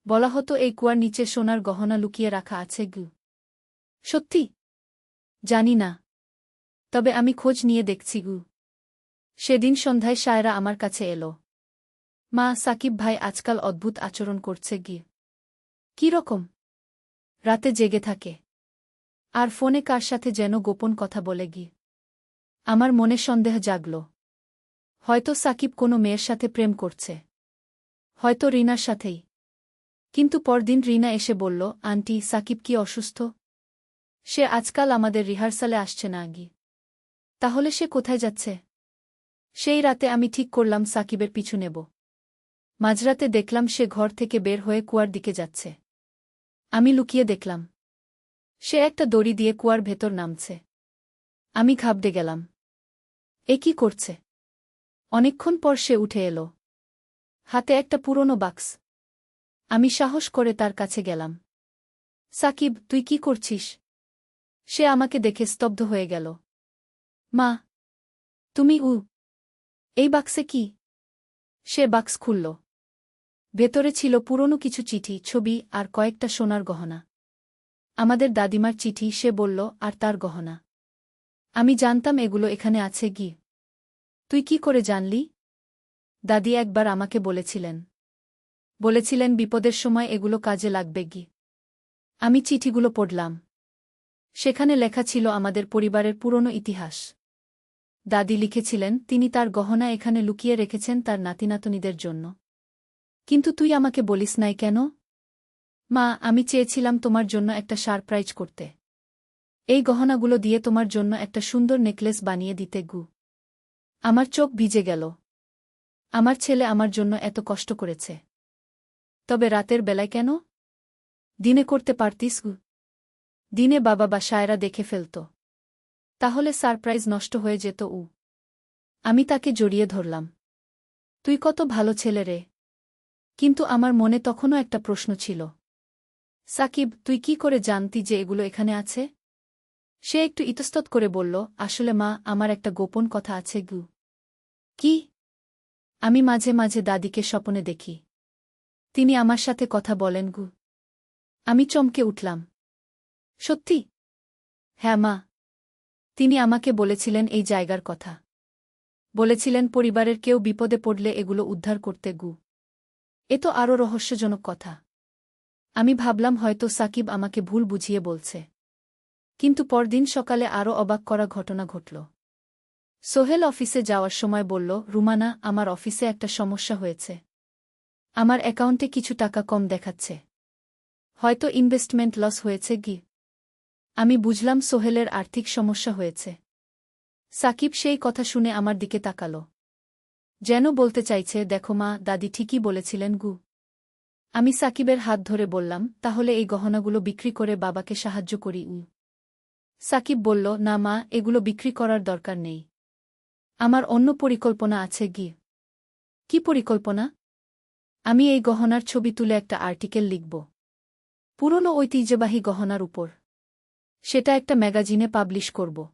[SPEAKER 1] বলা হতো এই কুয়ার নিচে সোনার গহনা লুকিয়ে রাখা আছে গু। সত্যি? জানি না। তবে আমি খোঁজ নিয়ে দেখছি গু। সেদিন সন্ধ্যায় সায়রা আমার কাছে এলো। মা, সাকিব ভাই আজকাল অদ্ভুত আচরণ করছে গি। কি রকম? রাতে জেগে থাকে। আর ফোনে কার সাথে যেন গোপন কথা বলে গি। আমার মনে সন্দেহ জাগল। হয়তো সাকিব কোনো মেয়ের সাথে প্রেম করছে। হয়তো রিনার সাথেই। কিন্তু পরদিন রিনা এসে বলল, আন্টি, সাকিব কি অসুস্থ? সে আজকাল আমাদের রিহার্সালে আসছে না গি। তাহলে সে কোথায় যাচ্ছে? সেই রাতে আমি ঠিক করলাম সাকিবের পিছু নেব। মাঝরাতে দেখলাম সে ঘর থেকে বের হয়ে কুয়ার দিকে যাচ্ছে। আমি লুকিয়ে দেখলাম। সে একটা দড়ি দিয়ে কুয়ার ভেতর নামছে। আমি ঘাবড়ে গেলাম। এ কি করছে? অনেকক্ষণ পর সে উঠে এলো। হাতে একটা পুরনো বাক্স। আমি সাহস করে তার কাছে গেলাম। সাকিব, তুই কি করছিস? সে আমাকে দেখে স্তব্ধ হয়ে গেল। মা, তুমি এই বাক্সে কি? সে বাক্স খুলল। ভেতরে ছিল পুরনো কিছু চিঠি, ছবি আর কয়েকটা সোনার গহনা। আমাদের দাদিমার চিঠি, সে বলল, আর তার গহনা। আমি জানতাম এগুলো এখানে আছে গি। তুই কি করে জানলি? দাদি একবার আমাকে বলেছিলেন বিপদের সময় এগুলো কাজে লাগবে গি। আমি চিঠিগুলো পড়লাম। সেখানে লেখা ছিল আমাদের পরিবারের পুরনো ইতিহাস। দাদি লিখেছিলেন তিনি তার গহনা এখানে লুকিয়ে রেখেছেন তার নাতিনাতনীদের জন্য। কিন্তু তুই আমাকে বলিস নাই কেন? মা, আমি চেয়েছিলাম তোমার জন্য একটা সারপ্রাইজ করতে। এই গহনাগুলো দিয়ে তোমার জন্য একটা সুন্দর নেকলেস বানিয়ে দিতে গু। আমার চোখ ভিজে গেল। আমার ছেলে আমার জন্য এত কষ্ট করেছে। তবে রাতের বেলায় কেন? দিনে করতে পারতিস গু। দিনে বাবা বা সায়রা দেখে ফেলত। তাহলে সারপ্রাইজ নষ্ট হয়ে যেত। আমি তাকে জড়িয়ে ধরলাম। তুই কত ভালো ছেলে রে। কিন্তু আমার মনে তখনও একটা প্রশ্ন ছিল। সাকিব, তুই কি করে জানতি যে এগুলো এখানে আছে? সে একটু ইতস্তত করে বলল, আসলে মা, আমার একটা গোপন কথা আছে গু। কি? আমি মাঝে মাঝে দাদিকে স্বপ্নে দেখি। তিনি আমার সাথে কথা বলেন গু। আমি চমকে উঠলাম। সত্যি? হ্যাঁ মা। তিনি আমাকে বলেছিলেন এই জায়গার কথা। বলেছিলেন পরিবারের কেউ বিপদে পড়লে এগুলো উদ্ধার করতে গু। এ তো আরও রহস্যজনক কথা। আমি ভাবলাম হয়তো সাকিব আমাকে ভুল বুঝিয়ে বলছে। কিন্তু পরদিন সকালে আরও অবাক করা ঘটনা ঘটল। সোহেল অফিসে যাওয়ার সময় বলল, রুমানা, আমার অফিসে একটা সমস্যা হয়েছে। আমার অ্যাকাউন্টে কিছু টাকা কম দেখাচ্ছে। হয়তো ইনভেস্টমেন্ট লস হয়েছে গি। আমি বুঝলাম সোহেলের আর্থিক সমস্যা হয়েছে। সাকিব সেই কথা শুনে আমার দিকে তাকাল, যেন বলতে চাইছে, দেখো মা, দাদি ঠিকই বলেছিলেন গু। আমি সাকিবের হাত ধরে বললাম, তাহলে এই গহনাগুলো বিক্রি করে বাবাকে সাহায্য করি। সাকিব বলল, না মা, এগুলো বিক্রি করার দরকার নেই। আমার অন্য পরিকল্পনা আছে গি। কি পরিকল্পনা? আমি এই গহনার ছবি তুলে একটা আর্টিকেল লিখব, পুরনো ঐতিহ্যবাহী গহনার উপর। সেটা একটা ম্যাগাজিনে পাবলিশ করব।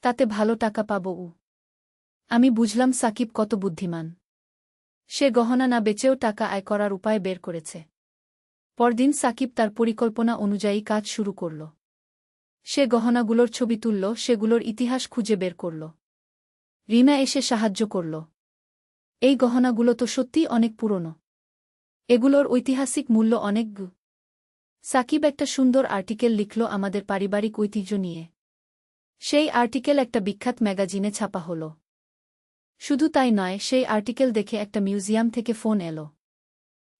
[SPEAKER 1] তাতে ভালো টাকা পাব। আমি বুঝলাম সাকিব কত বুদ্ধিমান। সে গহনা না বেচেও টাকা আয় করার উপায় বের করেছে। পরদিন সাকিব তার পরিকল্পনা অনুযায়ী কাজ শুরু করল। সে গহনাগুলোর ছবি তুলল, সেগুলোর ইতিহাস খুঁজে বের করল। রিনা এসে সাহায্য করল। এই গহনাগুলো তো সত্যিই অনেক পুরনো। এগুলোর ঐতিহাসিক মূল্য অনেক। সাকিব একটা সুন্দর আর্টিকেল লিখল আমাদের পারিবারিক ঐতিহ্য নিয়ে। সেই আর্টিকেল একটা বিখ্যাত ম্যাগাজিনে ছাপা হল। শুধু তাই নয়, সেই আর্টিকেল দেখে একটা মিউজিয়াম থেকে ফোন এলো।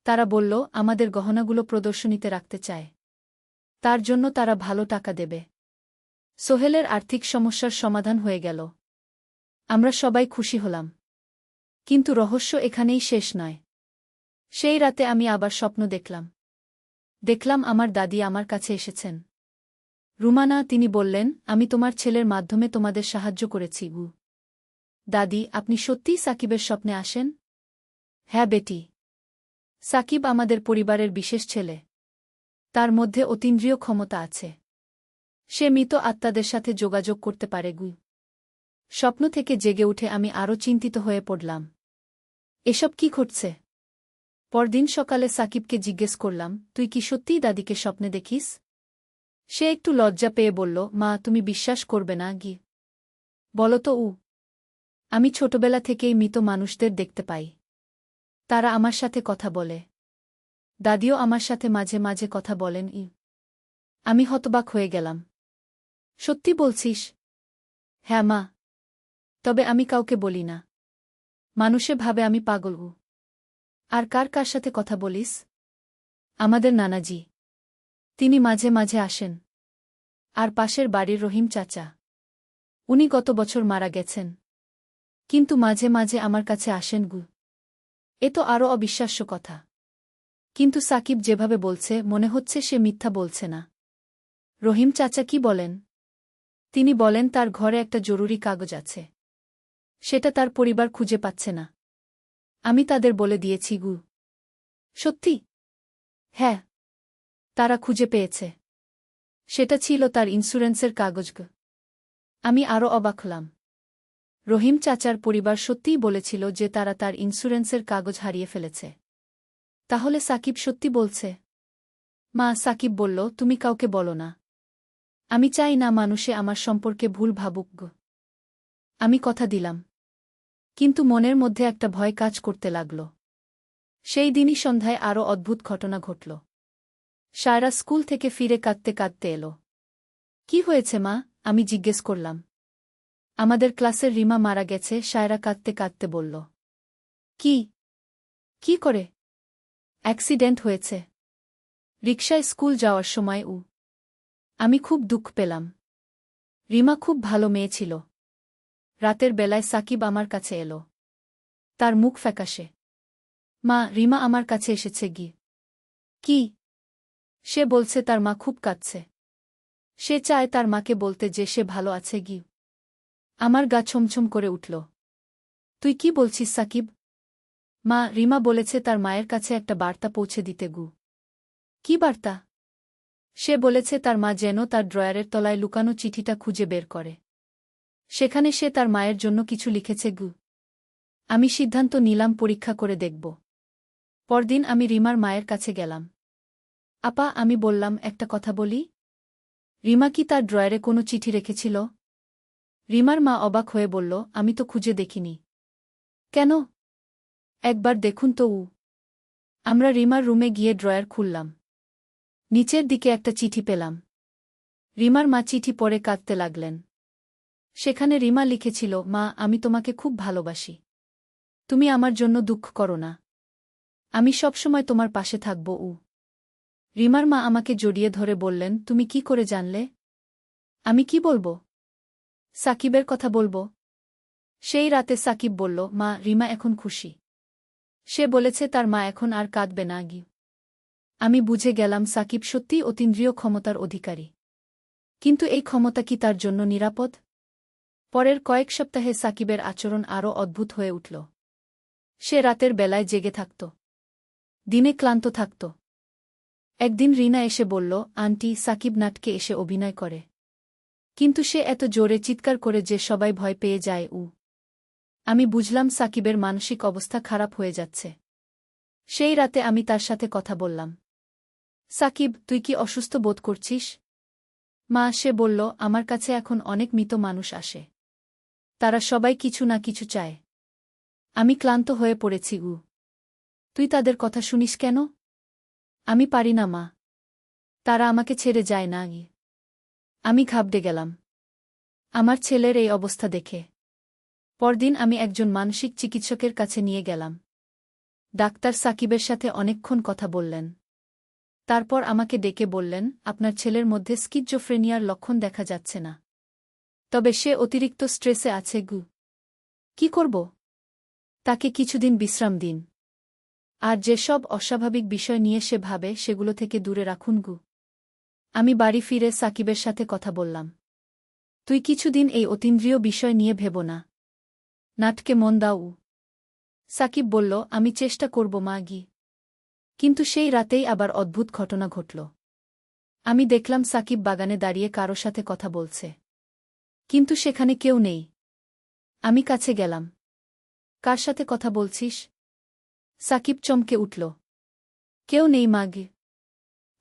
[SPEAKER 1] তারা বলল, আমাদের গহনাগুলো প্রদর্শনীতে রাখতে চায়। তার জন্য তারা ভালো টাকা দেবে। সোহেলের আর্থিক সমস্যার সমাধান হয়ে গেল। আমরা সবাই খুশি হলাম। কিন্তু রহস্য এখানেই শেষ নয়। সেই রাতে আমি আবার স্বপ্ন দেখলাম আমার দাদি আমার কাছে এসেছেন। রুমানা, তিনি বললেন, আমি তোমার ছেলের মাধ্যমে তোমাদের সাহায্য করেছি গু। দাদি, আপনি সত্যিই সাকিবের স্বপ্নে আসেন? হ্যাঁ বেটি। সাকিব আমাদের পরিবারের বিশেষ ছেলে। তার মধ্যে অতীন্দ্রিয় ক্ষমতা আছে। সে মৃত আত্মাদের সাথে যোগাযোগ করতে পারে গু। স্বপ্ন থেকে জেগে উঠে আমি আরও চিন্তিত হয়ে পড়লাম। এসব কি ঘটছে? পরদিন সকালে সাকিবকে জিজ্ঞেস করলাম, তুই কি সত্যিই দাদিকে স্বপ্নে দেখিস? সে একটু লজ্জা পেয়ে বলল, মা, তুমি বিশ্বাস করবে না গি। বলো তো। আমি ছোটবেলা থেকেই মৃত মানুষদের দেখতে পাই। তারা আমার সাথে কথা বলে। দাদিও আমার সাথে মাঝে মাঝে কথা বলেন। আমি হতবাক হয়ে গেলাম। সত্যি বলছিস? হ্যাঁ মা। তবে আমি কাউকে বলি না। মানুষে ভাবে আমি পাগল। আর কার কার সাথে কথা বলিস? আমাদের নানাজি। তিনি মাঝে মাঝে আসেন। আর পাশের বাড়ির রহিম চাচা। উনি গত বছর মারা গেছেন। কিন্তু মাঝে মাঝে আমার কাছে আসেন গু। এ তো আরও অবিশ্বাস্য কথা। কিন্তু সাকিব যেভাবে বলছে, মনে হচ্ছে সে মিথ্যা বলছে না। রহিম চাচা কি বলেন? তিনি বলেন তার ঘরে একটা জরুরি কাগজ আছে। সেটা তার পরিবার খুঁজে পাচ্ছে না। আমি তাদের বলে দিয়েছি গু। সত্যি? হ্যাঁ। তারা খুঁজে পেয়েছে। সেটা ছিল তার ইন্স্যুরেন্সের কাগজ গু। আমি আরও অবাক হলাম। রহিম চাচার পরিবার সত্যিই বলেছিল যে তারা তার ইন্স্যুরেন্সের কাগজ হারিয়ে ফেলেছে। তাহলে সাকিব সত্যি বলছে? মা, সাকিব বলল, তুমি কাউকে বলো না। আমি চাই না মানুষে আমার সম্পর্কে ভুল ভাবুক গো। আমি কথা দিলাম। কিন্তু মনের মধ্যে একটা ভয় কাজ করতে লাগল। সেই দিনই সন্ধ্যায় আরও অদ্ভুত ঘটনা ঘটল। সায়রা স্কুল থেকে ফিরে কাঁদতে কাঁদতে এলো। কি হয়েছে মা? আমি জিজ্ঞেস করলাম। আমাদের ক্লাসের রিমা মারা গেছে, সায়রা কাঁদতে কাঁদতে বলল। কি? কি করে? অ্যাক্সিডেন্ট হয়েছে। রিকশায় স্কুল যাওয়ার সময়। আমি খুব দুঃখ পেলাম। রিমা খুব ভালো মেয়ে ছিল। রাতের বেলায় সাকিব আমার কাছে এলো। তার মুখ ফ্যাকাশে। মা, রিমা আমার কাছে এসেছে গি। কি? সে বলছে তার মা খুব কাঁদছে। সে চায় তার মাকে বলতে যে সে ভালো আছে গি। আমার গা ছমছম করে উঠল। তুই কি বলছিস সাকিব? মা, রিমা বলেছে তার মায়ের কাছে একটা বার্তা পৌঁছে দিতে গু। কি বার্তা? সে বলেছে তার মা যেন তার ড্রয়ারের তলায় লুকানো চিঠিটা খুঁজে বের করে। সেখানে সে তার মায়ের জন্য কিছু লিখেছে গু। আমি সিদ্ধান্ত নিলাম পরীক্ষা করে দেখব। পরদিন আমি রিমার মায়ের কাছে গেলাম। আপা, আমি বললাম, একটা কথা বলি। রিমা কি তার ড্রয়ারে কোনো চিঠি রেখেছিল? রিমার মা অবাক হয়ে বলল, আমি তো খুঁজে দেখিনি। কেন? একবার দেখুন তো। আমরা রিমার রুমে গিয়ে ড্রয়ার খুললাম। নিচের দিকে একটা চিঠি পেলাম। রিমার মা চিঠি পড়ে কাঁদতে লাগলেন। সেখানে রিমা লিখেছিল, মা, আমি তোমাকে খুব ভালোবাসি। তুমি আমার জন্য দুঃখ করো না। আমি সবসময় তোমার পাশে থাকব। রিমার মা আমাকে জড়িয়ে ধরে বললেন, তুমি কি করে জানলে? আমি কি বলবো? সাকিবের কথা বলবো। সেই রাতে সাকিব বলল, মা, রিমা এখন খুশি। সে বলেছে তার মা এখন আর কাঁদবে না। আমি বুঝে গেলাম সাকিব সত্যিই অতীন্দ্রিয় ক্ষমতার অধিকারী। কিন্তু এই ক্ষমতা কি তার জন্য নিরাপদ? পরের কয়েক সপ্তাহে সাকিবের আচরণ আরও অদ্ভুত হয়ে উঠল। সে রাতের বেলায় জেগে থাকত, দিনে ক্লান্ত থাকত। একদিন রিনা এসে বলল, আন্টি, সাকিব নাটকে এসে অভিনয় করে। কিন্তু সে এত জোরে চিৎকার করে যে সবাই ভয় পেয়ে যায়। আমি বুঝলাম সাকিবের মানসিক অবস্থা খারাপ হয়ে যাচ্ছে। সেই রাতে আমি তার সাথে কথা বললাম। সাকিব, তুই কি অসুস্থ বোধ করছিস? মা, সে বলল, আমার কাছে এখন অনেক মৃত মানুষ আসে। তারা সবাই কিছু না কিছু চায়। আমি ক্লান্ত হয়ে পড়েছি। তুই তাদের কথা শুনিস কেন? আমি পারি না মা। তারা আমাকে ছেড়ে যায় না। আমি ঘাবড়ে গেলাম আমার ছেলের এই অবস্থা দেখে। পরদিন আমি একজন মানসিক চিকিৎসকের কাছে নিয়ে গেলাম। ডাক্তার সাকিবের সাথে অনেকক্ষণ কথা বললেন। তারপর আমাকে ডেকে বললেন, আপনার ছেলের মধ্যে স্কিজোফ্রেনিয়ার লক্ষণ দেখা যাচ্ছে না। তবে সে অতিরিক্ত স্ট্রেসে আছে। কি করব? তাকে কিছুদিন বিশ্রাম দিন। আর যেসব অস্বাভাবিক বিষয় নিয়ে সে ভাবে সেগুলো থেকে দূরে রাখুন। আমি বাড়ি ফিরে সাকিবের সাথে কথা বললাম। তুই কিছুদিন এই অতীন্দ্রিয় বিষয় নিয়ে ভেব না। নাটকে মন দাও। সাকিব বলল, আমি চেষ্টা করব মা। কিন্তু সেই রাতেই আবার অদ্ভুত ঘটনা ঘটল। আমি দেখলাম সাকিব বাগানে দাঁড়িয়ে কারো সাথে কথা বলছে। কিন্তু সেখানে কেউ নেই। আমি কাছে গেলাম। কার সাথে কথা বলছিস? সাকিব চমকে উঠল। কেউ নেই মা।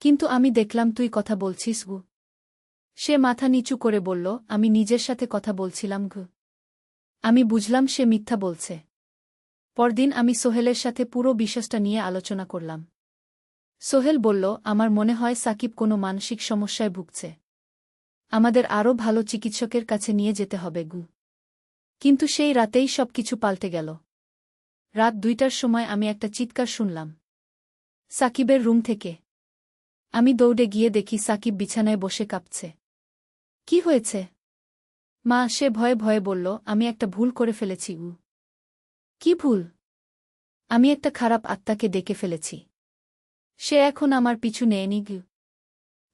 [SPEAKER 1] কিন্তু আমি দেখলাম তুই কথা বলছিস। সে মাথা নিচু করে বলল, আমি নিজের সাথে কথা বলছিলাম। আমি বুঝলাম সে মিথ্যা বলছে। পরদিন আমি সোহেলের সাথে পুরো বিষয়টা নিয়ে আলোচনা করলাম। সোহেল বলল, আমার মনে হয় সাকিব কোনো মানসিক সমস্যায় ভুগছে। আমাদের আরও ভালো চিকিৎসকের কাছে নিয়ে যেতে হবে। কিন্তু সেই রাতেই সবকিছু পাল্টে গেল। রাত 2টার সময় আমি একটা চিৎকার শুনলাম সাকিবের রুম থেকে। আমি দৌড়ে গিয়ে দেখি সাকিব বিছানায় বসে কাঁপছে। কি হয়েছে মা? সে ভয়ে ভয়ে বলল, আমি একটা ভুল করে ফেলেছি। কি ভুল? আমি একটা খারাপ আত্মাকে ডেকে ফেলেছি। সে এখন আমার পিছু নেয়নি।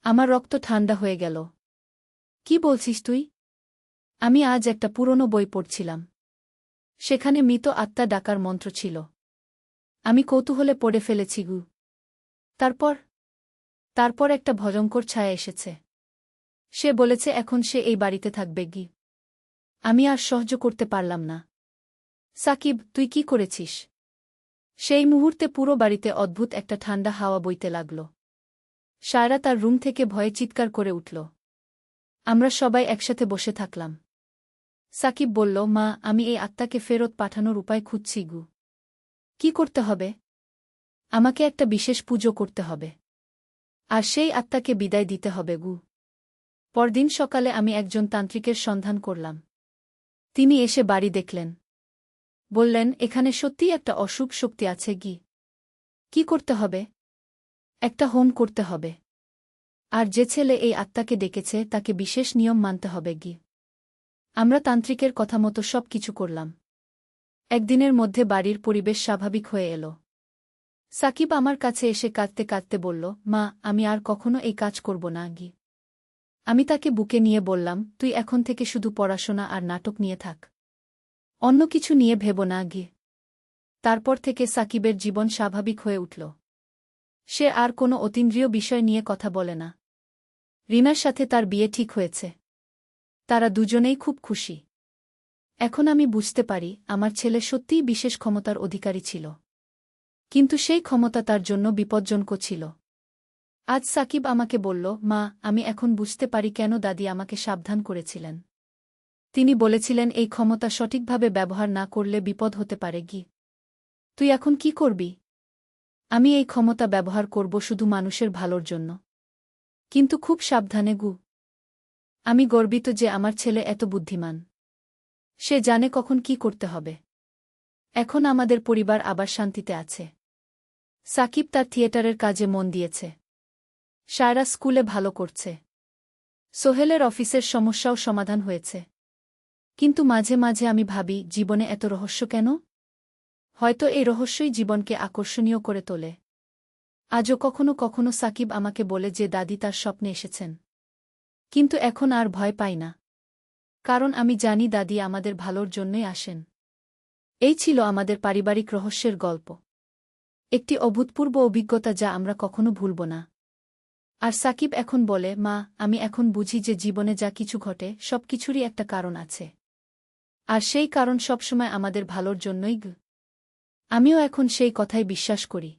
[SPEAKER 1] আমার রক্ত ঠান্ডা হয়ে গেল। কি বলছিস তুই? আমি আজ একটা পুরনো বই পড়ছিলাম। সেখানে মৃত আত্মা ডাকার মন্ত্র ছিল। আমি কৌতূহলে পড়ে ফেলেছি। তারপর একটা ভয়ঙ্কর ছায়া এসেছে। সে বলেছে এখন সে এই বাড়িতে থাকবে। আমি আর সহ্য করতে পারলাম না। সাকিব, তুই কি করেছিস? সেই মুহূর্তে পুরো বাড়িতে অদ্ভুত একটা ঠান্ডা হাওয়া বইতে লাগল। সায়রা তার রুম থেকে ভয়ে চিৎকার করে উঠল। আমরা সবাই একসাথে বসে থাকলাম। সাকিব বলল, মা, আমি এই আত্মাকে ফেরত পাঠানোর উপায় খুঁজছি। কি করতে হবে? আমাকে একটা বিশেষ পুজো করতে হবে। আর সেই আত্মাকে বিদায় দিতে হবে। পরদিন সকালে আমি একজন তান্ত্রিকের সন্ধান করলাম। তিনি এসে বাড়ি দেখলেন। বললেন, এখানে সত্যিই একটা অশুভ শক্তি আছে। কি করতে হবে? একটা হোম করতে হবে। আর যে ছেলে এই আত্মাকে ডেকেছে তাকে বিশেষ নিয়ম মানতে হবে। আমরা তান্ত্রিকের কথা মতো সব কিছু করলাম। একদিনের মধ্যে বাড়ির পরিবেশ স্বাভাবিক হয়ে এল। সাকিব আমার কাছে এসে কাঁদতে কাঁদতে বলল, মা, আমি আর কখনো এই কাজ করব না। আমি তাকে বুকে নিয়ে বললাম, তুই এখন থেকে শুধু পড়াশোনা আর নাটক নিয়ে থাক। অন্য কিছু নিয়ে ভেব না। তারপর থেকে সাকিবের জীবন স্বাভাবিক হয়ে উঠল। সে আর কোনো অতীন্দ্রিয় বিষয় নিয়ে কথা বলে না। রিনার সাথে তার বিয়ে ঠিক হয়েছে। তারা দুজনেই খুব খুশি। এখন আমি বুঝতে পারি আমার ছেলে সত্যিই বিশেষ ক্ষমতার অধিকারী ছিল। কিন্তু সেই ক্ষমতা তার জন্য বিপজ্জনক ছিল। আজ সাকিব আমাকে বলল, মা, আমি এখন বুঝতে পারি কেন দাদি আমাকে সাবধান করেছিলেন। তিনি বলেছিলেন এই ক্ষমতা সঠিকভাবে ব্যবহার না করলে বিপদ হতে পারে। তুই এখন কি করবি? আমি এই ক্ষমতা ব্যবহার করব শুধু মানুষের ভালোর জন্য। কিন্তু খুব সাবধানে। আমি গর্বিত যে আমার ছেলে এত বুদ্ধিমান। সে জানে কখন কি করতে হবে। এখন আমাদের পরিবার আবার শান্তিতে আছে। সাকিব তার থিয়েটারের কাজে মন দিয়েছে। সায়রা স্কুলে ভালো করছে। সোহেলের অফিসের সমস্যাও সমাধান হয়েছে। কিন্তু মাঝে মাঝে আমি ভাবি, জীবনে এত রহস্য কেন? হয়তো এই রহস্যই জীবনকে আকর্ষণীয় করে তোলে। আজও কখনো কখনো সাকিব আমাকে বলে যে দাদি তার স্বপ্নে এসেছেন। কিন্তু এখন আর ভয় পাই না। কারণ আমি জানি দাদি আমাদের ভালোর জন্যই আসেন। এই ছিল আমাদের পারিবারিক রহস্যের গল্প। একটি অভূতপূর্ব অভিজ্ঞতা যা আমরা কখনো ভুলব না। আর সাকিব এখন বলে, মা, আমি এখন বুঝি যে জীবনে যা কিছু ঘটে সব কিছুরই একটা কারণ আছে। আর সেই কারণ সবসময় আমাদের ভালোর জন্যই। আমিও এখন সেই কথাই বিশ্বাস করি।